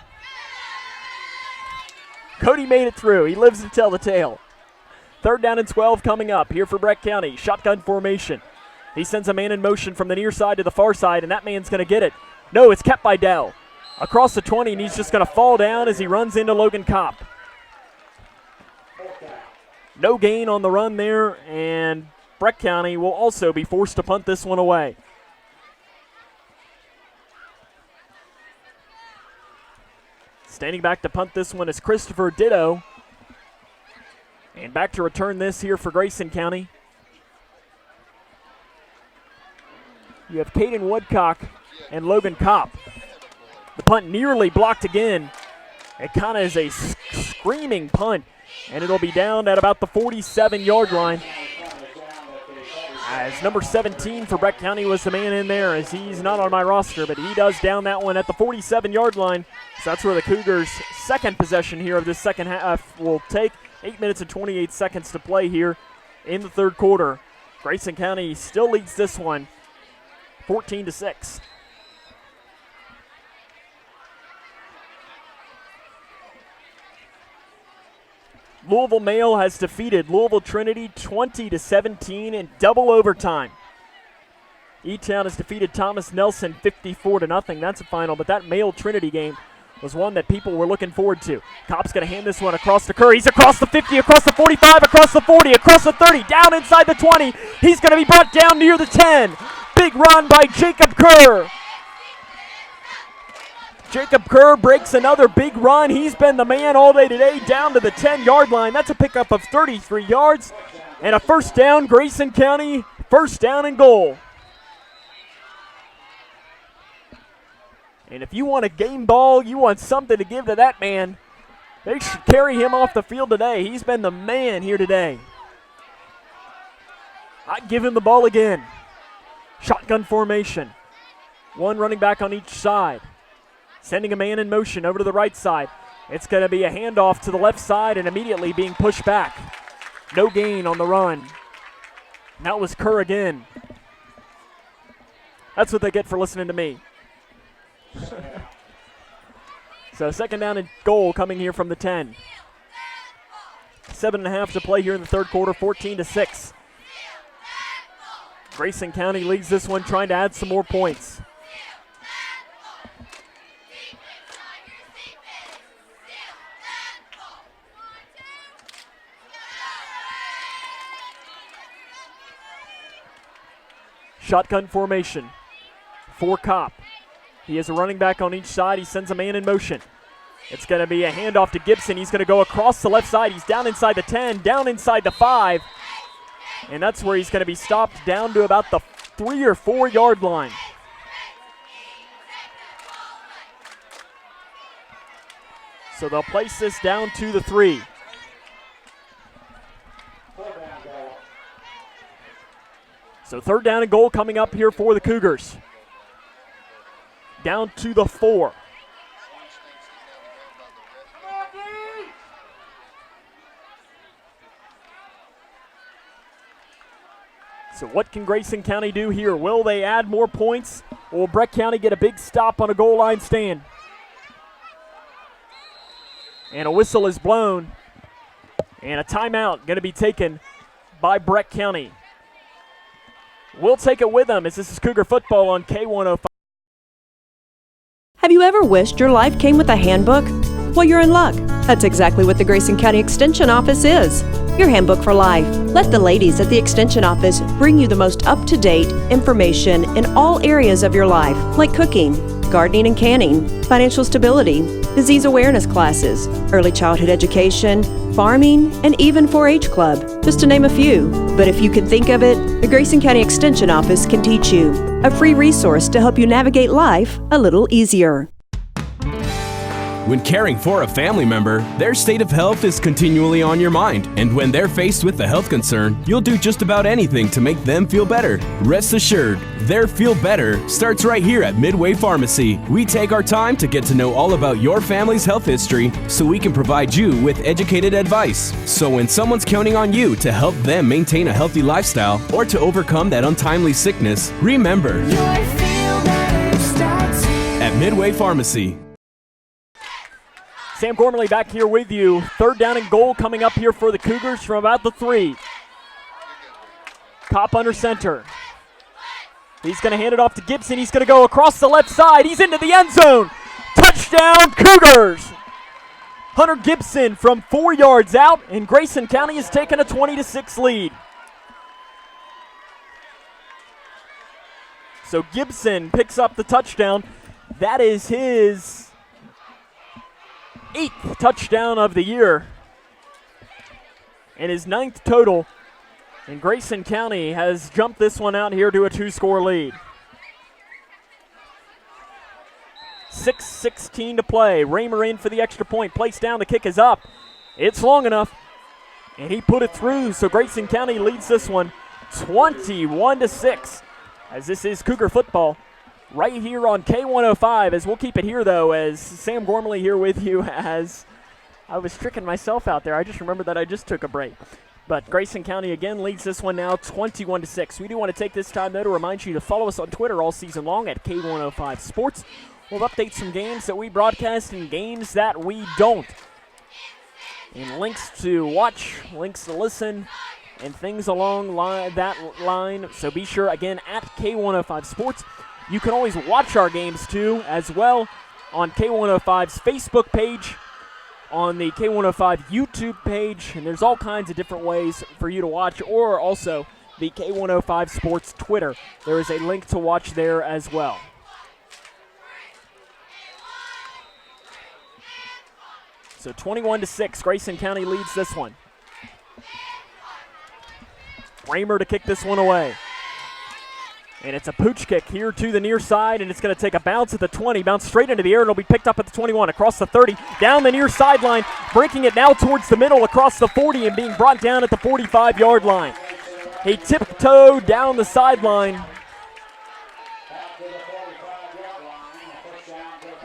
S1: Cody made it through. He lives to tell the tale. Third down and 12 coming up here for Breck County. Shotgun formation. He sends a man in motion from the near side to the far side, and that man's going to get it. No, it's kept by Dell. across the 20, and he's just going to fall down as he runs into Logan Kopp. No gain on the run there, and Breck County will also be forced to punt this one away. Standing back to punt this one is Christopher Ditto. And back to return this here for Grayson County. You have Caden Woodcock and Logan Kopp. The punt nearly blocked again. It kind of is a screaming punt, and it'll be down at about the 47-yard line. As number 17 for Breck County was the man in there, as he's not on my roster, but he does down that one at the 47-yard line. So that's where the Cougars' second possession here of this second half will take. 8 minutes and 28 seconds to play here in the third quarter. Grayson County still leads this one 14-6. Louisville Male has defeated Louisville Trinity 20-17 in double overtime. E-Town has defeated Thomas Nelson 54-0. That's a final, but that Male Trinity game was one that people were looking forward to. Kopp's going to hand this one across to Kerr. He's across the 50, across the 45, across the 40, across the 30, down inside the 20. He's going to be brought down near the 10. Big run by Jacob Kerr. Jacob Kerr breaks another big run. He's been the man all day today, down to the 10-yard line. That's a pickup of 33 yards and a first down. Grayson County, first down and goal. And if you want a game ball, you want something to give to that man, they should carry him off the field today. He's been the man here today. I'd give him the ball again. Shotgun formation. One running back on each side. Sending a man in motion over to the right side. It's going to be a handoff to the left side and immediately being pushed back. No gain on the run. And that was Kerr again. That's what they get for listening to me. So second down and goal coming here from the 10. 7.5 to play here in the third quarter, 14-6. Grayson County leads this one, trying to add some more points. Shotgun formation for Kopp. He has a running back on each side. He sends a man in motion. It's going to be a handoff to Gibson. He's going to go across the left side. He's down inside the 10, down inside the 5. And that's where he's going to be stopped down to about the 3 or 4 yard line. So they'll place this down to the 3. So third down and goal coming up here for the Cougars. Down to the 4. So what can Grayson County do here? Will they add more points, or will Breck County get a big stop on a goal line stand? And a whistle is blown, and a timeout going to be taken by Breck County. We'll take it with them as this is Cougar football on K105.
S13: Have you ever wished your life came with a handbook? Well, you're in luck. That's exactly what the Grayson County Extension Office is. Your handbook for life. Let the ladies at the Extension Office bring you the most up-to-date information in all areas of your life, like cooking, gardening and canning, financial stability, disease awareness classes, early childhood education, farming, and even 4-H club, just to name a few. But if you can think of it, the Grayson County Extension Office can teach you. A free resource to help you navigate life a little easier.
S2: When caring for a family member, their state of health is continually on your mind. And when they're faced with a health concern, you'll do just about anything to make them feel better. Rest assured, their feel better starts right here at Midway Pharmacy. We take our time to get to know all about your family's health history so we can provide you with educated advice. So when someone's counting on you to help them maintain a healthy lifestyle or to overcome that untimely sickness, remember, at Midway Pharmacy.
S1: Sam Gormley back here with you. Third down and goal coming up here for the Cougars from about the 3. Kopp under center. He's going to hand it off to Gibson. He's going to go across the left side. He's into the end zone. Touchdown, Cougars! Hunter Gibson from 4 yards out, and Grayson County has taken a 20-6 lead. So Gibson picks up the touchdown. That is his 8th touchdown of the year and his 9th total. And Grayson County has jumped this one out here to a 2-score lead. 6:16 to play. Raymer in for the extra point. Placed down. The kick is up. It's long enough. And he put it through. So Grayson County leads this one 21-6. As this is Cougar football right here on K105. As we'll keep it here, though, as Sam Gormley here with you, as I was tricking myself out there. I just remembered that I just took a break. But Grayson County again leads this one now 21-6. We do want to take this time, though, to remind you to follow us on Twitter all season long at K105 Sports. We'll have updates from games that we broadcast and games that we don't. And links to watch, links to listen, and things along that line. So be sure, again, at K105 Sports. You can always watch our games, too, as well, on K105's Facebook page, on the K105 YouTube page, and there's all kinds of different ways for you to watch, or also the K105 Sports Twitter. There is a link to watch there as well. So 21-6, Grayson County leads this one. Raymer to kick this one away. And it's a pooch kick here to the near side, and it's going to take a bounce at the 20, bounce straight into the air, and it'll be picked up at the 21, across the 30, down the near sideline, breaking it now towards the middle, across the 40, and being brought down at the 45-yard line. He tiptoed down the sideline.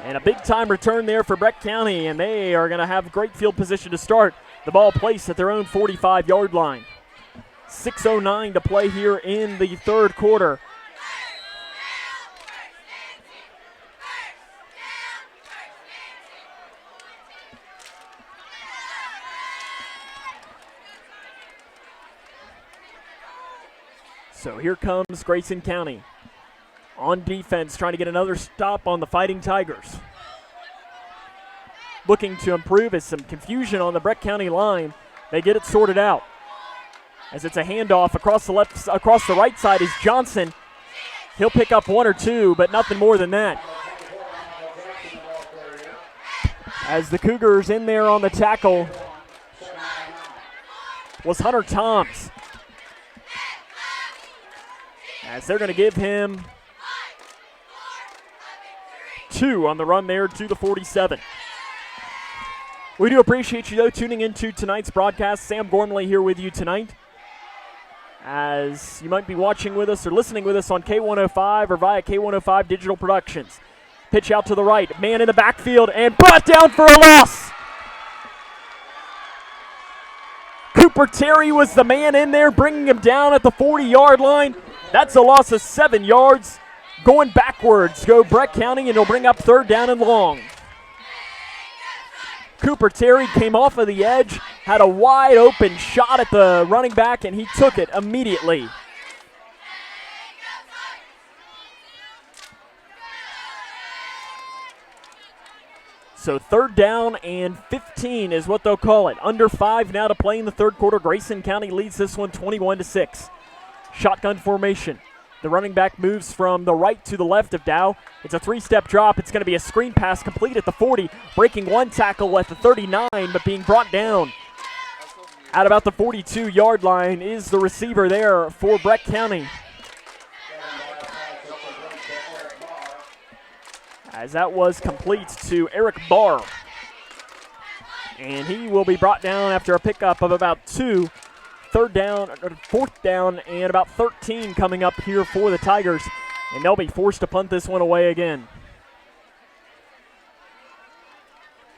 S1: And a big-time return there for Breck County, and they are going to have great field position to start. The ball placed at their own 45-yard line. 6:09 to play here in the third quarter. So here comes Grayson County on defense, trying to get another stop on the Fighting Tigers. Looking to improve as some confusion on the Breck County line. They get it sorted out. As it's a handoff across the right side is Johnson. He'll pick up one or two, but nothing more than that. As the Cougars in there on the tackle was Hunter Toms. As they're going to give him 2 on the run there to the 47. We do appreciate you, though, tuning into tonight's broadcast. Sam Gormley here with you tonight. As you might be watching with us or listening with us on K105 or via K105 Digital Productions. Pitch out to the right, man in the backfield, and brought down for a loss. Cooper Terry was the man in there, bringing him down at the 40-yard line. That's a loss of 7 yards. Going backwards, go Breck County, and it'll bring up 3rd down and long. Cooper Terry came off of the edge, had a wide open shot at the running back, and he took it immediately. So 3rd down and 15 is what they'll call it. Under 5 now to play in the third quarter. Grayson County leads this one 21-6. Shotgun formation. The running back moves from the right to the left of Dow. It's a 3-step drop. It's going to be a screen pass complete at the 40, breaking one tackle at the 39, but being brought down at about the 42-yard line is the receiver there for Breck County. As that was complete to Eric Barr. And he will be brought down after a pickup of about 2. 4th down and about 13 coming up here for the Tigers. And they'll be forced to punt this one away again.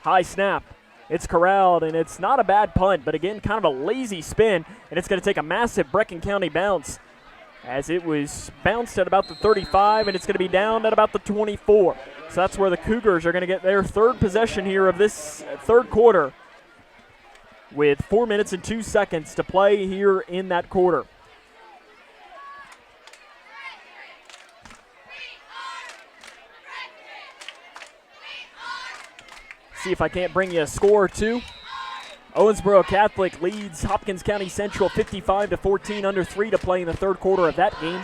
S1: High snap. It's corralled, and it's not a bad punt, but again, kind of a lazy spin, and it's going to take a massive Breckin County bounce as it was bounced at about the 35, and it's going to be down at about the 24. So that's where the Cougars are going to get their 3rd possession here of this third quarter, with 4 minutes and 2 seconds to play here in that quarter. See if I can't bring you a score or two. Owensboro Catholic leads Hopkins County Central 55-14, under 3 to play in the third quarter of that game.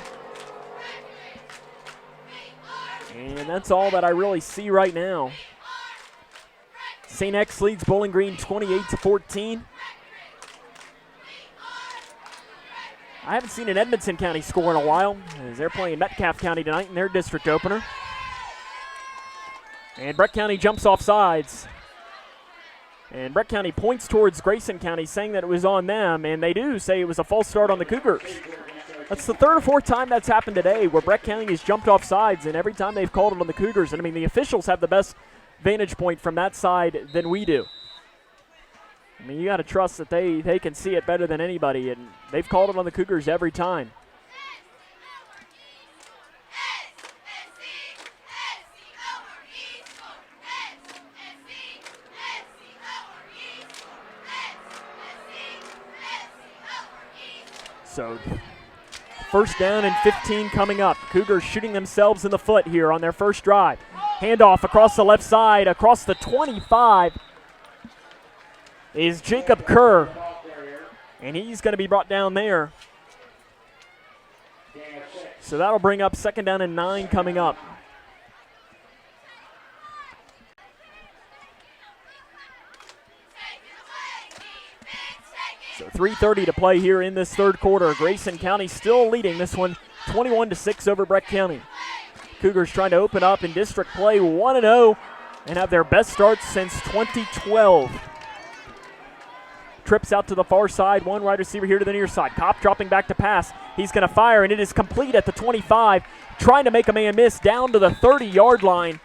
S1: And that's all that I really see right now. St. X leads Bowling Green 28-14. I haven't seen an Edmonson County score in a while, as they're playing Metcalfe County tonight in their district opener. And Breck County jumps off sides. And Breck County points towards Grayson County, saying that it was on them, and they do say it was a false start on the Cougars. That's the third or fourth time that's happened today, where Breck County has jumped off sides, and every time they've called it on the Cougars. And I mean, the officials have the best vantage point from that side than we do. I mean, you got to trust that they can see it better than anybody, and they've called it on the Cougars every time. So, first down and 15 coming up. Cougars shooting themselves in the foot here on their first drive. Handoff across the left side, across the 25 is Jacob Kerr. And he's going to be brought down there. So that'll bring up second down and 9 coming up. So 3:30 to play here in this third quarter. Grayson County still leading this one 21-6 over Breck County. Cougars trying to open up in district play 1-0 and have their best start since 2012. Trips out to the far side, one wide receiver here to the near side. Kopp dropping back to pass. He's going to fire, and it is complete at the 25. Trying to make a man miss down to the 30-yard line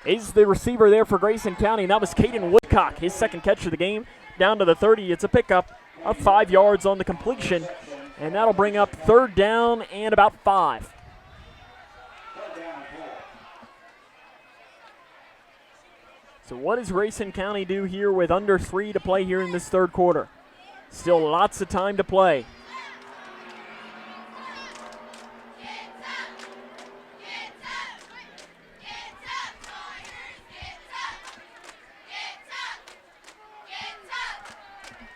S1: is the receiver there for Grayson County, and that was Caden Woodcock, his second catch of the game. Down to the 30, it's a pickup of 5 yards on the completion, and that'll bring up third down and about 5. So what does Grayson County do here with under 3 to play here in this third quarter? Still lots of time to play.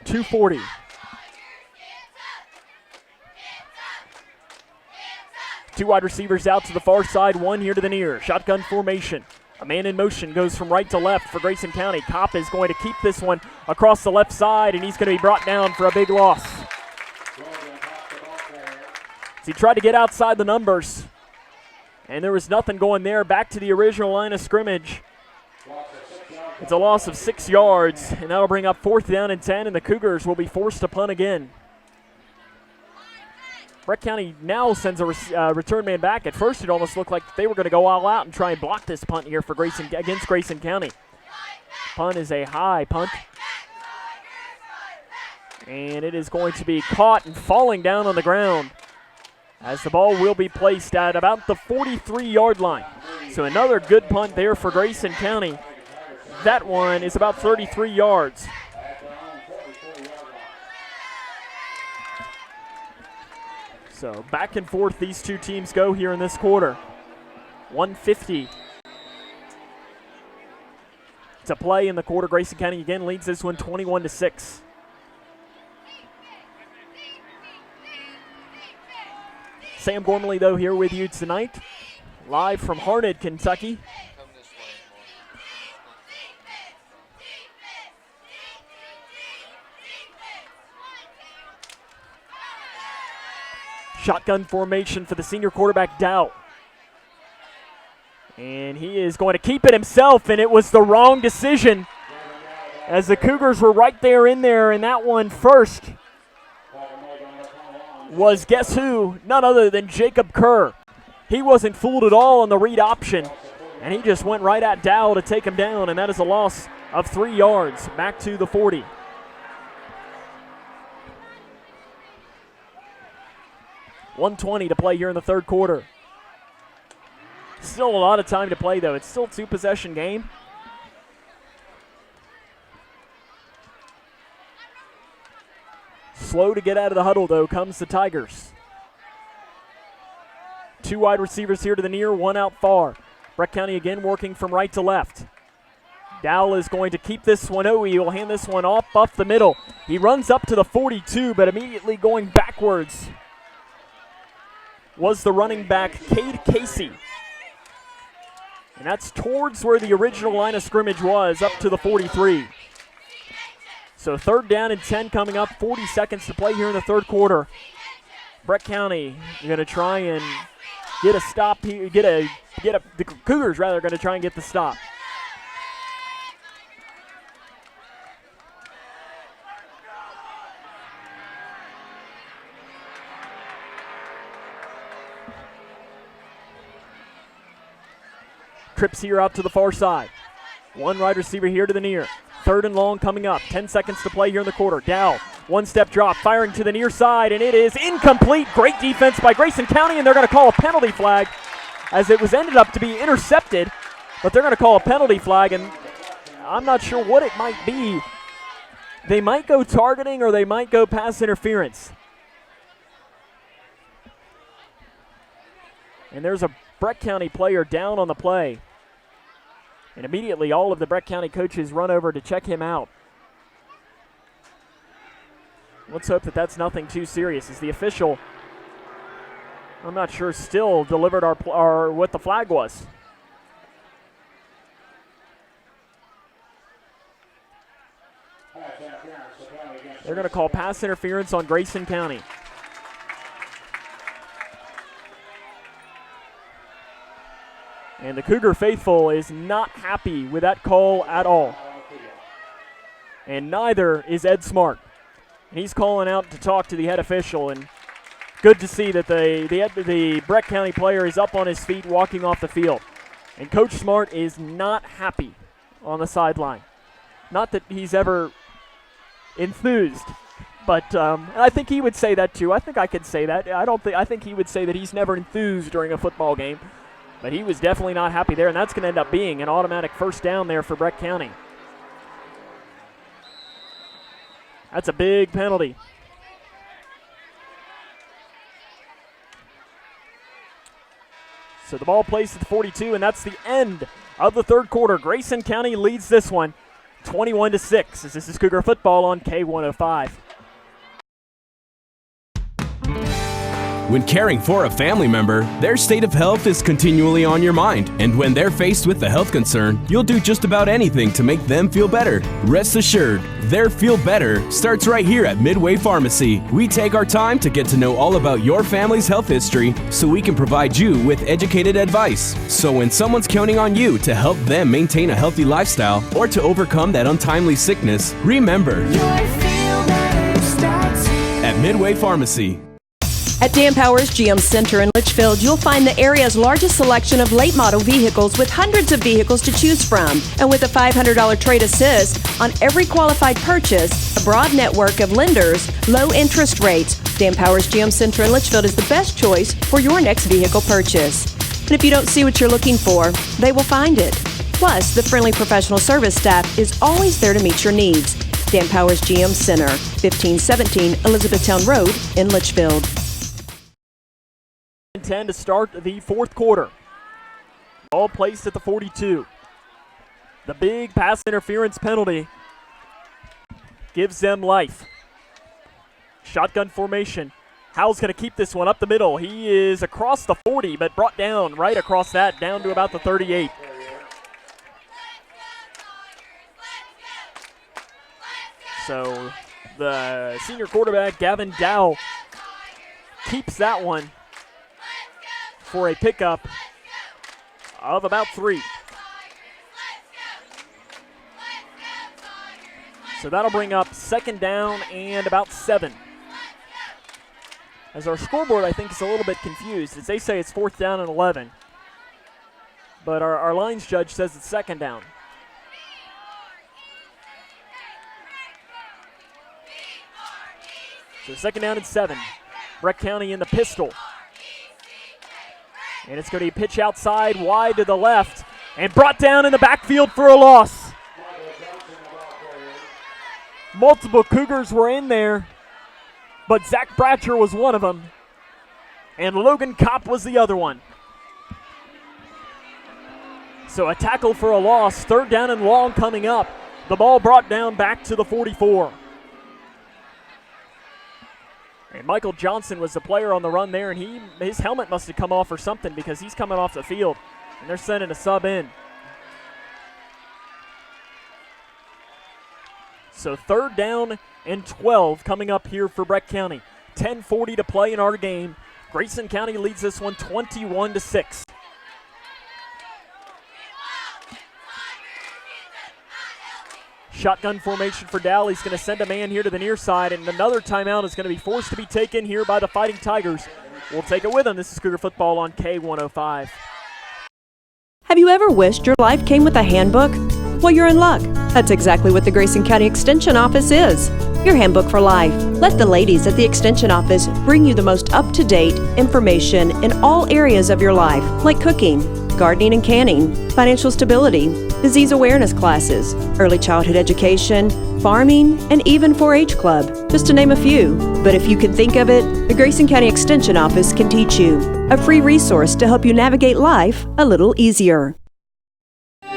S1: .240. Two wide receivers out to the far side, one here to the near. Shotgun formation. A man in motion goes from right to left for Grayson County. Kopp is going to keep this one across the left side, and he's going to be brought down for a big loss. So he tried to get outside the numbers, and there was nothing going there. Back to the original line of scrimmage. It's a loss of 6 yards, and that'll bring up fourth down and 10, and the Cougars will be forced to punt again. Breck County now sends a return man back. At first, it almost looked like they were going to go all out and try and block this punt here for against Grayson County. Punt is a high punt. And it is going to be caught and falling down on the ground, as the ball will be placed at about the 43-yard line. So another good punt there for Grayson County. That one is about 33 yards. So back and forth these two teams go here in this quarter. 1:50 to play in the quarter. Grayson County again leads this one 21-6. Sam Gormley, though, here with you tonight, live from Harned, Kentucky. Shotgun formation for the senior quarterback, Dow. And he is going to keep it himself, and it was the wrong decision, as the Cougars were right there in there, and that one first was, guess who? None other than Jacob Kerr. He wasn't fooled at all on the read option, and he just went right at Dow to take him down, and that is a loss of 3 yards back to the 40. .120 to play here in the third quarter. Still a lot of time to play, though. It's still a two-possession game. Slow to get out of the huddle, though, comes the Tigers. Two wide receivers here to the near, one out far. Breck County again working from right to left. Dowell is going to keep this one. Oh, he will hand this one off the middle. He runs up to the 42, but immediately going backwards was the running back, Cade Casey. And that's towards where the original line of scrimmage was, up to the 43. So 3rd down and 10 coming up, 40 seconds to play here in the third quarter. Breck County going to try and get a stop here, the Cougars rather going to try and get the stop. Trips here out to the far side. One wide receiver here to the near. 3rd and long coming up. 10 seconds to play here in the quarter. Dow, one-step drop, firing to the near side, and it is incomplete. Great defense by Grayson County, and they're going to call a penalty flag as it was ended up to be intercepted, but they're going to call a penalty flag, and I'm not sure what it might be. They might go targeting or they might go pass interference. And there's a Breck County player down on the play. And immediately all of the Breck County coaches run over to check him out. Let's hope that that's nothing too serious, as the official, I'm not sure, still delivered our what the flag was. They're going to call pass interference on Grayson County. And the Cougar faithful is not happy with that call at all. And neither is Ed Smart. And he's calling out to talk to the head official. And good to see that the Breck County player is up on his feet walking off the field. And Coach Smart is not happy on the sideline. Not that he's ever enthused, but I think he would say that too. I think I could say that. I think he would say that he's never enthused during a football game. But he was definitely not happy there, and that's going to end up being an automatic first down there for Breck County. That's a big penalty. So the ball placed at the 42, and that's the end of the third quarter. Grayson County leads this one 21-6, as this is Cougar football on K105.
S2: When caring for a family member, their state of health is continually on your mind. And when they're faced with a health concern, you'll do just about anything to make them feel better. Rest assured, their feel better starts right here at Midway Pharmacy. We take our time to get to know all about your family's health history so we can provide you with educated advice. So when someone's counting on you to help them maintain a healthy lifestyle or to overcome that untimely sickness, remember, your feel better starts here at Midway Pharmacy.
S13: At Dan Powers GM Center in Litchfield, you'll find the area's largest selection of late model vehicles with hundreds of vehicles to choose from. And with a $500 trade assist on every qualified purchase, a broad network of lenders, low interest rates, Dan Powers GM Center in Litchfield is the best choice for your next vehicle purchase. And if you don't see what you're looking for, they will find it. Plus, the friendly professional service staff is always there to meet your needs. Dan Powers GM Center, 1517 Elizabethtown Road in Litchfield.
S1: 10 to start the fourth quarter. Ball placed at the 42. The big pass interference penalty gives them life. Shotgun formation. Howell's going to keep this one up the middle. He is across the 40, but brought down right across that, down to about the 38. So the senior quarterback, Gavin Dow, keeps that one for a pickup of about 3. So that'll bring up second down and about 7. As our scoreboard, I think, is a little bit confused, as they say it's 4th down and 11. But our lines judge says it's second down. So second down and 7. Breck County in the pistol. And it's going to be pitch outside, wide to the left, and brought down in the backfield for a loss. Multiple Cougars were in there, but Zach Bratcher was one of them, and Logan Kopp was the other one. So a tackle for a loss, 3rd down and long coming up. The ball brought down back to the 44. And Michael Johnson was the player on the run there, and his helmet must have come off or something because he's coming off the field, and they're sending a sub in. So 3rd down and 12 coming up here for Breck County. 10:40 to play in our game. Grayson County leads this one 21-6. Shotgun formation for Dow. He's going to send a man here to the near side, and another timeout is going to be forced to be taken here by the Fighting Tigers. We'll take it with them. This is Cougar Football on K105.
S13: Have you ever wished your life came with a handbook? Well, you're in luck. That's exactly what the Grayson County Extension Office is. Your handbook for life. Let the ladies at the Extension Office bring you the most up-to-date information in all areas of your life, like cooking, gardening and canning, financial stability, disease awareness classes, early childhood education, farming, and even 4-H club, just to name a few. But if you can think of it, the Grayson County Extension Office can teach you. A free resource to help you navigate life a little easier.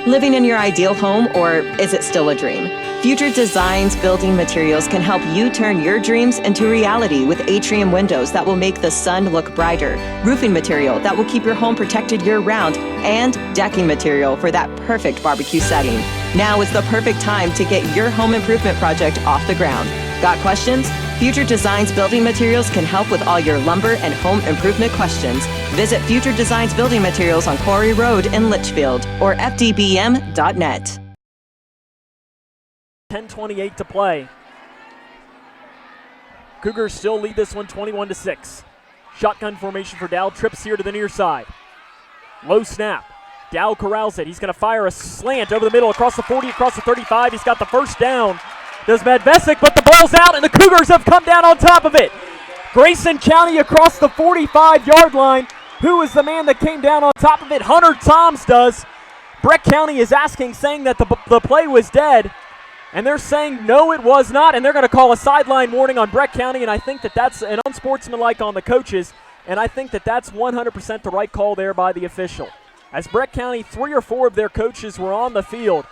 S7: Living in your ideal home, or is it still a dream? Future Designs Building Materials can help you turn your dreams into reality with atrium windows that will make the sun look brighter, roofing material that will keep your home protected year-round, and decking material for that perfect barbecue setting. Now is the perfect time to get your home improvement project off the ground. Got questions? Future Designs Building Materials can help with all your lumber and home improvement questions. Visit Future Designs Building Materials on Quarry Road in Litchfield or fdbm.net.
S1: 10:28 to play. Cougars still lead this one 21-6. Shotgun formation for Dow. Trips here to the near side. Low snap. Dow corrals it. He's going to fire a slant over the middle across the 40, across the 35. He's got the first down. Does Medvesic, but the ball's out, and the Cougars have come down on top of it. Grayson County across the 45-yard line. Who is the man that came down on top of it? Hunter Toms does. Breck County is asking, saying that the play was dead. And they're saying, no, it was not, and they're going to call a sideline warning on Breck County, and I think that that's an unsportsmanlike on the coaches, and I think that that's 100% the right call there by the official. As Breck County, 3 or 4 of their coaches were on the field,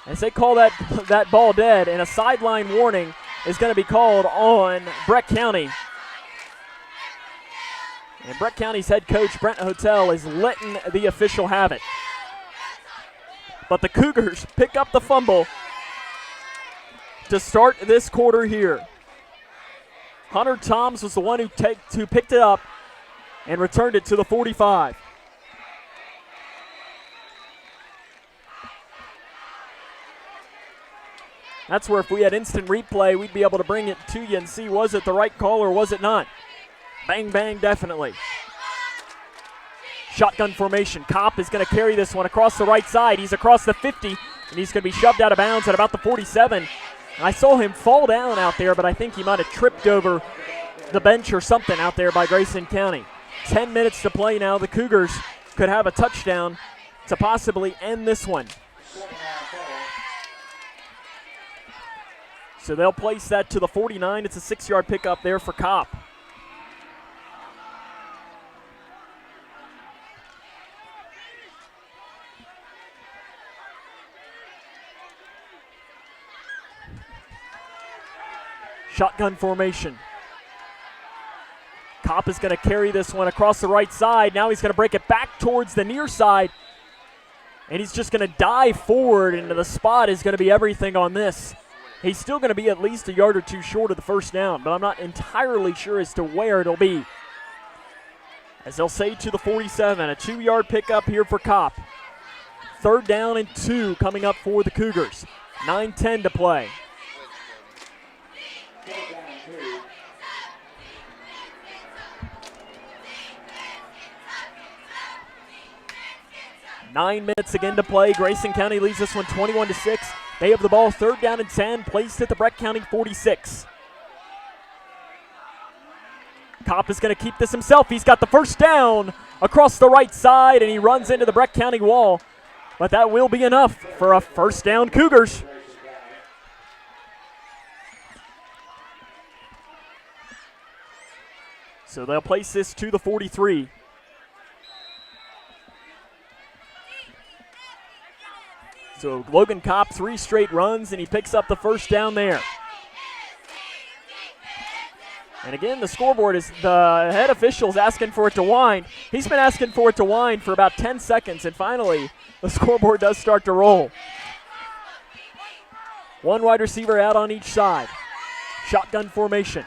S1: as they call that ball dead, and a sideline warning is going to be called on Breck County. And Breck County's head coach, Brent Hotel, is letting the official have it. But the Cougars pick up the fumble to start this quarter here. Hunter Toms was the one who picked it up and returned it to the 45. That's where if we had instant replay, we'd be able to bring it to you and see, was it the right call or was it not? Bang, bang, definitely. Shotgun formation. Kopp is going to carry this one across the right side. He's across the 50, and he's going to be shoved out of bounds at about the 47. I saw him fall down out there, but I think he might have tripped over the bench or something out there by Grayson County. 10 minutes to play now. The Cougars could have a touchdown to possibly end this one. So they'll place that to the 49. It's a 6-yard pickup there for Kopp. Shotgun formation. Kopp is going to carry this one across the right side. Now he's going to break it back towards the near side. And he's just going to dive forward into the spot is going to be everything on this. He's still going to be at least a yard or two short of the first down, but I'm not entirely sure as to where it'll be. As they'll say to the 47, a 2-yard pickup here for Kopp. 3rd down and 2 coming up for the Cougars. 9:10 to play. Nine minutes again to play. Grayson County leads this one 21-6. They have the ball 3rd down and 10, placed at the Breck County 46. Kopp is going to keep this himself. He's got the first down across the right side, and he runs into the Breck County wall. But that will be enough for a first down Cougars. So they'll place this to the 43. So Logan Kopp 3 straight runs, and he picks up the first down there. And again, the scoreboard is the head official's asking for it to wind. He's been asking for it to wind for about 10 seconds, and finally the scoreboard does start to roll. One wide receiver out on each side. Shotgun formation.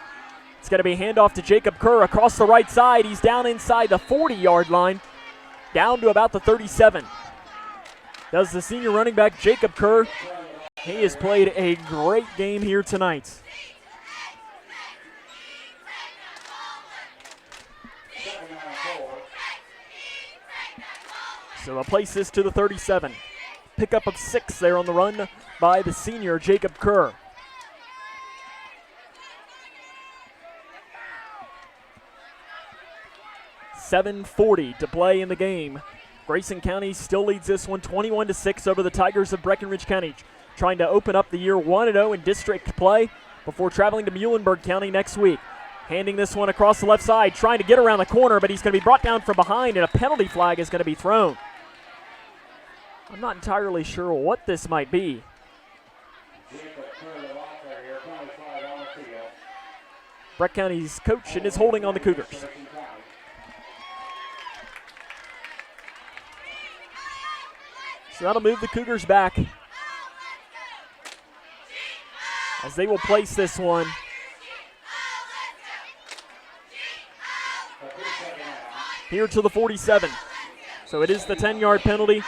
S1: It's going to be a handoff to Jacob Kerr across the right side. He's down inside the 40-yard line, down to about the 37. Does the senior running back Jacob Kerr. He has played a great game here tonight. So they'll place this to the 37. Pickup of 6 there on the run by the senior Jacob Kerr. .7:40 to play in the game. Grayson County still leads this one 21-6 over the Tigers of Breckinridge County, trying to open up the year 1-0 in district play before traveling to Muhlenberg County next week. Handing this one across the left side, trying to get around the corner, but he's going to be brought down from behind, and a penalty flag is going to be thrown. I'm not entirely sure what this might be. Breck County's coach and is holding on the Cougars. So that'll move the Cougars back as they will place this one here to the 47. So it is the 10-yard penalty.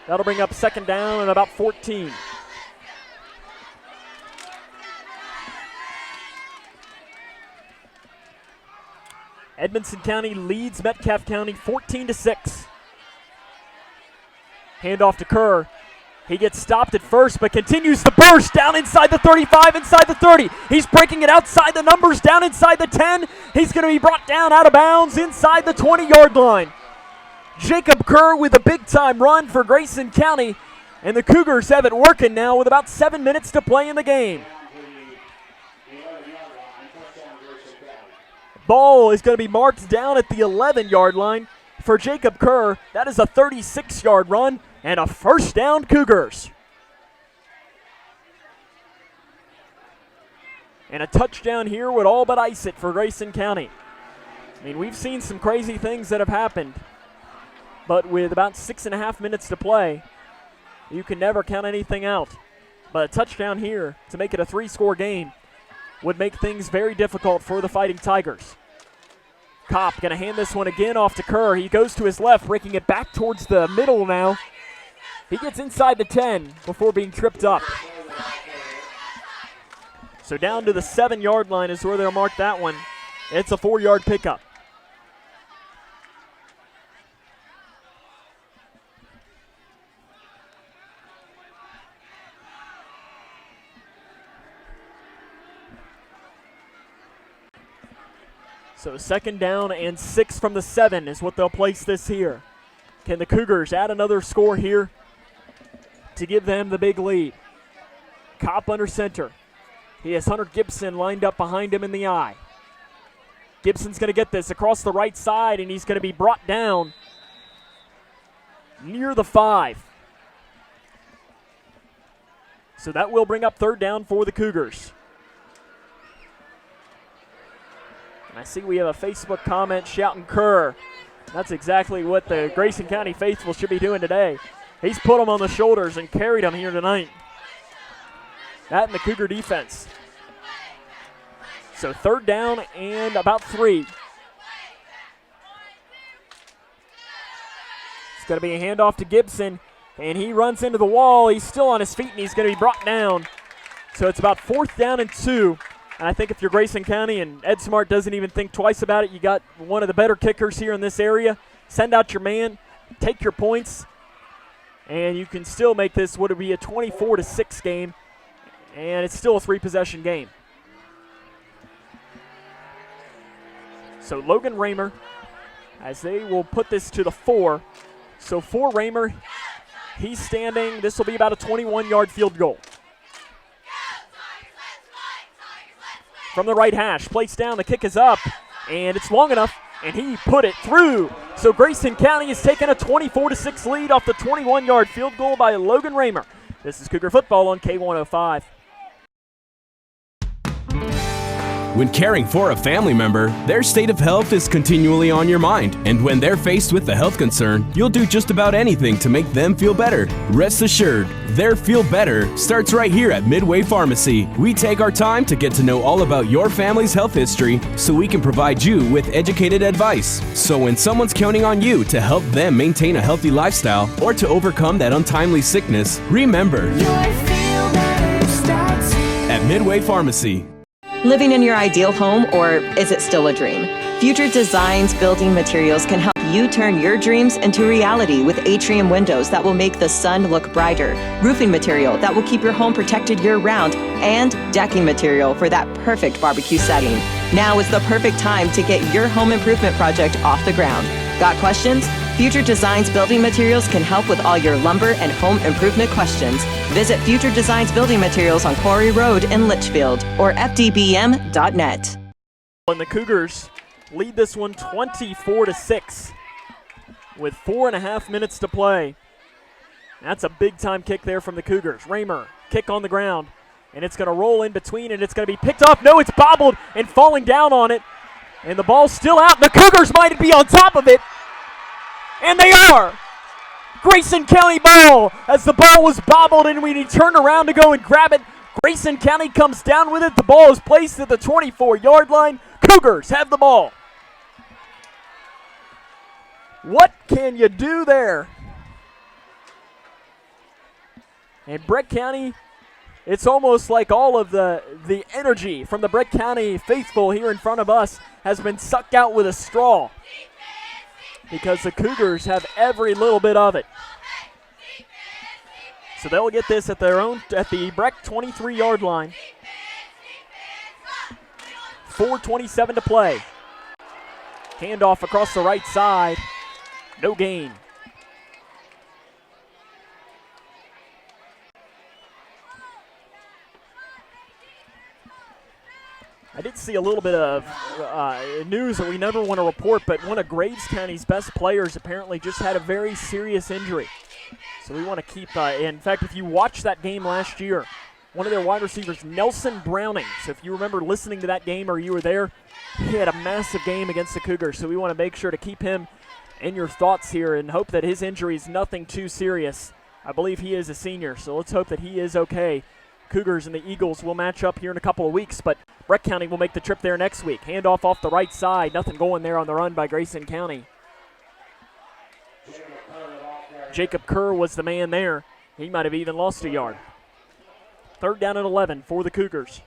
S1: That'll bring up second down and about 14. Edmondson County leads Metcalfe County 14-6. Handoff to Kerr. He gets stopped at first, but continues the burst down inside the 35, inside the 30. He's breaking it outside the numbers, down inside the 10. He's going to be brought down out of bounds inside the 20-yard line. Jacob Kerr with a big-time run for Grayson County, and the Cougars have it working now with about 7 minutes to play in the game. Ball is going to be marked down at the 11-yard line for Jacob Kerr. That is a 36-yard run and a first down Cougars. And a touchdown here would all but ice it for Grayson County. I mean, we've seen some crazy things that have happened, but with about 6.5 minutes to play, you can never count anything out. But a touchdown here to make it a 3-score game would make things very difficult for the Fighting Tigers. Kopp going to hand this one again off to Kerr. He goes to his left, breaking it back towards the middle now. He gets inside the 10 before being tripped up. So down to the 7-yard line is where they'll mark that one. It's a 4-yard pickup. So second down and 6 from the 7 is what they'll place this here. Can the Cougars add another score here to give them the big lead? Kopp under center. He has Hunter Gibson lined up behind him in the eye. Gibson's going to get this across the right side, and he's going to be brought down near the 5. So that will bring up third down for the Cougars. And I see we have a Facebook comment shouting Kerr. That's exactly what the Grayson County faithful should be doing today. He's put them on the shoulders and carried them here tonight. That and the Cougar defense. So third down and about 3. It's going to be a handoff to Gibson, and he runs into the wall. He's still on his feet, and he's going to be brought down. So it's about 4th down and 2. And I think if you're Grayson County and Ed Smart doesn't even think twice about it, you got one of the better kickers here in this area. Send out your man, take your points, and you can still make this what would be a 24-6 game, and it's still a 3-possession game. So Logan Raymer, as they will put this to the 4. So for Raymer, he's standing. This will be about a 21-yard field goal. From the right hash, placed down, the kick is up, and it's long enough, and he put it through. So Grayson County has taken a 24-6 lead off the 21-yard field goal by Logan Raymer. This is Cougar Football on K105.
S2: When caring for a family member, their state of health is continually on your mind. And when they're faced with a health concern, you'll do just about anything to make them feel better. Rest assured, their feel better starts right here at Midway Pharmacy. We take our time to get to know all about your family's health history so we can provide you with educated advice. So when someone's counting on you to help them maintain a healthy lifestyle or to overcome that untimely sickness, remember, at Midway Pharmacy.
S7: Living in your ideal home, or is it still a dream? Future Designs Building Materials can help you turn your dreams into reality with atrium windows that will make the sun look brighter, roofing material that will keep your home protected year-round, and decking material for that perfect barbecue setting. Now is the perfect time to get your home improvement project off the ground. Got questions? Future Designs Building Materials can help with all your lumber and home improvement questions. Visit Future Designs Building Materials on Quarry Road in Litchfield or fdbm.net.
S1: And the Cougars lead this one 24-6 with 4.5 minutes to play. That's a big-time kick there from the Cougars. Raymer, kick on the ground, and it's going to roll in between, and it's going to be picked off. No, it's bobbled and falling down on it, and the ball's still out. The Cougars might be on top of it. And they are! Grayson County ball as the ball was bobbled, and when he turned around to go and grab it, Grayson County comes down with it. The ball is placed at the 24-yard line. Cougars have the ball. What can you do there? And Breck County, it's almost like all of the energy from the Breck County faithful here in front of us has been sucked out with a straw, because the Cougars have every little bit of it. So they'll get this at the Breck 23-yard line. 4:27 to play. Handoff across the right side. No gain. I did see a little bit of news that we never want to report, but one of Graves County's best players apparently just had a very serious injury. So we want to keep, in fact, if you watched that game last year, one of their wide receivers, Nelson Browning, so if you remember listening to that game or you were there, he had a massive game against the Cougars. So we want to make sure to keep him in your thoughts here and hope that his injury is nothing too serious. I believe he is a senior, so let's hope that he is okay. Cougars and the Eagles will match up here in a couple of weeks, but Breck County will make the trip there next week. Handoff off the right side. Nothing going there on the run by Grayson County. Jacob Kerr was the man there. He might have even lost a yard. 3rd down and 11 for the Cougars.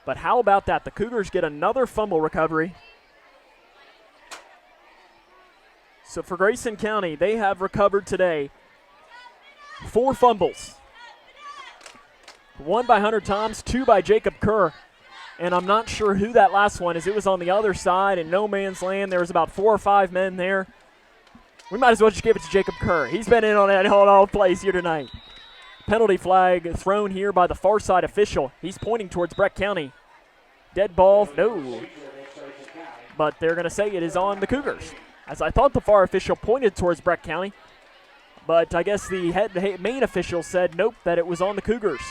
S1: But how about that? The Cougars get another fumble recovery. So for Grayson County, they have recovered today 4 fumbles. 1 by Hunter Toms, 2 by Jacob Kerr. And I'm not sure who that last one is. It was on the other side in no man's land. There was about 4 or 5 men there. We might as well just give it to Jacob Kerr. He's been in on that all plays here tonight. Penalty flag thrown here by the far side official. He's pointing towards Breck County. Dead ball, no. But they're going to say it is on the Cougars. As I thought the far official pointed towards Breck County. But I guess the main official said nope, that it was on the Cougars.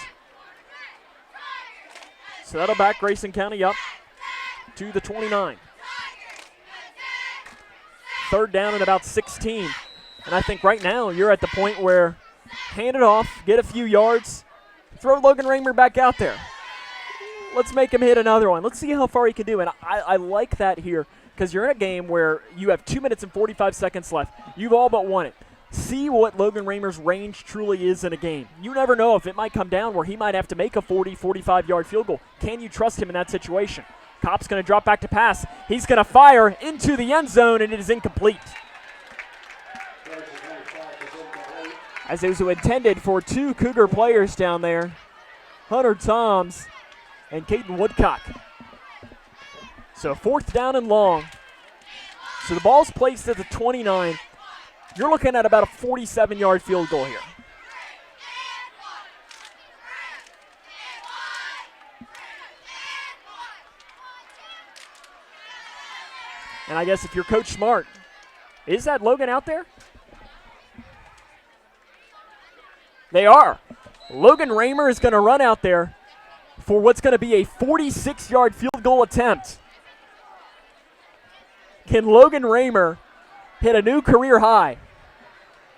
S1: So that'll back Grayson County up to the 29. 3rd down and about 16. And I think right now you're at the point where hand it off, get a few yards, throw Logan Raymer back out there. Let's make him hit another one. Let's see how far he can do. And I like that here because you're in a game where you have 2 minutes and 45 seconds left. You've all but won it. See what Logan Raymer's range truly is in a game. You never know if it might come down where he might have to make a 40, 45-yard field goal. Can you trust him in that situation? Kopp's going to drop back to pass. He's going to fire into the end zone, and it is incomplete. As it was intended for 2 Cougar players down there, Hunter Toms and Caden Woodcock. So 4th down and long. So the ball's placed at the 29. You're looking at about a 47-yard field goal here. And I guess if you're Coach Smart, is that Logan out there? They are. Logan Raymer is going to run out there for what's going to be a 46-yard field goal attempt. Can Logan Raymer hit a new career high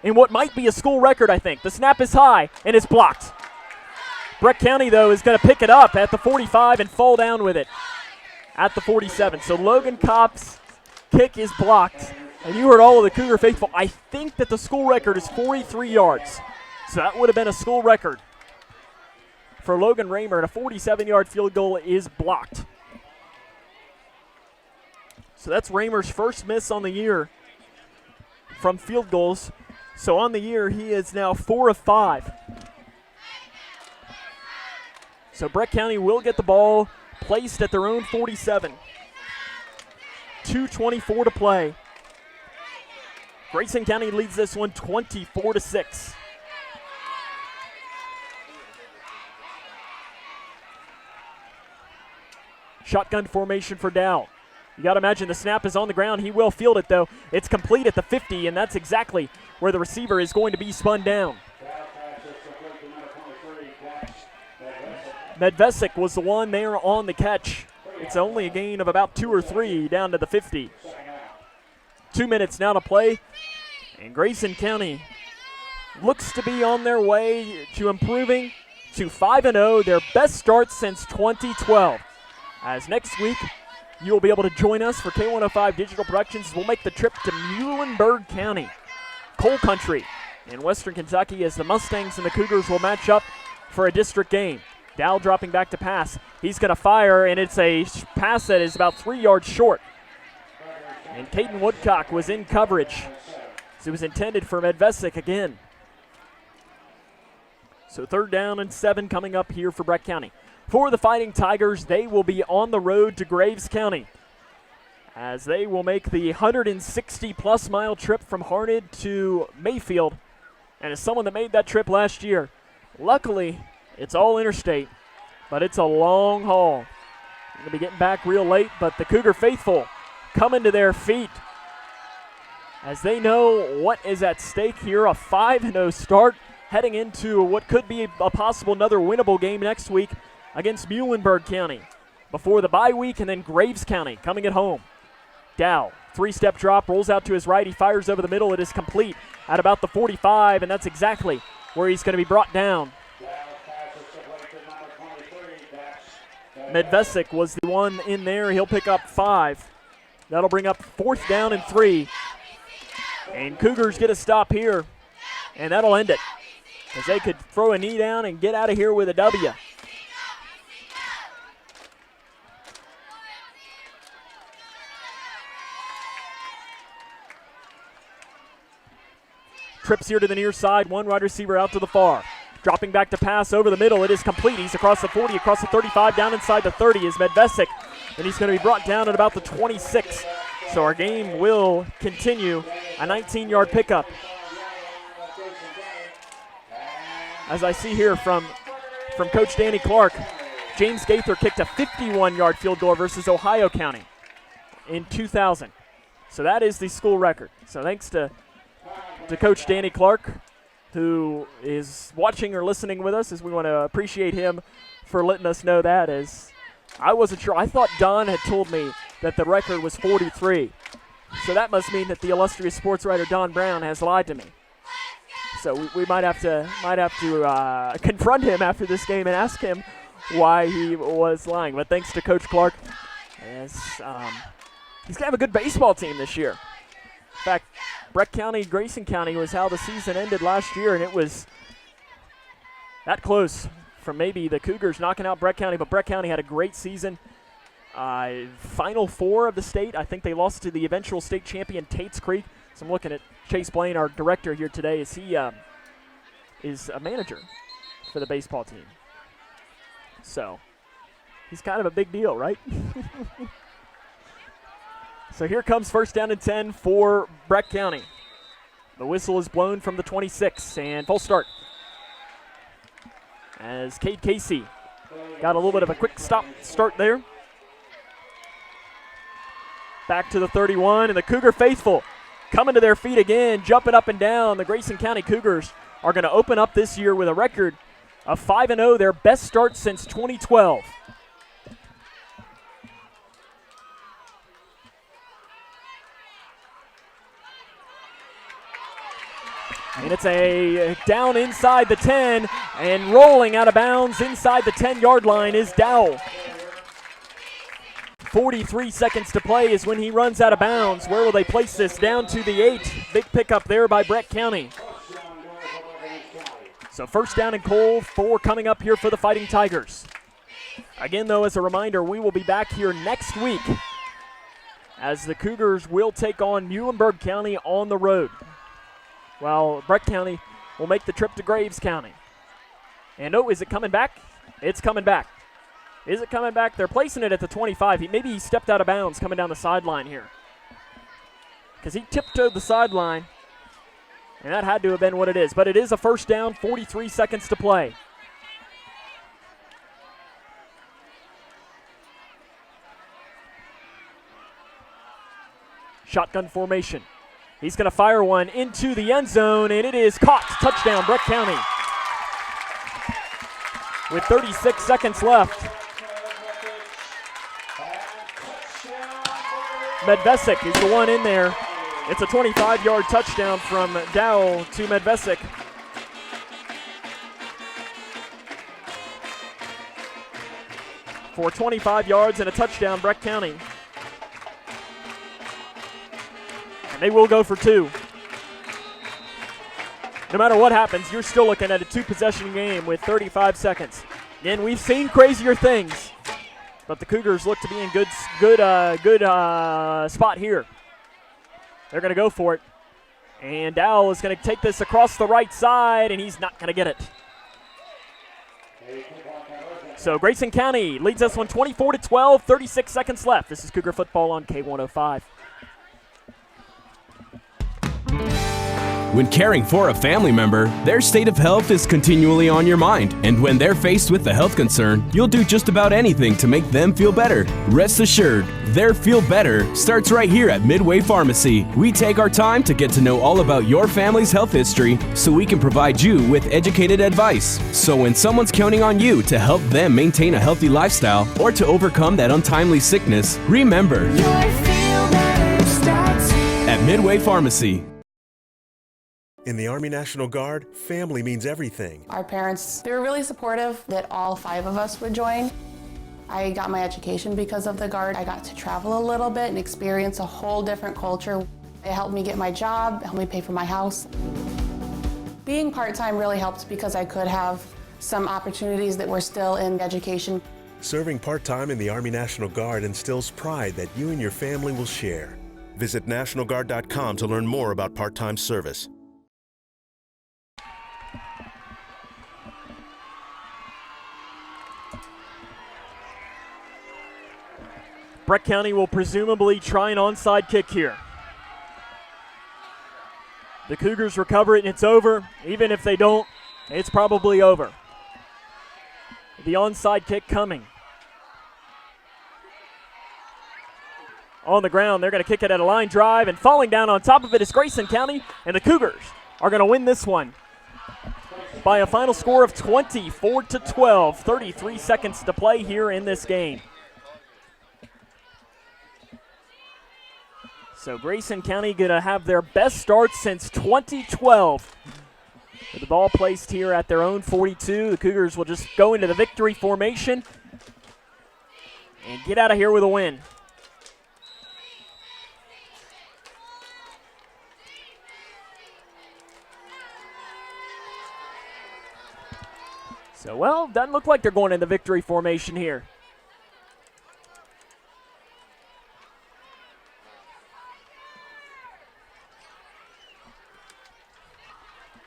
S1: in what might be a school record, I think? The snap is high, and it's blocked. Breck County, though, is going to pick it up at the 45 and fall down with it at the 47. So Logan Kopp's kick is blocked. And you heard all of the Cougar faithful. I think that the school record is 43 yards. So that would have been a school record for Logan Raymer, and a 47-yard field goal is blocked. So that's Raymer's first miss on the year from field goals. So on the year, he is now 4 of 5. So Breck County will get the ball placed at their own 47. 2:24 to play. Grayson County leads this one 24-6. Shotgun formation for Dow. You got to imagine the snap is on the ground. He will field it, though. It's complete at the 50, and that's exactly where the receiver is going to be spun down. Medvesic was the one there on the catch. It's only a gain of about 2 or 3 down to the 50. 2 minutes now to play, and Grayson County looks to be on their way to improving to 5-0, their best start since 2012. As next week, you will be able to join us for K105 Digital Productions. We'll make the trip to Muhlenberg County, coal country in western Kentucky, as the Mustangs and the Cougars will match up for a district game. Dow dropping back to pass. He's going to fire, and it's a pass that is about 3 yards short. And Caden Woodcock was in coverage. So it was intended for Medvesic again. So 3rd down and 7 coming up here for Breck County. For the Fighting Tigers, they will be on the road to Graves County, as they will make the 160-plus mile trip from Harned to Mayfield. And as someone that made that trip last year, luckily it's all interstate, but it's a long haul. You're going to be getting back real late, but the Cougar faithful coming to their feet as they know what is at stake here. A 5-0 start heading into what could be a possible another winnable game next week against Muhlenberg County before the bye week, and then Graves County coming at home. Dow, 3-step drop, rolls out to his right. He fires over the middle. It is complete at about the 45, and that's exactly where he's going to be brought down. Medvesic was the one in there. He'll pick up 5. That'll bring up 4th down and 3. And Cougars get a stop here, and that'll end it, as they could throw a knee down and get out of here with a W. Trips here to the near side, one wide receiver out to the far. Dropping back to pass over the middle, it is complete. He's across the 40, across the 35, down inside the 30 is Medvesic, and he's going to be brought down at about the 26. So our game will continue, a 19-yard pickup. As I see here from Coach Danny Clark, James Gaither kicked a 51-yard field goal versus Ohio County in 2000. So that is the school record. So thanks to Coach Danny Clark, who is watching or listening with us, as we want to appreciate him for letting us know that, as I wasn't sure. I thought Don had told me that the record was 43. So that must mean that the illustrious sports writer Don Brown has lied to me. So we might have to confront him after this game and ask him why he was lying. But thanks to Coach Clark, as he's going to have a good baseball team this year. In fact, Breck County, Grayson County was how the season ended last year, and it was that close from maybe the Cougars knocking out Breck County, but Breck County had a great season. Final 4 of the state. I think they lost to the eventual state champion Tates Creek. So I'm looking at Chase Blaine, our director here today, as he is a manager for the baseball team. So he's kind of a big deal, right? So here comes 1st down and 10 for Breck County. The whistle is blown from the 26, and full start. As Cade Casey got a little bit of a quick start there. Back to the 31, and the Cougar faithful coming to their feet again, jumping up and down. The Grayson County Cougars are going to open up this year with a record of 5-0, their best start since 2012. And it's a down inside the 10, and rolling out of bounds inside the 10-yard line is Dowell. 43 seconds to play is when he runs out of bounds. Where will they place this? Down to the 8. Big pickup there by Breck County. So first down and goal, 4 coming up here for the Fighting Tigers. Again, though, as a reminder, we will be back here next week as the Cougars will take on Muhlenberg County on the road, while Breck County will make the trip to Graves County. And oh, is it coming back? It's coming back. Is it coming back? They're placing it at the 25. Maybe he stepped out of bounds coming down the sideline here, because he tiptoed the sideline, and that had to have been what it is. But it is a first down, 43 seconds to play. Shotgun formation. He's going to fire one into the end zone, and it is caught. Touchdown, Breck County. With 36 seconds left. Medvesic is the one in there. It's a 25-yard touchdown from Dowell to Medvesic. For 25 yards and a touchdown, Breck County. And they will go for 2. No matter what happens, you're still looking at a 2-possession game with 35 seconds. Again, we've seen crazier things, but the Cougars look to be in good spot here. They're going to go for it. And Dowell is going to take this across the right side, and he's not going to get it. So Grayson County leads this one 24-12, 36 seconds left. This is Cougar football on K105.
S2: When caring for a family member, their state of health is continually on your mind. And when they're faced with a health concern, you'll do just about anything to make them feel better. Rest assured, their feel better starts right here at Midway Pharmacy. We take our time to get to know all about your family's health history so we can provide you with educated advice. So when someone's counting on you to help them maintain a healthy lifestyle or to overcome that untimely sickness, remember, your feel better starts here at Midway Pharmacy.
S10: In the Army National Guard, family means everything.
S11: Our parents, they were really supportive that all 5 of us would join. I got my education because of the Guard. I got to travel a little bit and experience a whole different culture. It helped me get my job, helped me pay for my house. Being part-time really helped because I could have some opportunities that were still in education.
S10: Serving part-time in the Army National Guard instills pride that you and your family will share. Visit NationalGuard.com to learn more about part-time service.
S1: Breck County will presumably try an onside kick here. The Cougars recover it and it's over. Even if they don't, it's probably over. The onside kick coming. On the ground, they're going to kick it at a line drive, and falling down on top of it is Grayson County, and the Cougars are going to win this one by a final score of 24-12. 33 seconds to play here in this game. So Grayson County going to have their best start since 2012. With the ball placed here at their own 42, the Cougars will just go into the victory formation and get out of here with a win. So, well, doesn't look like they're going in the victory formation here.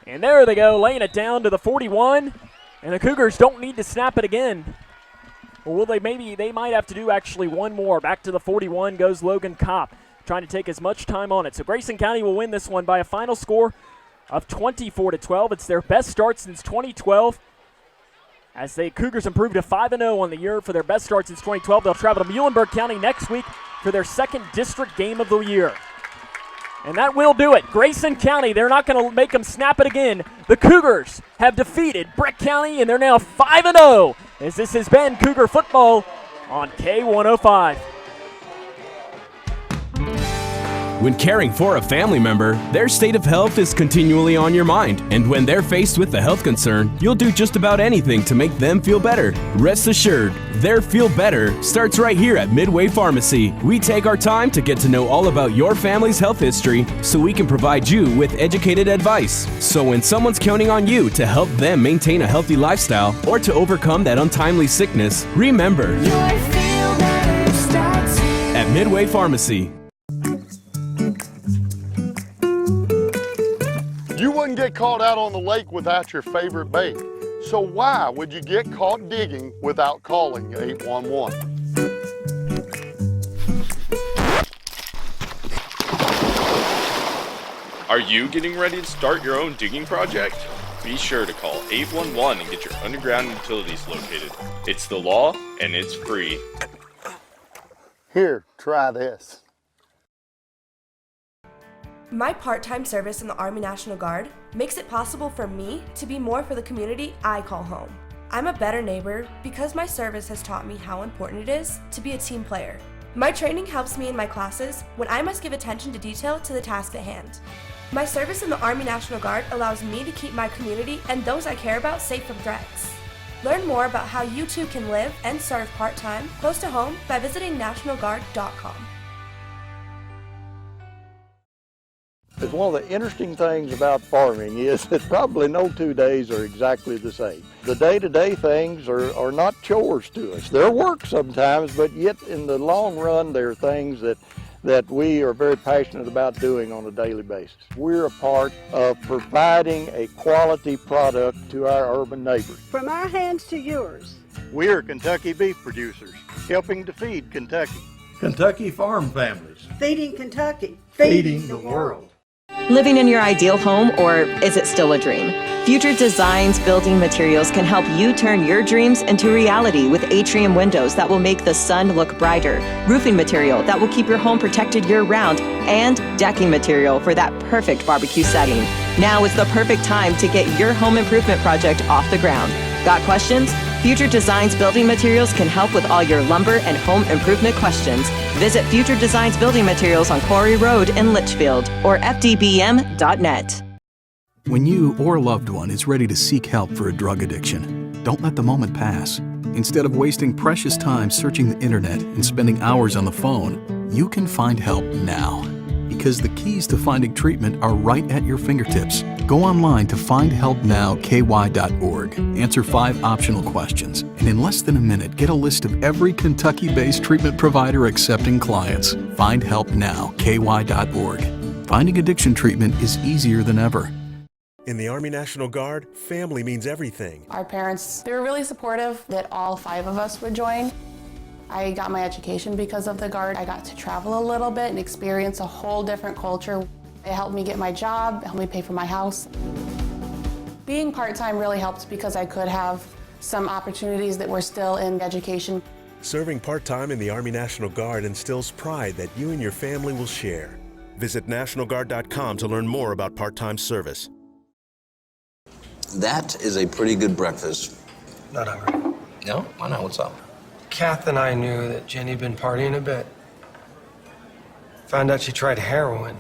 S1: And there they go, laying it down to the 41. And the Cougars don't need to snap it again. Or will they? Maybe they might have to do actually one more. Back to the 41 goes Logan Kopp, trying to take as much time on it. So Grayson County will win this one by a final score of 24-12. It's their best start since 2012. As the Cougars improved to 5-0 on the year for their best start since 2012. They'll travel to Muhlenberg County next week for their second district game of the year. And that will do it. Grayson County, they're not going to make them snap it again. The Cougars have defeated Breck County, and they're now 5-0, as this has been Cougar football on K105.
S2: When caring for a family member, their state of health is continually on your mind. And when they're faced with a health concern, you'll do just about anything to make them feel better. Rest assured, their feel better starts right here at Midway Pharmacy. We take our time to get to know all about your family's health history so we can provide you with educated advice. So when someone's counting on you to help them maintain a healthy lifestyle or to overcome that untimely sickness, remember, your feel better starts here. At Midway Pharmacy.
S12: You wouldn't get caught out on the lake without your favorite bait. So why would you get caught digging without calling 811?
S19: Are you getting ready to start your own digging project? Be sure to call 811 and get your underground utilities located. It's the law and it's free.
S14: Here, try this.
S17: My part-time service in the Army National Guard makes it possible for me to be more for the community I call home. I'm a better neighbor because my service has taught me how important it is to be a team player. My training helps me in my classes when I must give attention to detail to the task at hand. My service in the Army National Guard allows me to keep my community and those I care about safe from threats. Learn more about how you too can live and serve part-time close to home by visiting nationalguard.com.
S14: It's one of the interesting things about farming is that probably no 2 days are exactly the same. The day-to-day things are not chores to us. They're work sometimes, but yet in the long run, they're things that we are very passionate about doing on a daily basis. We're a part of providing a quality product to our urban neighbors.
S15: From our hands to yours.
S3: We are Kentucky beef producers, helping to feed Kentucky.
S16: Kentucky farm families.
S15: Feeding Kentucky.
S16: Feeding the world.
S7: Living in your ideal home, or is it still a dream? Future Designs Building Materials can help you turn your dreams into reality with atrium windows that will make the sun look brighter, roofing material that will keep your home protected year-round, and decking material for that perfect barbecue setting. Now is the perfect time to get your home improvement project off the ground. Got questions? Future Designs Building Materials can help with all your lumber and home improvement questions. Visit Future Designs Building Materials on Quarry Road in Litchfield or fdbm.net.
S23: When you or a loved one is ready to seek help for a drug addiction, don't let the moment pass. Instead of wasting precious time searching the internet and spending hours on the phone, you can find help now. Because the keys to finding treatment are right at your fingertips. Go online to findhelpnowky.org. Answer 5 optional questions, and in less than a minute, get a list of every Kentucky-based treatment provider accepting clients. Findhelpnowky.org. Finding addiction treatment is easier than ever.
S10: In the Army National Guard, family means everything.
S11: Our parents, they were really supportive that all 5 of us would join. I got my education because of the Guard. I got to travel a little bit and experience a whole different culture. It helped me get my job, helped me pay for my house. Being part-time really helped because I could have some opportunities that were still in education.
S10: Serving part-time in the Army National Guard instills pride that you and your family will share. Visit nationalguard.com to learn more about part-time service.
S4: That is a pretty good breakfast.
S6: Not hungry.
S4: No? Why not? What's up?
S6: Kath and I knew that Jenny'd been partying a bit. Found out she tried heroin.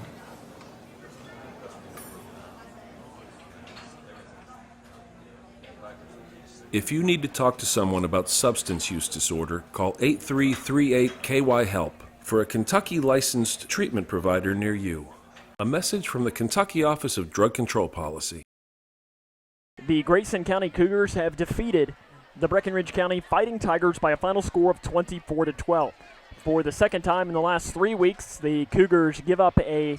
S9: If you need to talk to someone about substance use disorder, call 8338-KY-HELP for a Kentucky licensed treatment provider near you. A message from the Kentucky Office of Drug Control Policy.
S1: The Grayson County Cougars have defeated the Breckinridge County Fighting Tigers by a final score of 24-12. For the second time in the last 3 weeks, the Cougars give up a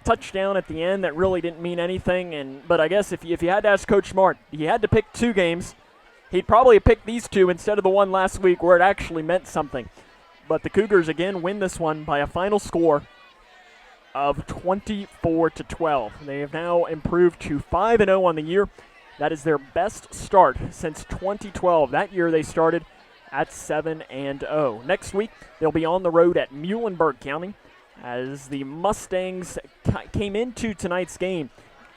S1: touchdown at the end that really didn't mean anything. But I guess if you had to ask Coach Smart, he had to pick 2 games. He'd probably have picked these 2 instead of the one last week where it actually meant something. But the Cougars again win this one by a final score of 24-12. They have now improved to 5-0 on the year. That is their best start since 2012. That year they started at 7-0. Next week, they'll be on the road at Muhlenberg County. as the Mustangs came into tonight's game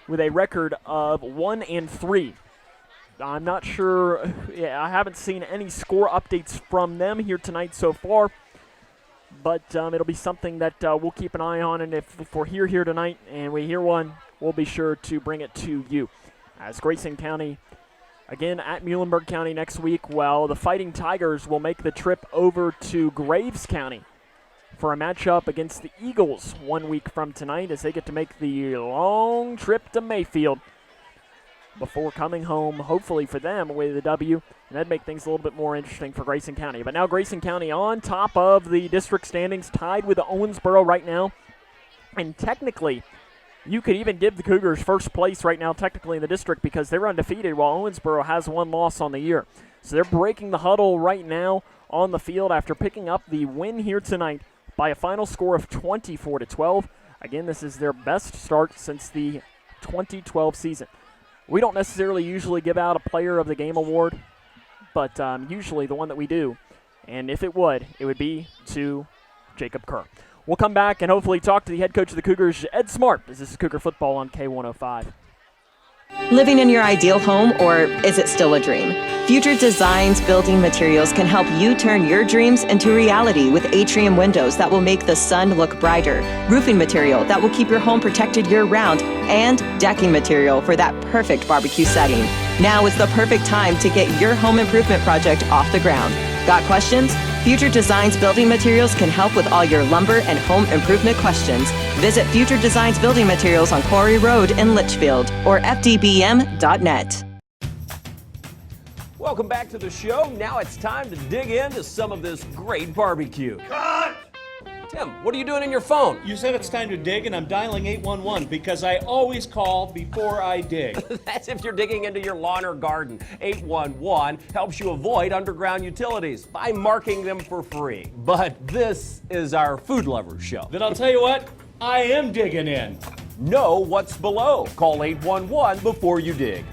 S1: with a record of 1-3. I'm not sure, I haven't seen any score updates from them here tonight so far, but it'll be something that we'll keep an eye on, and if we're here tonight and we hear one, we'll be sure to bring it to you. As Grayson County, again at Muhlenberg County next week, well, the Fighting Tigers will make the trip over to Graves County for a matchup against the Eagles 1 week from tonight, as they get to make the long trip to Mayfield before coming home, hopefully for them, with a W, and that'd make things a little bit more interesting for Grayson County. But now Grayson County on top of the district standings, tied with Owensboro right now, and technically you could even give the Cougars first place right now technically in the district because they're undefeated while Owensboro has one loss on the year. So they're breaking the huddle right now on the field after picking up the win here tonight by a final score of 24-12. Again, this is their best start since the 2012 season. We don't necessarily usually give out a Player of the Game award, but usually the one that we do, and if it would be to Jacob Kerr. We'll come back and hopefully talk to the head coach of the Cougars, Ed Smart, as this is Cougar Football on K105.
S7: Living in your ideal home, or is it still a dream? Future Designs Building Materials can help you turn your dreams into reality with atrium windows that will make the sun look brighter, roofing material that will keep your home protected year-round, and decking material for that perfect barbecue setting. Now is the perfect time to get your home improvement project off the ground. Got questions? Future Designs Building Materials can help with all your lumber and home improvement questions. Visit Future Designs Building Materials on Quarry Road in Litchfield or fdbm.net.
S5: Welcome back to the show. Now it's time to dig into some of this great barbecue.
S16: Cut!
S5: Tim, what are you doing in your phone?
S16: You said it's time to dig, and I'm dialing 811 because I always call before I dig.
S5: That's if you're digging into your lawn or garden. 811 helps you avoid underground utilities by marking them for free. But this is our food lovers show.
S16: Then I'll tell you what, I am digging in.
S5: Know what's below. Call 811 before you dig.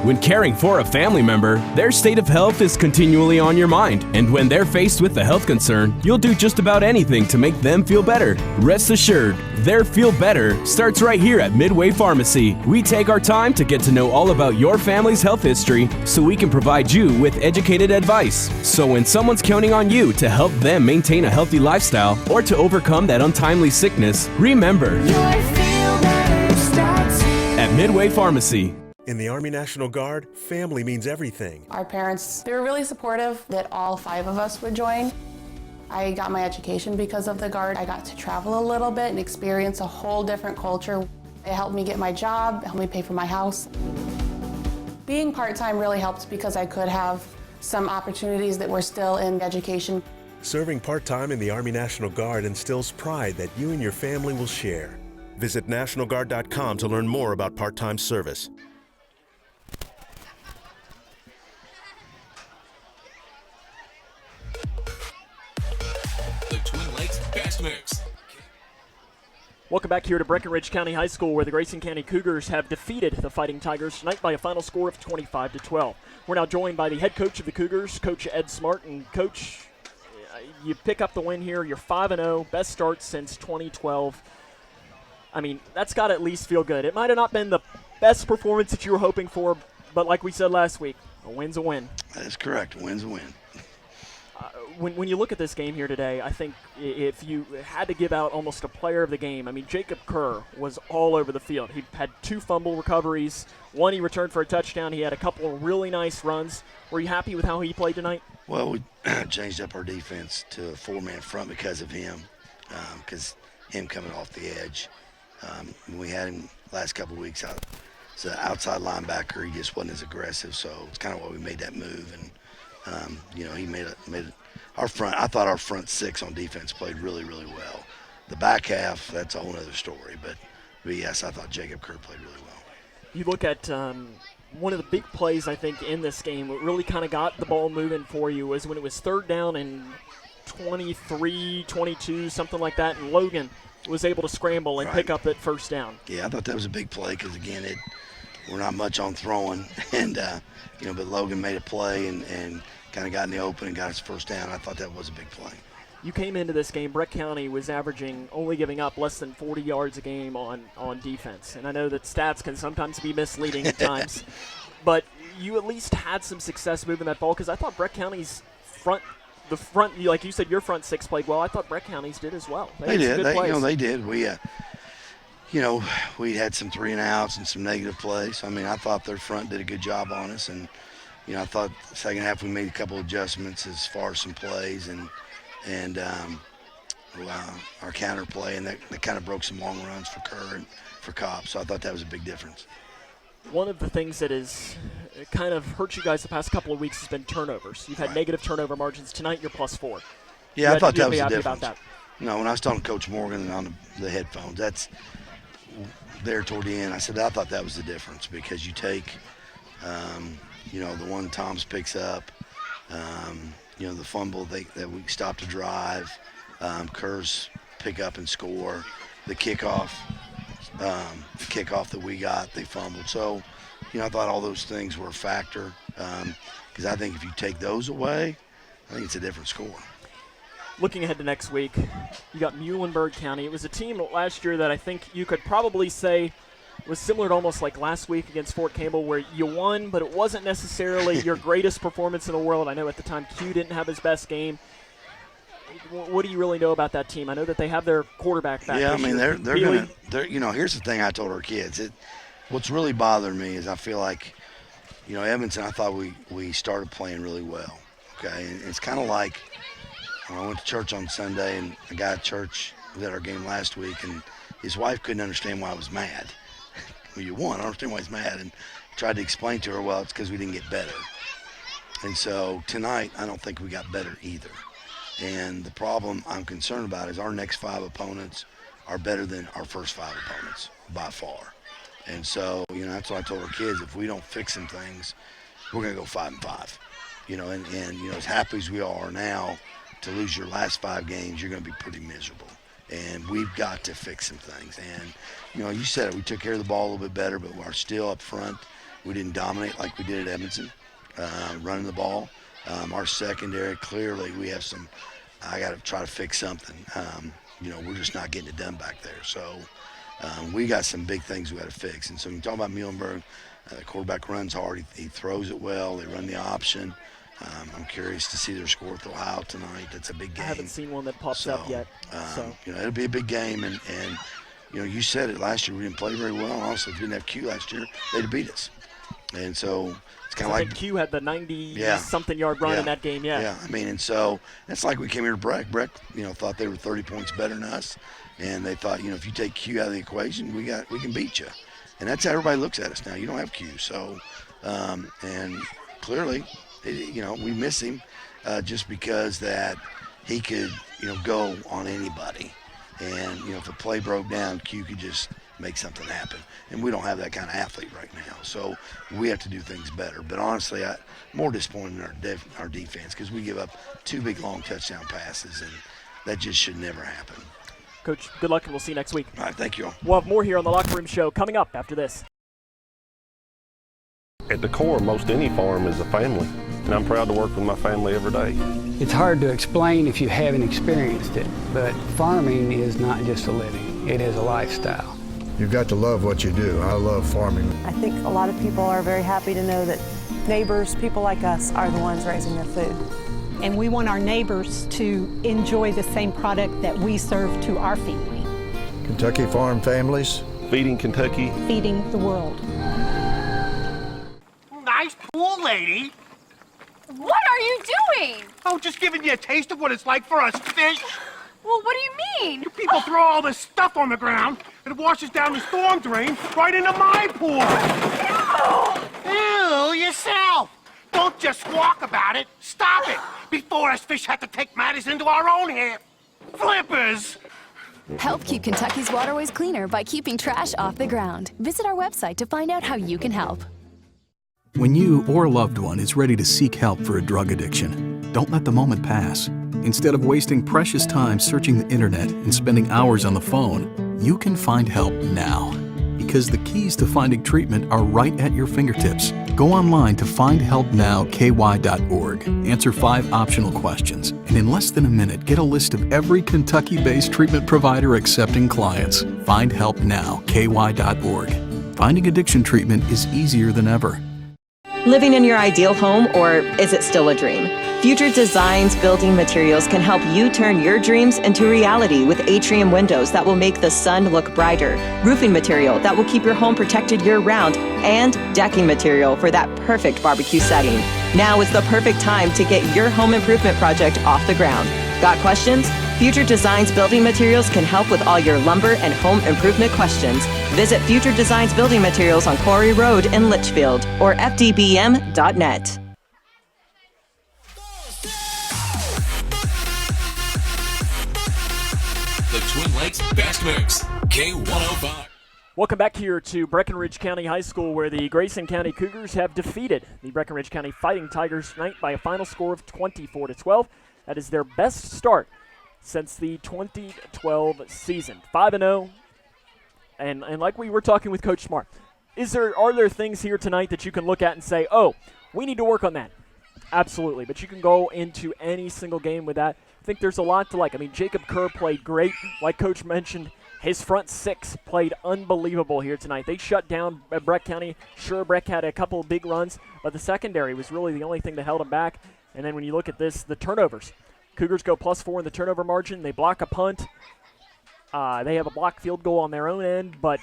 S2: When caring for a family member, their state of health is continually on your mind. And when they're faced with a health concern, you'll do just about anything to make them feel better. Rest assured, their feel better starts right here at Midway Pharmacy. We take our time to get to know all about your family's health history so we can provide you with educated advice. So when someone's counting on you to help them maintain a healthy lifestyle or to overcome that untimely sickness, remember, your feel better starts here at Midway Pharmacy.
S10: In the Army National Guard, family means everything.
S11: Our parents, they were really supportive that all 5 of us would join. I got my education because of the Guard. I got to travel a little bit and experience a whole different culture. It helped me get my job, helped me pay for my house. Being part-time really helped because I could have some opportunities that were still in education.
S10: Serving part-time in the Army National Guard instills pride that you and your family will share. Visit NationalGuard.com to learn more about part-time service.
S2: Mix.
S1: Welcome back here to Breckinridge County High School, where the Grayson County Cougars have defeated the Fighting Tigers tonight by a final score of 25-12. We're now joined by the head coach of the Cougars, Coach Ed Smart. And Coach, you pick up the win here. You're 5-0, best start since 2012. I mean, that's got to at least feel good. It might have not been the best performance that you were hoping for, but like we said last week, a win's a win.
S8: That is correct. A win's a win.
S1: When you look at this game here today, I think if you had to give out almost a player of the game, I mean, Jacob Kerr was all over the field. He had 2 fumble recoveries. One, he returned for a touchdown. He had a couple of really nice runs. Were you happy with how he played tonight?
S8: Well, we changed up our defense to a 4-man front because of him, because him coming off the edge. We had him last couple of weeks out as an outside linebacker. He just wasn't as aggressive, so it's kind of why we made that move. And he made our front. I thought our front 6 on defense played really, really well. The back half, that's a whole other story. But yes, I thought Jacob Kerr played really well.
S1: You look at one of the big plays, I think, in this game, what really kind of got the ball moving for you was when it was 3rd down and 23, 22, something like that, and Logan was able to scramble and pick up that 1st down.
S8: Yeah, I thought that was a big play because, again, we're not much on throwing. And, but Logan made a play and kind of got in the open and got his 1st down. I thought that was a big play.
S1: You came into this game, Breck County was averaging, only giving up less than 40 yards a game on defense. And I know that stats can sometimes be misleading at times, but you at least had some success moving that ball, because I thought Breck County's front, like you said, your front six played well. I thought Breck County's did as well.
S8: They did. They did. We had some 3 and outs and some negative plays. I mean, I thought their front did a good job on us, and I thought the second half we made a couple adjustments as far as some plays and our counter play, and that kind of broke some long runs for Kerr and for Cobb. So I thought that was a big difference.
S1: One of the things that has kind of hurt you guys the past couple of weeks has been turnovers. You've had negative turnover margins. Tonight you're +4.
S8: Yeah, I thought that was the difference.
S1: About that.
S8: No, when I was talking to Coach Morgan on the headphones, that's there toward the end. I said I thought that was the difference, because you take, the one Tom's picks up, the fumble that we stopped to drive, Kerr's pick up and score, the kickoff that we got, they fumbled. So, I thought all those things were a factor, because I think if you take those away, I think it's a different score.
S1: Looking ahead to next week, you got Muhlenberg County. It was a team last year that I think you could probably say was similar to almost like last week against Fort Campbell, where you won, but it wasn't necessarily your greatest performance in the world. I know at the time Q didn't have his best game. What do you really know about that team? I know that they have their quarterback back.
S8: Yeah, I mean, they're going to – here's the thing I told our kids. What's really bothering me is I feel like, Edmonton, I thought we started playing really well, okay? And it's kind of like I went to church on Sunday, and a guy at church was at our game last week, and his wife couldn't understand why I was mad. Well, you won. I don't understand why he's mad. And tried to explain to her, well, it's because we didn't get better. And so tonight, I don't think we got better either. And the problem I'm concerned about is our next 5 opponents are better than our first 5 opponents by far. And so, that's what I told our kids. If we don't fix some things, we're going to go 5-5. And as happy as we are now, to lose your last 5 games, you're going to be pretty miserable. And we've got to fix some things. And, you said it, we took care of the ball a little bit better, but we're still up front. We didn't dominate like we did at Edmonton, running the ball. Our secondary, clearly, we have some – I got to try to fix something. We're just not getting it done back there. So we got some big things we got to fix. And so when you talk about Muhlenberg, the quarterback runs hard. He throws it well. They run the option. I'm curious to see their score with Ohio tonight. That's a big game.
S1: I haven't seen one that pops up yet.
S8: It'll be a big game. And you said it last year. We didn't play very well. Honestly, if we didn't have Q last year, they'd have beat us. And so it's kind of like –
S1: I think Q had the 90-something yard run in that game,
S8: Yeah, I mean, and so it's like we came here to Breck. Breck, thought they were 30 points better than us. And they thought, if you take Q out of the equation, we can beat you. And that's how everybody looks at us now. You don't have Q. So, and clearly – we miss him just because that he could, go on anybody. And, if a play broke down, Q could just make something happen. And we don't have that kind of athlete right now. So we have to do things better. But honestly, I'm more disappointed in our defense, because we give up 2 big, long touchdown passes, and that just should never happen.
S1: Coach, good luck, and we'll see you next week.
S8: All right, thank you all.
S1: We'll have more here on the Locker Room Show coming up after this.
S18: At the core, most any farm is a family, and I'm proud to work with my family every day.
S20: It's hard to explain if you haven't experienced it, but farming is not just a living, it is a lifestyle.
S21: You've got to love what you do. I love farming.
S24: I think a lot of people are very happy to know that neighbors, people like us, are the ones raising their food.
S25: And we want our neighbors to enjoy the same product that we serve to our family.
S21: Kentucky Farm Families.
S18: Feeding Kentucky.
S25: Feeding the world.
S26: Nice pool, lady.
S27: What are you doing?
S26: Oh, just giving you a taste of what it's like for us fish.
S27: Well, what do you mean?
S26: You people throw all this stuff on the ground, and it washes down the storm drain right into my pool. Ew, yourself. Don't just squawk about it. Stop it before us fish have to take matters into our own hands. Flippers.
S22: Help keep Kentucky's waterways cleaner by keeping trash off the ground. Visit our website to find out how you can help.
S23: When you or a loved one is ready to seek help for a drug addiction, don't let the moment pass. Instead of wasting precious time searching the internet and spending hours on the phone, you can find help now. Because the keys to finding treatment are right at your fingertips. Go online to findhelpnowky.org, answer 5 optional questions, and in less than a minute, get a list of every Kentucky-based treatment provider accepting clients. Findhelpnowky.org. Finding addiction treatment is easier than ever.
S7: Living in your ideal home, or is it still a dream? Future Designs Building Materials can help you turn your dreams into reality with atrium windows that will make the sun look brighter, roofing material that will keep your home protected year-round, and decking material for that perfect barbecue setting. Now is the perfect time to get your home improvement project off the ground. Got questions? Future Designs Building Materials can help with all your lumber and home improvement questions. Visit Future Designs Building Materials on Quarry Road in Litchfield or fdbm.net.
S3: The Twin Lakes Best Mix, K105.
S1: Welcome back here to Breckinridge County High School, where the Grayson County Cougars have defeated the Breckinridge County Fighting Tigers tonight by a final score of 24-12. That is their best start since the 2012 season. 5-0, and like we were talking with Coach Smart, are there things here tonight that you can look at and say, oh, we need to work on that? Absolutely, but you can go into any single game with that. I think there's a lot to like. I mean, Jacob Kerr played great. Like Coach mentioned, his front six played unbelievable here tonight. They shut down Breck County. Sure, Breck had a couple of big runs, but the secondary was really the only thing that held them back. And then when you look at this, the turnovers. Cougars go +4 in the turnover margin. They block a punt. They have a blocked field goal on their own end, but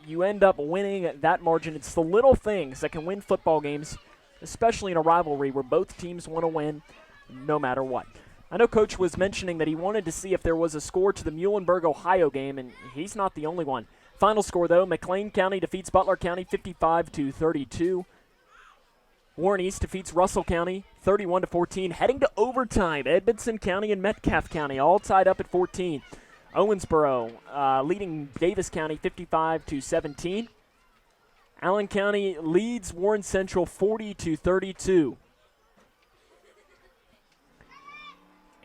S1: you end up winning at that margin. It's the little things that can win football games, especially in a rivalry where both teams want to win no matter what. I know Coach was mentioning that he wanted to see if there was a score to the Muhlenberg, Ohio game, and he's not the only one. Final score, though, McLean County defeats Butler County 55-32. Warren East defeats Russell County 31-14. Heading to overtime, Edmondson County and Metcalfe County all tied up at 14. Owensboro leading Davis County 55-17. Allen County leads Warren Central 40-32.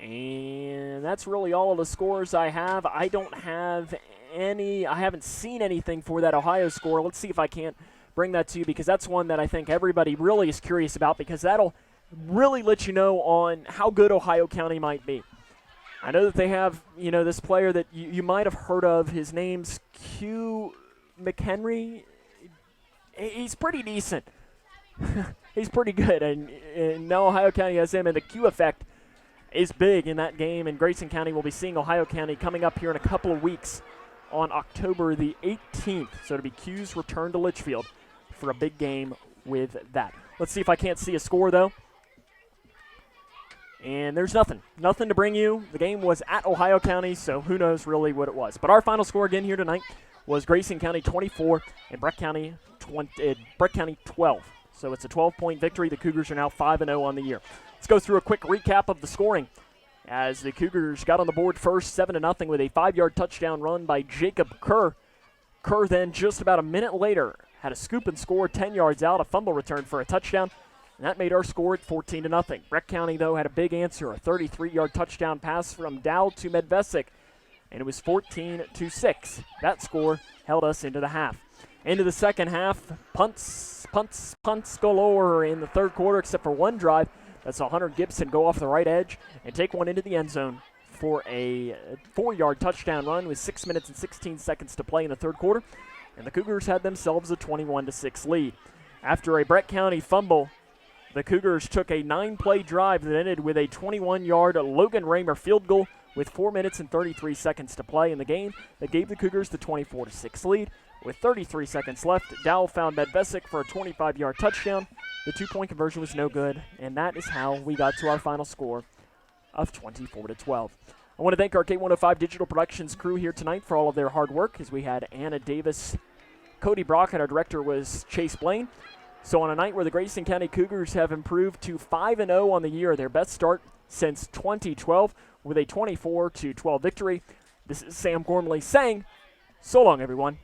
S1: And that's really all of the scores I have. I don't have any. I haven't seen anything for that Ohio score. Let's see if I can't bring that to you, because that's one that I think everybody really is curious about, because that'll really let you know on how good Ohio County might be. I know that they have, this player that you might have heard of. His name's Q McHenry. He's pretty decent. He's pretty good, and now Ohio County has him, and the Q effect is big in that game, and Grayson County will be seeing Ohio County coming up here in a couple of weeks on October the 18th. So it'll be Q's return to Litchfield for a big game with that. Let's see if I can't see a score, though. And there's nothing to bring you. The game was at Ohio County, so who knows really what it was. But our final score again here tonight was Grayson County 24 and Breck County 12. So it's a 12-point victory. The Cougars are now 5-0 on the year. Let's go through a quick recap of the scoring as the Cougars got on the board first 7-0 with a 5-yard touchdown run by Jacob Kerr. Kerr then just about a minute later had a scoop and score 10 yards out, a fumble return for a touchdown, and that made our score at 14-0. Breck County, though, had a big answer, a 33-yard touchdown pass from Dow to Medvesic, and it was 14-6. That score held us into the half. Into the second half, punts galore in the third quarter, except for one drive. That's Hunter Gibson go off the right edge and take one into the end zone for a 4-yard touchdown run with 6 minutes and 16 seconds to play in the third quarter. And the Cougars had themselves a 21-6 lead. After a Breck County fumble, the Cougars took a 9-play drive that ended with a 21-yard Logan Raymer field goal with 4 minutes and 33 seconds to play in the game that gave the Cougars the 24-6 lead. With 33 seconds left, Dowell found Medvesic for a 25-yard touchdown. The 2-point conversion was no good, and that is how we got to our final score of 24-12. I want to thank our K105 Digital Productions crew here tonight for all of their hard work, as we had Anna Davis, Cody Brock, and our director was Chase Blaine. So on a night where the Grayson County Cougars have improved to 5-0 on the year, their best start since 2012, with a 24-12 victory, this is Sam Gormley saying, so long, everyone.